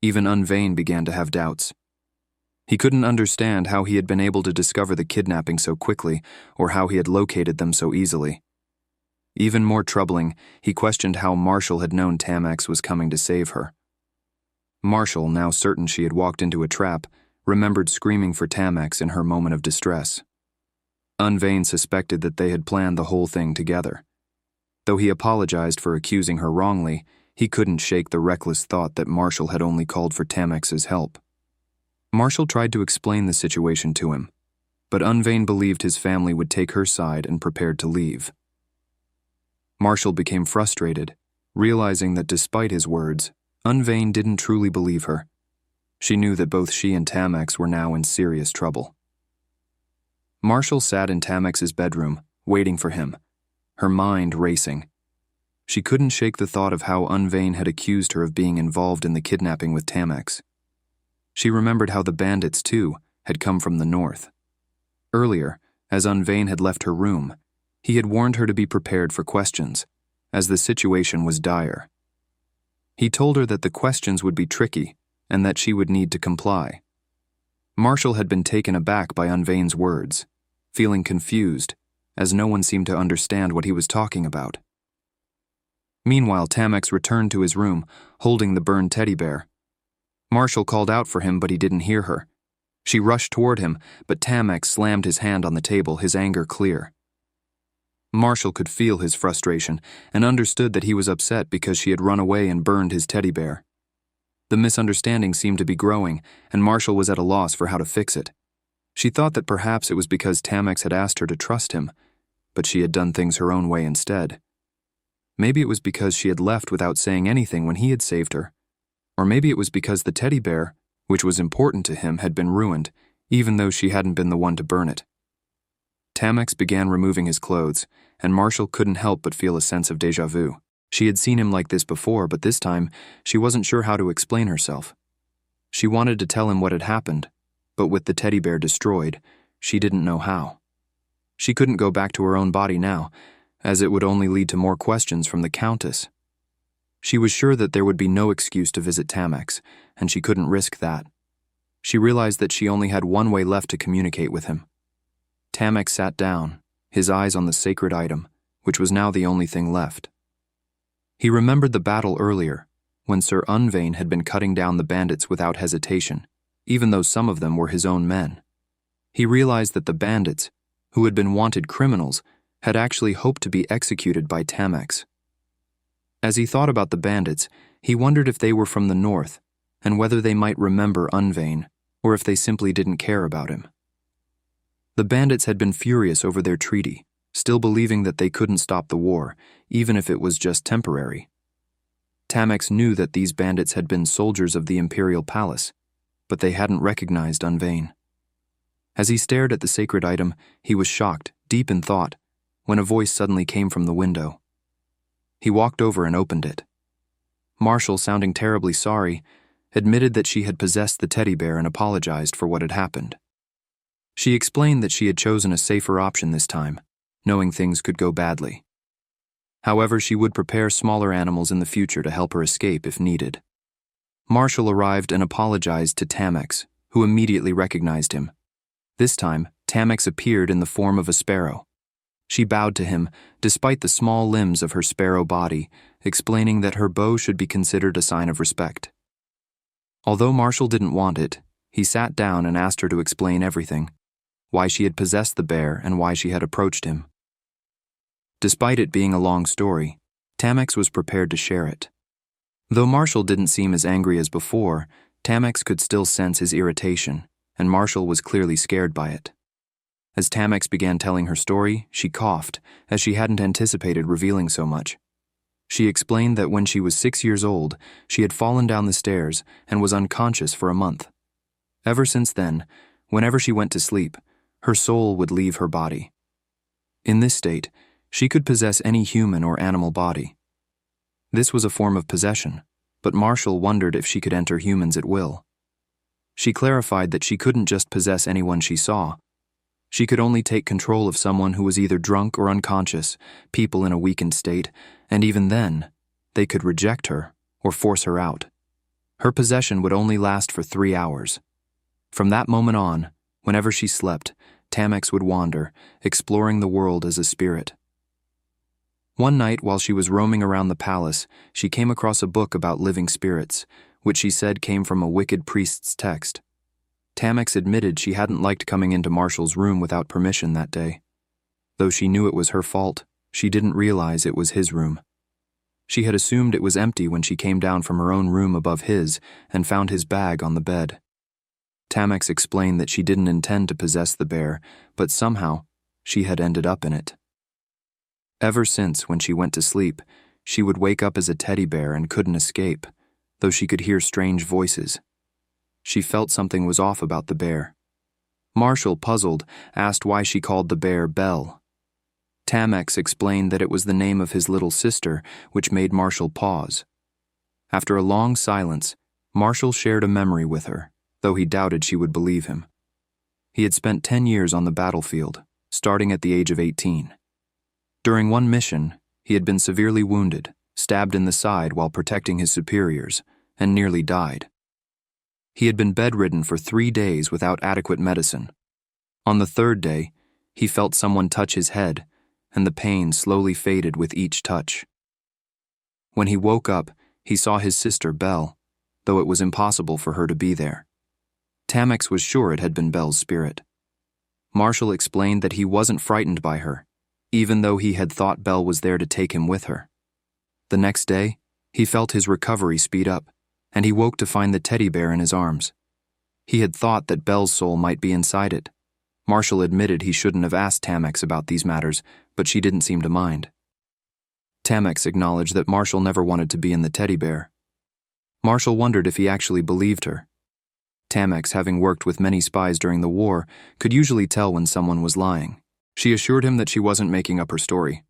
Even Unvain began to have doubts. He couldn't understand how he had been able to discover the kidnapping so quickly or how he had located them so easily. Even more troubling, he questioned how Marshall had known Tamex was coming to save her. Marshall, now certain she had walked into a trap, remembered screaming for Tamex in her moment of distress. Unvain suspected that they had planned the whole thing together. Though he apologized for accusing her wrongly, he couldn't shake the reckless thought that Marshall had only called for Tamex's help. Marshall tried to explain the situation to him, but Unvain believed his family would take her side and prepared to leave. Marshall became frustrated, realizing that despite his words, Unvain didn't truly believe her. She knew that both she and Tamex were now in serious trouble. Marshall sat in Tamex's bedroom, waiting for him, her mind racing. She couldn't shake the thought of how Unvain had accused her of being involved in the kidnapping with Tamex. She remembered how the bandits, too, had come from the north. Earlier, as Unvain had left her room, he had warned her to be prepared for questions, as the situation was dire. He told her that the questions would be tricky and that she would need to comply. Marshall had been taken aback by Unvain's words, feeling confused, as no one seemed to understand what he was talking about. Meanwhile, Tamex returned to his room, holding the burned teddy bear. Marshall called out for him, but he didn't hear her. She rushed toward him, but Tamex slammed his hand on the table, his anger clear. Marshall could feel his frustration and understood that he was upset because she had run away and burned his teddy bear. The misunderstanding seemed to be growing, and Marshall was at a loss for how to fix it. She thought that perhaps it was because Tamex had asked her to trust him, but she had done things her own way instead. Maybe it was because she had left without saying anything when he had saved her. Or maybe it was because the teddy bear, which was important to him, had been ruined, even though she hadn't been the one to burn it. Tamex began removing his clothes, and Marshall couldn't help but feel a sense of déjà vu. She had seen him like this before, but this time, she wasn't sure how to explain herself. She wanted to tell him what had happened, but with the teddy bear destroyed, she didn't know how. She couldn't go back to her own body now, as it would only lead to more questions from the Countess. She was sure that there would be no excuse to visit Tamex, and she couldn't risk that. She realized that she only had one way left to communicate with him. Tamex sat down, his eyes on the sacred item, which was now the only thing left. He remembered the battle earlier, when Sir Unvain had been cutting down the bandits without hesitation, even though some of them were his own men. He realized that the bandits, who had been wanted criminals, had actually hoped to be executed by Tamex. As he thought about the bandits, he wondered if they were from the north, and whether they might remember Unvain, or if they simply didn't care about him. The bandits had been furious over their treaty, still believing that they couldn't stop the war, even if it was just temporary. Tamex knew that these bandits had been soldiers of the imperial palace, but they hadn't recognized Unvain. As he stared at the sacred item, he was shocked, deep in thought, when a voice suddenly came from the window. He walked over and opened it. Marshall, sounding terribly sorry, admitted that she had possessed the teddy bear and apologized for what had happened. She explained that she had chosen a safer option this time, knowing things could go badly. However, she would prepare smaller animals in the future to help her escape if needed. Marshall arrived and apologized to Tamex, who immediately recognized him. This time, Tamex appeared in the form of a sparrow. She bowed to him, despite the small limbs of her sparrow body, explaining that her bow should be considered a sign of respect. Although Marshall didn't want it, he sat down and asked her to explain everything, why she had possessed the bear and why she had approached him. Despite it being a long story, Tamex was prepared to share it. Though Marshall didn't seem as angry as before, Tamex could still sense his irritation, and Marshall was clearly scared by it. As Tamex began telling her story, she coughed, as she hadn't anticipated revealing so much. She explained that when she was 6 years old, she had fallen down the stairs and was unconscious for a month. Ever since then, whenever she went to sleep, her soul would leave her body. In this state, she could possess any human or animal body. This was a form of possession, but Marshall wondered if she could enter humans at will. She clarified that she couldn't just possess anyone she saw. She could only take control of someone who was either drunk or unconscious, people in a weakened state, and even then, they could reject her or force her out. Her possession would only last for 3 hours. From that moment on, whenever she slept, Tamex would wander, exploring the world as a spirit. One night, while she was roaming around the palace, she came across a book about living spirits, which she said came from a wicked priest's text. Tamex admitted she hadn't liked coming into Marshall's room without permission that day. Though she knew it was her fault, she didn't realize it was his room. She had assumed it was empty when she came down from her own room above his and found his bag on the bed. Tamex explained that she didn't intend to possess the bear, but somehow, she had ended up in it. Ever since, when she went to sleep, she would wake up as a teddy bear and couldn't escape, though she could hear strange voices. She felt something was off about the bear. Marshall, puzzled, asked why she called the bear Belle. Tamex explained that it was the name of his little sister, which made Marshall pause. After a long silence, Marshall shared a memory with her, though he doubted she would believe him. He had spent 10 years on the battlefield, starting at the age of 18. During one mission, he had been severely wounded, stabbed in the side while protecting his superiors, and nearly died. He had been bedridden for 3 days without adequate medicine. On the 3rd day, he felt someone touch his head, and the pain slowly faded with each touch. When he woke up, he saw his sister Belle, though it was impossible for her to be there. Tamex was sure it had been Belle's spirit. Marshall explained that he wasn't frightened by her, even though he had thought Belle was there to take him with her. The next day, he felt his recovery speed up, and he woke to find the teddy bear in his arms. He had thought that Belle's soul might be inside it. Marshall admitted he shouldn't have asked Tamex about these matters, but she didn't seem to mind. Tamex acknowledged that Marshall never wanted to be in the teddy bear. Marshall wondered if he actually believed her. Tamex, having worked with many spies during the war, could usually tell when someone was lying. She assured him that she wasn't making up her story.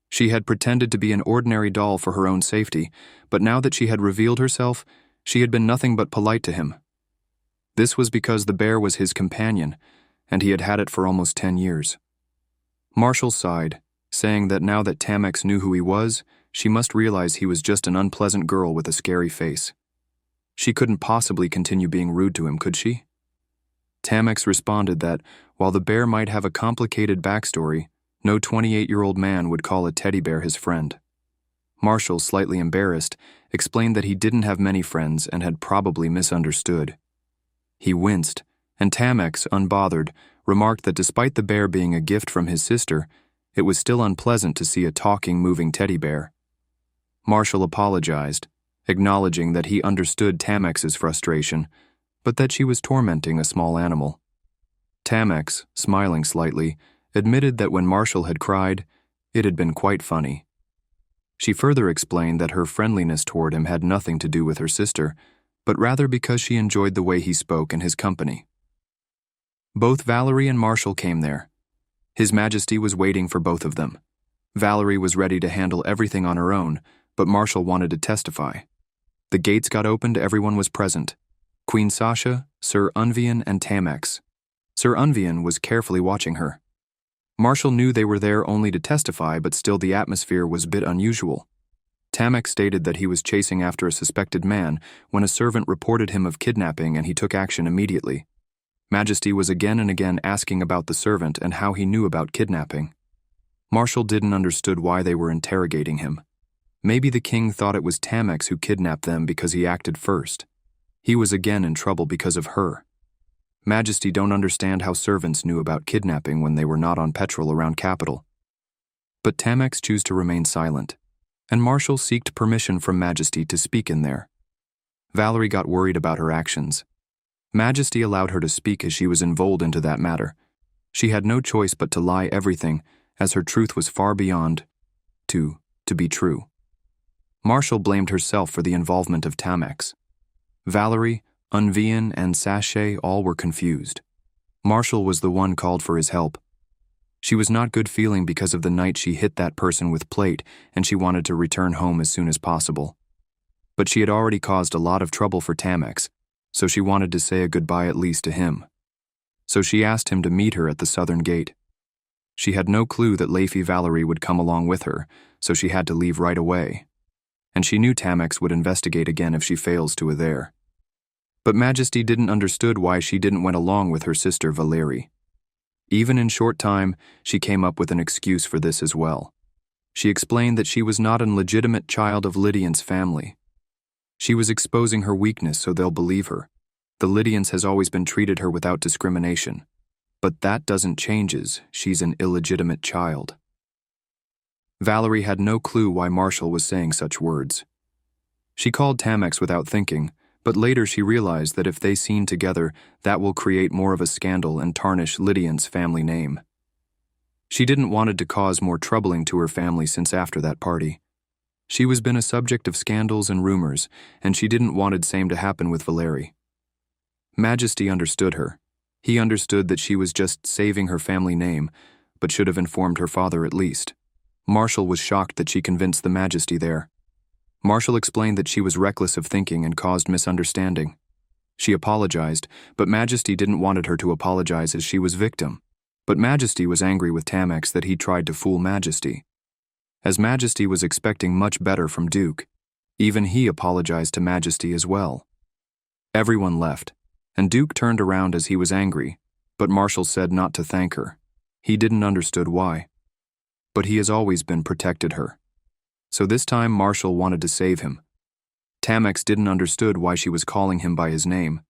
She had pretended to be an ordinary doll for her own safety, but now that she had revealed herself, she had been nothing but polite to him. This was because the bear was his companion, and he had had it for almost 10 years. Marshall sighed, saying that now that Tamex knew who he was, she must realize he was just an unpleasant girl with a scary face. She couldn't possibly continue being rude to him, could she? Tamex responded that, while the bear might have a complicated backstory, no 28-year-old man would call a teddy bear his friend. Marshall, slightly embarrassed, explained that he didn't have many friends and had probably misunderstood. He winced, and Tamex, unbothered, remarked that despite the bear being a gift from his sister, it was still unpleasant to see a talking, moving teddy bear. Marshall apologized, acknowledging that he understood Tamex's frustration, but that she was tormenting a small animal. Tamex, smiling slightly, admitted that when Marshall had cried, it had been quite funny. She further explained that her friendliness toward him had nothing to do with her sister, but rather because she enjoyed the way he spoke in his company. Both Valerie and Marshall came there. His Majesty was waiting for both of them. Valerie was ready to handle everything on her own, but Marshall wanted to testify. The gates got opened, everyone was present. Queen Sasha, Sir Unvian, and Tamex. Sir Unvian was carefully watching her. Marshall knew they were there only to testify, but still the atmosphere was a bit unusual. Tamek stated that he was chasing after a suspected man when a servant reported him of kidnapping and he took action immediately. Majesty was again and again asking about the servant and how he knew about kidnapping. Marshall didn't understood why they were interrogating him. Maybe the king thought it was Tamek who kidnapped them because he acted first. He was again in trouble because of her. Majesty don't understand how servants knew about kidnapping when they were not on patrol around capital. But Tamek chose to remain silent, and Marshall sought permission from Majesty to speak in there. Valerie got worried about her actions. Majesty allowed her to speak as she was involved into that matter. She had no choice but to lie everything, as her truth was far beyond to be true. Marshall blamed herself for the involvement of Tamek. Valerie, Unvian, and Sachet all were confused. Marshall was the one called for his help. She was not good feeling because of the night she hit that person with plate, and she wanted to return home as soon as possible. But she had already caused a lot of trouble for Tamek, so she wanted to say a goodbye at least to him. So she asked him to meet her at the southern gate. She had no clue that Lafey Valerie would come along with her, so she had to leave right away. And she knew Tamek would investigate again if she fails to there. But Majesty didn't understood why she didn't went along with her sister Valerie. Even in short time, she came up with an excuse for this as well. She explained that she was not an legitimate child of Lydian's family. She was exposing her weakness so they'll believe her. The Lydians has always been treated her without discrimination. But that doesn't changes, she's an illegitimate child. Valerie had no clue why Marshall was saying such words. She called Tamek without thinking, but later she realized that if they seen together, that will create more of a scandal and tarnish Lydian's family name. She didn't wanted to cause more troubling to her family since after that party. She was been a subject of scandals and rumors, and she didn't wanted same to happen with Valerie. Majesty understood her. He understood that she was just saving her family name, but should have informed her father at least. Marshall was shocked that she convinced the Majesty there. Marshall explained that she was reckless of thinking and caused misunderstanding. She apologized, but Majesty didn't wanted her to apologize as she was victim. But Majesty was angry with Tamek that he tried to fool Majesty. As Majesty was expecting much better from Duke, even he apologized to Majesty as well. Everyone left, and Duke turned around as he was angry, but Marshall said not to thank her. He didn't understood why. But he has always been protected her. So this time Marshall wanted to save him. Tamek didn't understood why she was calling him by his name,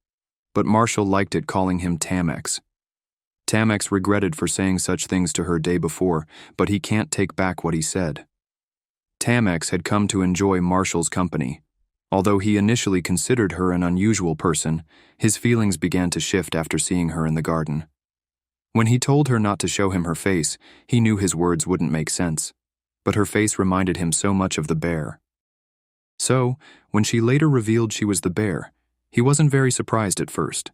but Marshall liked it calling him Tamek. Tamek regretted for saying such things to her day before, but he can't take back what he said. Tamek had come to enjoy Marshall's company. Although he initially considered her an unusual person, his feelings began to shift after seeing her in the garden. When he told her not to show him her face, he knew his words wouldn't make sense, but her face reminded him so much of the bear. So, when she later revealed she was the bear, he wasn't very surprised at first.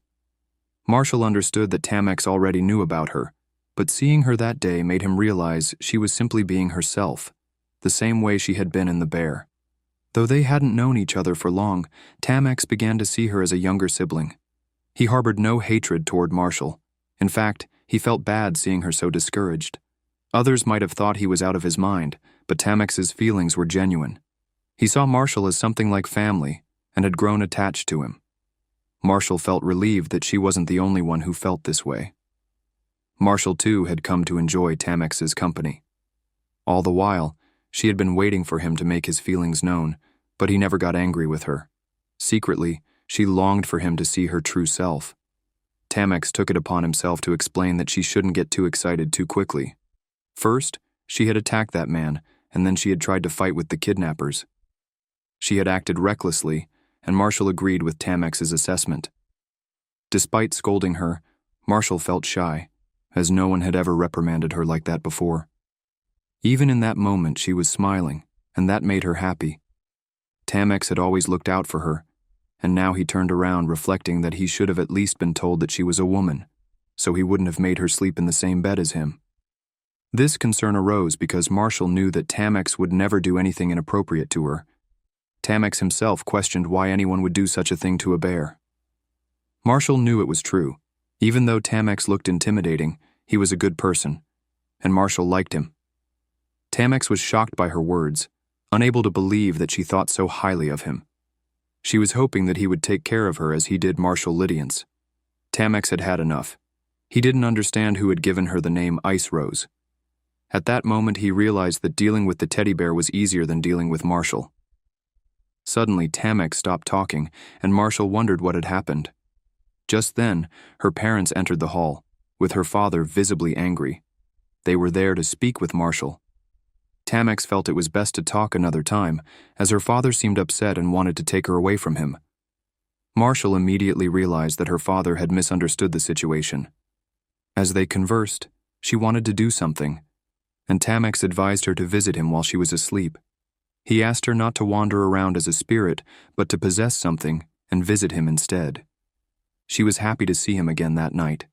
Marshall understood that Tamek already knew about her, but seeing her that day made him realize she was simply being herself, the same way she had been in the bear. Though they hadn't known each other for long, Tamek began to see her as a younger sibling. He harbored no hatred toward Marshall. In fact, he felt bad seeing her so discouraged. Others might have thought he was out of his mind, but Tamek's feelings were genuine. He saw Marshall as something like family and had grown attached to him. Marshall felt relieved that she wasn't the only one who felt this way. Marshall, too, had come to enjoy Tamek's company. All the while, she had been waiting for him to make his feelings known, but he never got angry with her. Secretly, she longed for him to see her true self. Tamek took it upon himself to explain that she shouldn't get too excited too quickly. First, she had attacked that man, and then she had tried to fight with the kidnappers. She had acted recklessly, and Marshall agreed with Tamek's assessment. Despite scolding her, Marshall felt shy, as no one had ever reprimanded her like that before. Even in that moment she was smiling, and that made her happy. Tamek had always looked out for her, and now he turned around reflecting that he should have at least been told that she was a woman, so he wouldn't have made her sleep in the same bed as him. This concern arose because Marshall knew that Tamek would never do anything inappropriate to her. Tamek himself questioned why anyone would do such a thing to a bear. Marshall knew it was true. Even though Tamek looked intimidating, he was a good person, and Marshall liked him. Tamek was shocked by her words, unable to believe that she thought so highly of him. She was hoping that he would take care of her as he did Marshal Lydian's. Tamex had had enough. He didn't understand who had given her the name Ice Rose. At that moment, he realized that dealing with the teddy bear was easier than dealing with Marshal. Suddenly, Tamex stopped talking, and Marshal wondered what had happened. Just then, her parents entered the hall, with her father visibly angry. They were there to speak with Marshal. Tamex felt it was best to talk another time, as her father seemed upset and wanted to take her away from him. Marshal immediately realized that her father had misunderstood the situation. As they conversed, she wanted to do something, and Tamex advised her to visit him while she was asleep. He asked her not to wander around as a spirit, but to possess something and visit him instead. She was happy to see him again that night.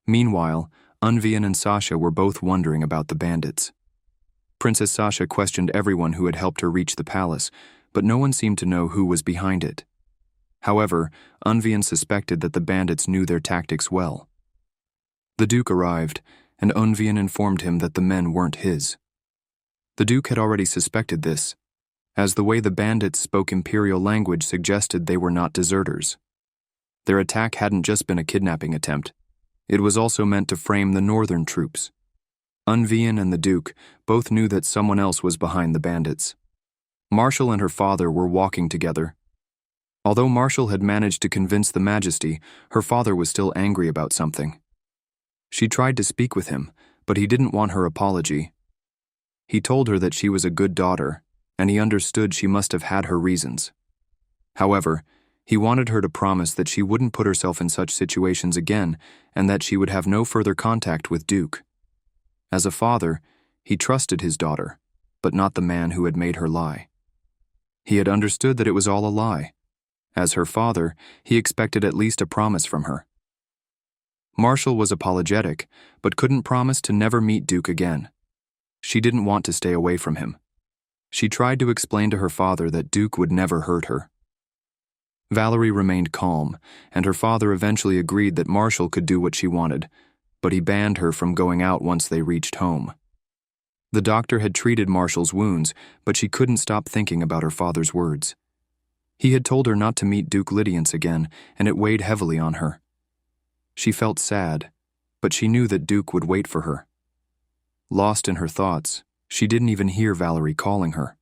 Meanwhile, Unvian and Sasha were both wondering about the bandits. Princess Sasha questioned everyone who had helped her reach the palace, but no one seemed to know who was behind it. However, Unvian suspected that the bandits knew their tactics well. The Duke arrived, and Unvian informed him that the men weren't his. The Duke had already suspected this, as the way the bandits spoke imperial language suggested they were not deserters. Their attack hadn't just been a kidnapping attempt. It was also meant to frame the northern troops. Unvian and the Duke both knew that someone else was behind the bandits. Marshal and her father were walking together. Although Marshal had managed to convince the Majesty, her father was still angry about something. She tried to speak with him, but he didn't want her apology. He told her that she was a good daughter, and he understood she must have had her reasons. However, he wanted her to promise that she wouldn't put herself in such situations again and that she would have no further contact with Duke. As a father, he trusted his daughter, but not the man who had made her lie. He had understood that it was all a lie. As her father, he expected at least a promise from her. Marshal was apologetic, but couldn't promise to never meet Duke again. She didn't want to stay away from him. She tried to explain to her father that Duke would never hurt her. Valerie remained calm, and her father eventually agreed that Marshal could do what she wanted, but he banned her from going out once they reached home. The doctor had treated Marshal's wounds, but she couldn't stop thinking about her father's words. He had told her not to meet Duke Lydiance again, and it weighed heavily on her. She felt sad, but she knew that Duke would wait for her. Lost in her thoughts, she didn't even hear Valerie calling her.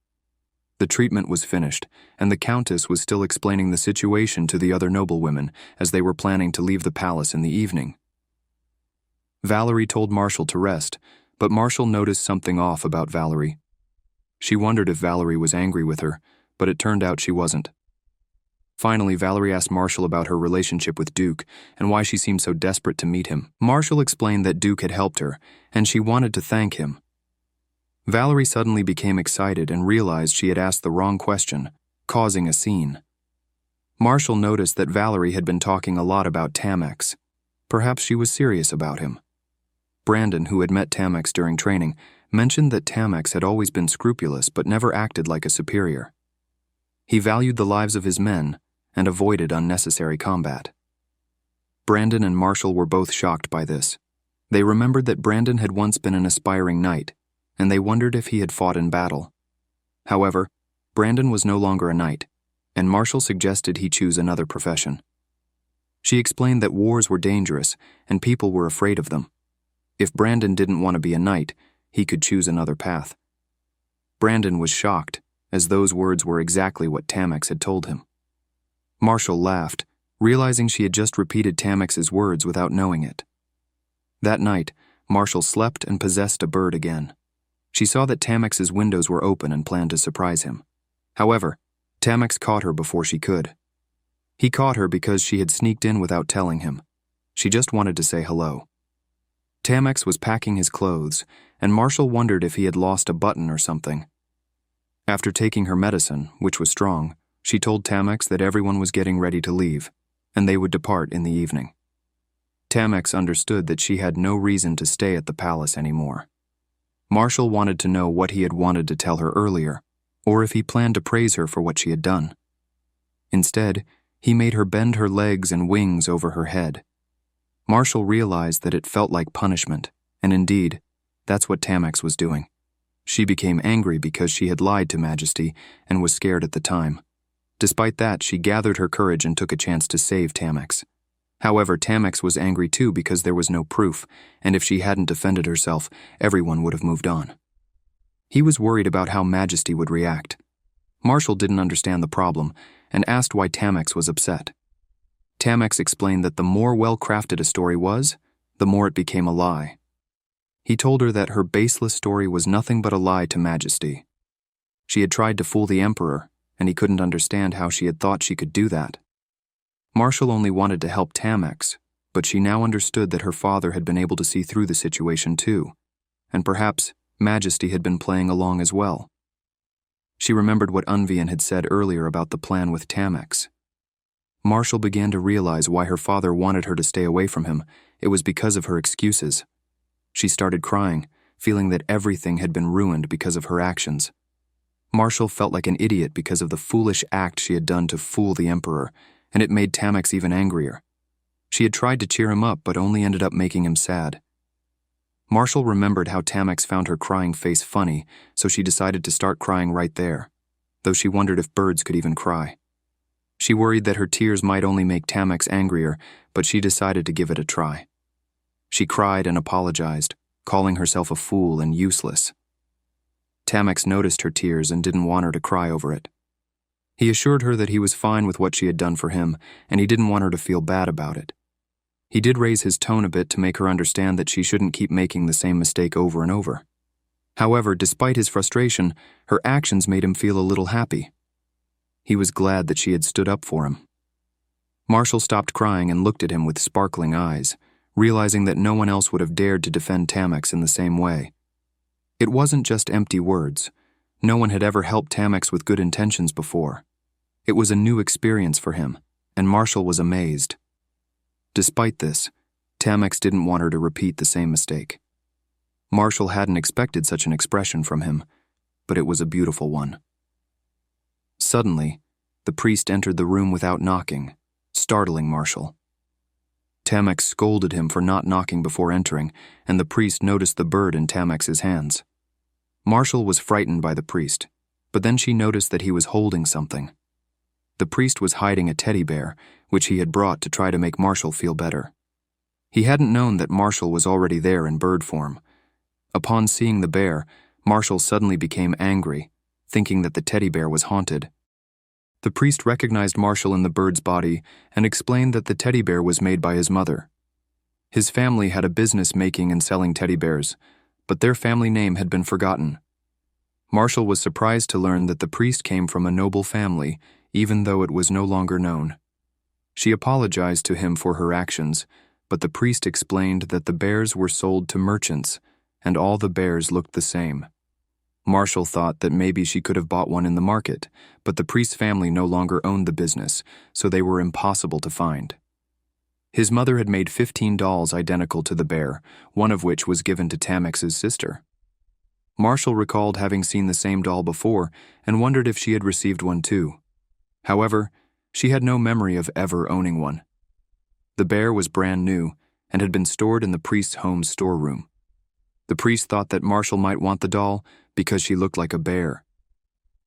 The treatment was finished, and the Countess was still explaining the situation to the other noblewomen as they were planning to leave the palace in the evening. Valerie told Marshal to rest, but Marshal noticed something off about Valerie. She wondered if Valerie was angry with her, but it turned out she wasn't. Finally, Valerie asked Marshal about her relationship with Duke and why she seemed so desperate to meet him. Marshal explained that Duke had helped her, and she wanted to thank him. Valerie suddenly became excited and realized she had asked the wrong question, causing a scene. Marshal noticed that Valerie had been talking a lot about Tamex. Perhaps she was serious about him. Brandon, who had met Tamex during training, mentioned that Tamex had always been scrupulous but never acted like a superior. He valued the lives of his men and avoided unnecessary combat. Brandon and Marshal were both shocked by this. They remembered that Brandon had once been an aspiring knight, and they wondered if he had fought in battle. However, Brandon was no longer a knight, and Marshal suggested he choose another profession. She explained that wars were dangerous and people were afraid of them. If Brandon didn't want to be a knight, he could choose another path. Brandon was shocked, as those words were exactly what Tamex had told him. Marshal laughed, realizing she had just repeated Tamex's words without knowing it. That night, Marshal slept and possessed a bird again. She saw that Tamex's windows were open and planned to surprise him. However, Tamex caught her before she could. He caught her because she had sneaked in without telling him. She just wanted to say hello. Tamex was packing his clothes, and Marshal wondered if he had lost a button or something. After taking her medicine, which was strong, she told Tamex that everyone was getting ready to leave, and they would depart in the evening. Tamex understood that she had no reason to stay at the palace anymore. Marshal wanted to know what he had wanted to tell her earlier, or if he planned to praise her for what she had done. Instead, he made her bend her legs and wings over her head. Marshal realized that it felt like punishment, and indeed, that's what Tamex was doing. She became angry because she had lied to Majesty and was scared at the time. Despite that, she gathered her courage and took a chance to save Tamex. However, Tamex was angry too because there was no proof, and if she hadn't defended herself, everyone would have moved on. He was worried about how Majesty would react. Marshall didn't understand the problem and asked why Tamex was upset. Tamex explained that the more well-crafted a story was, the more it became a lie. He told her that her baseless story was nothing but a lie to Majesty. She had tried to fool the Emperor, and he couldn't understand how she had thought she could do that. Marshall only wanted to help Tamex, but she now understood that her father had been able to see through the situation too, and perhaps Majesty had been playing along as well. She remembered what Unvian had said earlier about the plan with Tamex. Marshall began to realize why her father wanted her to stay away from him. It was because of her excuses. She started crying, feeling that everything had been ruined because of her actions. Marshall felt like an idiot because of the foolish act she had done to fool the Emperor, and it made Tamex even angrier. She had tried to cheer him up but only ended up making him sad. Marshall remembered how Tamex found her crying face funny, so she decided to start crying right there, though she wondered if birds could even cry. She worried that her tears might only make Tamex angrier, but she decided to give it a try. She cried and apologized, calling herself a fool and useless. Tamex noticed her tears and didn't want her to cry over it. He assured her that he was fine with what she had done for him, and he didn't want her to feel bad about it. He did raise his tone a bit to make her understand that she shouldn't keep making the same mistake over and over. However, despite his frustration, her actions made him feel a little happy. He was glad that she had stood up for him. Marshall stopped crying and looked at him with sparkling eyes, realizing that no one else would have dared to defend Tamex in the same way. It wasn't just empty words. No one had ever helped Tamex with good intentions before. It was a new experience for him, and Marshall was amazed. Despite this, Tamex didn't want her to repeat the same mistake. Marshall hadn't expected such an expression from him, but it was a beautiful one. Suddenly, the priest entered the room without knocking, startling Marshall. Tamex scolded him for not knocking before entering, and the priest noticed the bird in Tamex's hands. Marshall was frightened by the priest, but then she noticed that he was holding something. The priest was hiding a teddy bear, which he had brought to try to make Marshall feel better. He hadn't known that Marshall was already there in bird form. Upon seeing the bear, Marshall suddenly became angry, thinking that the teddy bear was haunted. The priest recognized Marshall in the bird's body and explained that the teddy bear was made by his mother. His family had a business making and selling teddy bears, but their family name had been forgotten. Marshall was surprised to learn that the priest came from a noble family, even though it was no longer known. She apologized to him for her actions, but the priest explained that the bears were sold to merchants, and all the bears looked the same. Marshall thought that maybe she could have bought one in the market, but the priest's family no longer owned the business, so they were impossible to find. His mother had made 15 dolls identical to the bear, one of which was given to Tamex's sister. Marshall recalled having seen the same doll before and wondered if she had received one too. However, she had no memory of ever owning one. The bear was brand new and had been stored in the priest's home storeroom. The priest thought that Marshall might want the doll because she looked like a bear.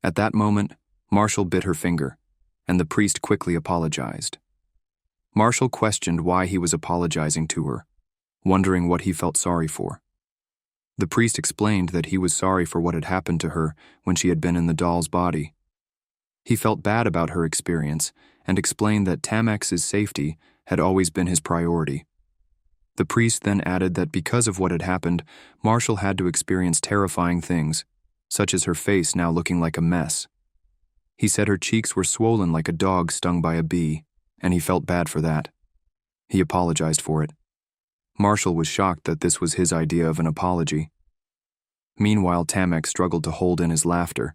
At that moment, Marshall bit her finger, and the priest quickly apologized. Marshall questioned why he was apologizing to her, wondering what he felt sorry for. The priest explained that he was sorry for what had happened to her when she had been in the doll's body. He felt bad about her experience and explained that Tamex's safety had always been his priority. The priest then added that because of what had happened, Marshall had to experience terrifying things, such as her face now looking like a mess. He said her cheeks were swollen like a dog stung by a bee, and he felt bad for that. He apologized for it. Marshall was shocked that this was his idea of an apology. Meanwhile, Tamex struggled to hold in his laughter.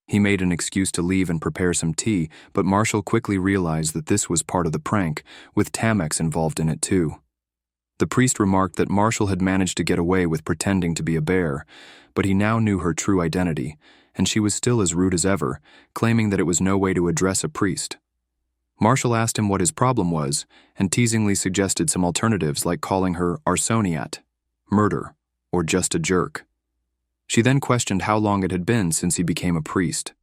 He made an excuse to leave and prepare some tea, but Marshall quickly realized that this was part of the prank, with Tamex involved in it too. The priest remarked that Marshall had managed to get away with pretending to be a bear, but he now knew her true identity, and she was still as rude as ever, claiming that it was no way to address a priest. Marshall asked him what his problem was, and teasingly suggested some alternatives like calling her arsoniat, murder, or just a jerk. She then questioned how long it had been since he became a priest.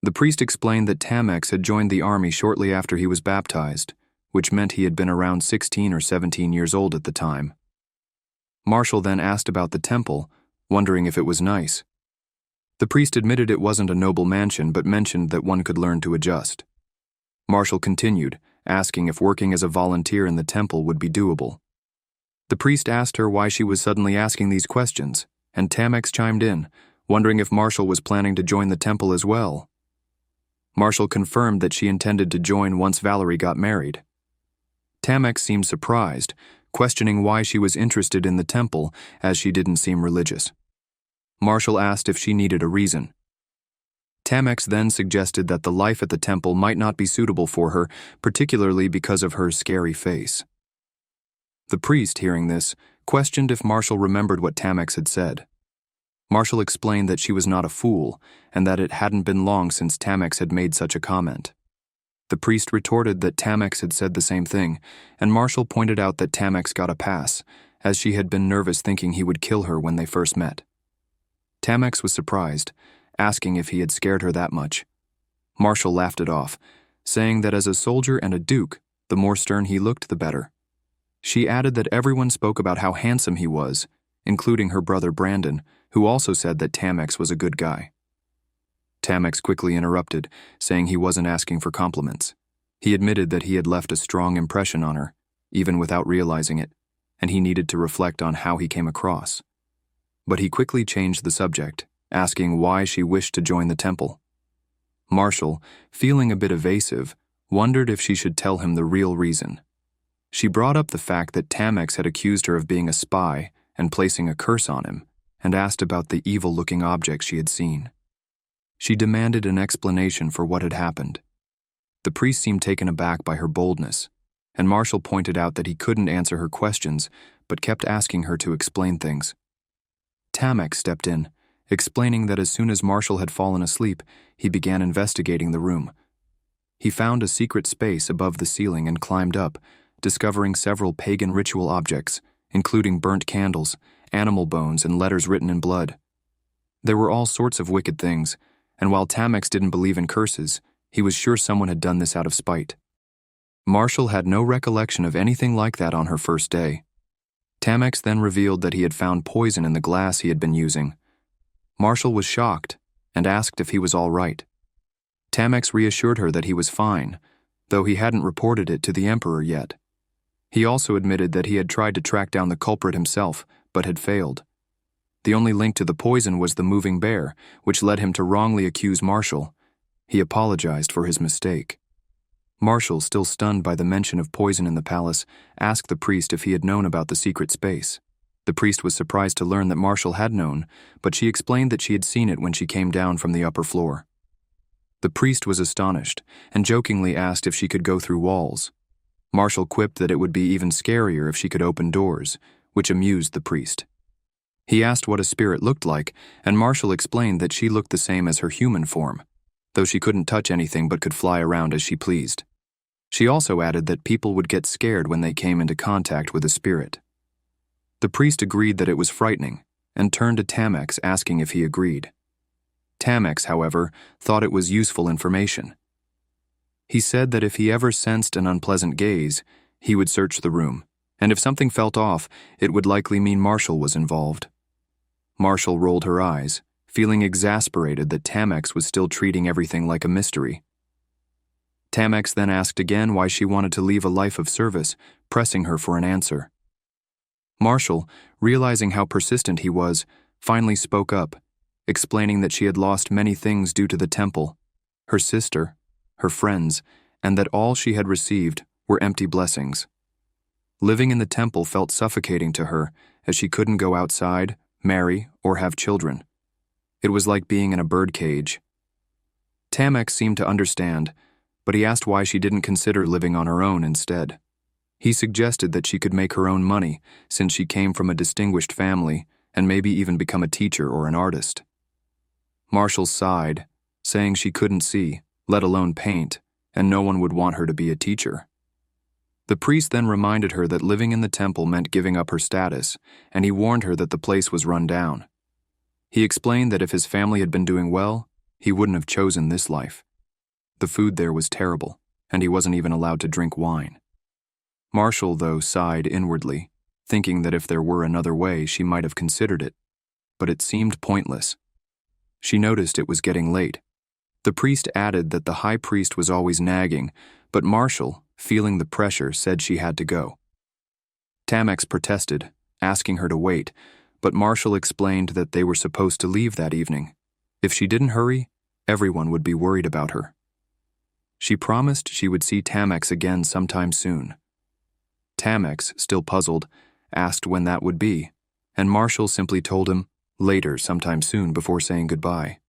The priest explained that Tamex had joined the army shortly after he was baptized, which meant he had been around 16 or 17 years old at the time. Marshall then asked about the temple, wondering if it was nice. The priest admitted it wasn't a noble mansion but mentioned that one could learn to adjust. Marshall continued, asking if working as a volunteer in the temple would be doable. The priest asked her why she was suddenly asking these questions, and Tamex chimed in, wondering if Marshall was planning to join the temple as well. Marshall confirmed that she intended to join once Valerie got married. Tamex seemed surprised, questioning why she was interested in the temple as she didn't seem religious. Marshall asked if she needed a reason. Tamex then suggested that the life at the temple might not be suitable for her, particularly because of her scary face. The priest, hearing this, questioned if Marshall remembered what Tamex had said. Marshall explained that she was not a fool, and that it hadn't been long since Tamex had made such a comment. The priest retorted that Tamex had said the same thing, and Marshall pointed out that Tamex got a pass, as she had been nervous thinking he would kill her when they first met. Tamex was surprised, asking if he had scared her that much. Marshall laughed it off, saying that as a soldier and a duke, the more stern he looked, the better. She added that everyone spoke about how handsome he was, including her brother Brandon, who also said that Tamex was a good guy. Tamex quickly interrupted, saying he wasn't asking for compliments. He admitted that he had left a strong impression on her, even without realizing it, and he needed to reflect on how he came across. But he quickly changed the subject, asking why she wished to join the temple. Marshall, feeling a bit evasive, wondered if she should tell him the real reason. She brought up the fact that Tamex had accused her of being a spy and placing a curse on him, and asked about the evil-looking objects she had seen. She demanded an explanation for what had happened. The priest seemed taken aback by her boldness, and Marshall pointed out that he couldn't answer her questions, but kept asking her to explain things. Tamex stepped in, explaining that as soon as Marshall had fallen asleep, he began investigating the room. He found a secret space above the ceiling and climbed up, discovering several pagan ritual objects, including burnt candles, animal bones, and letters written in blood. There were all sorts of wicked things, and while Tamex didn't believe in curses, he was sure someone had done this out of spite. Marshall had no recollection of anything like that on her first day. Tamex then revealed that he had found poison in the glass he had been using. Marshall was shocked and asked if he was all right. Tamex reassured her that he was fine, though he hadn't reported it to the Emperor yet. He also admitted that he had tried to track down the culprit himself, but had failed. The only link to the poison was the moving bear, which led him to wrongly accuse Marshall. He apologized for his mistake. Marshall, still stunned by the mention of poison in the palace, asked the priest if he had known about the secret space. The priest was surprised to learn that Marshall had known, but she explained that she had seen it when she came down from the upper floor. The priest was astonished, and jokingly asked if she could go through walls. Marshall quipped that it would be even scarier if she could open doors, which amused the priest. He asked what a spirit looked like, and Marshall explained that she looked the same as her human form, though she couldn't touch anything but could fly around as she pleased. She also added that people would get scared when they came into contact with a spirit. The priest agreed that it was frightening, and turned to Tamex asking if he agreed. Tamex, however, thought it was useful information. He said that if he ever sensed an unpleasant gaze, he would search the room, and if something felt off, it would likely mean Marshall was involved. Marshall rolled her eyes, feeling exasperated that Tamex was still treating everything like a mystery. Tamex then asked again why she wanted to leave a life of service, pressing her for an answer. Marshall, realizing how persistent he was, finally spoke up, explaining that she had lost many things due to the temple, her sister, her friends, and that all she had received were empty blessings. Living in the temple felt suffocating to her, as she couldn't go outside, marry, or have children. It was like being in a birdcage. Tamex seemed to understand, but he asked why she didn't consider living on her own instead. He suggested that she could make her own money, since she came from a distinguished family, and maybe even become a teacher or an artist. Marshall sighed, saying she couldn't see, let alone paint, and no one would want her to be a teacher. The priest then reminded her that living in the temple meant giving up her status, and he warned her that the place was run down. He explained that if his family had been doing well, he wouldn't have chosen this life. The food there was terrible, and he wasn't even allowed to drink wine. Marshall, though, sighed inwardly, thinking that if there were another way, she might have considered it. But it seemed pointless. She noticed it was getting late. The priest added that the high priest was always nagging, but Marshall, feeling the pressure, said she had to go. Tamex protested, asking her to wait, but Marshall explained that they were supposed to leave that evening. If she didn't hurry, everyone would be worried about her. She promised she would see Tamex again sometime soon. Tamex, still puzzled, asked when that would be, and Marshall simply told him later sometime soon before saying goodbye.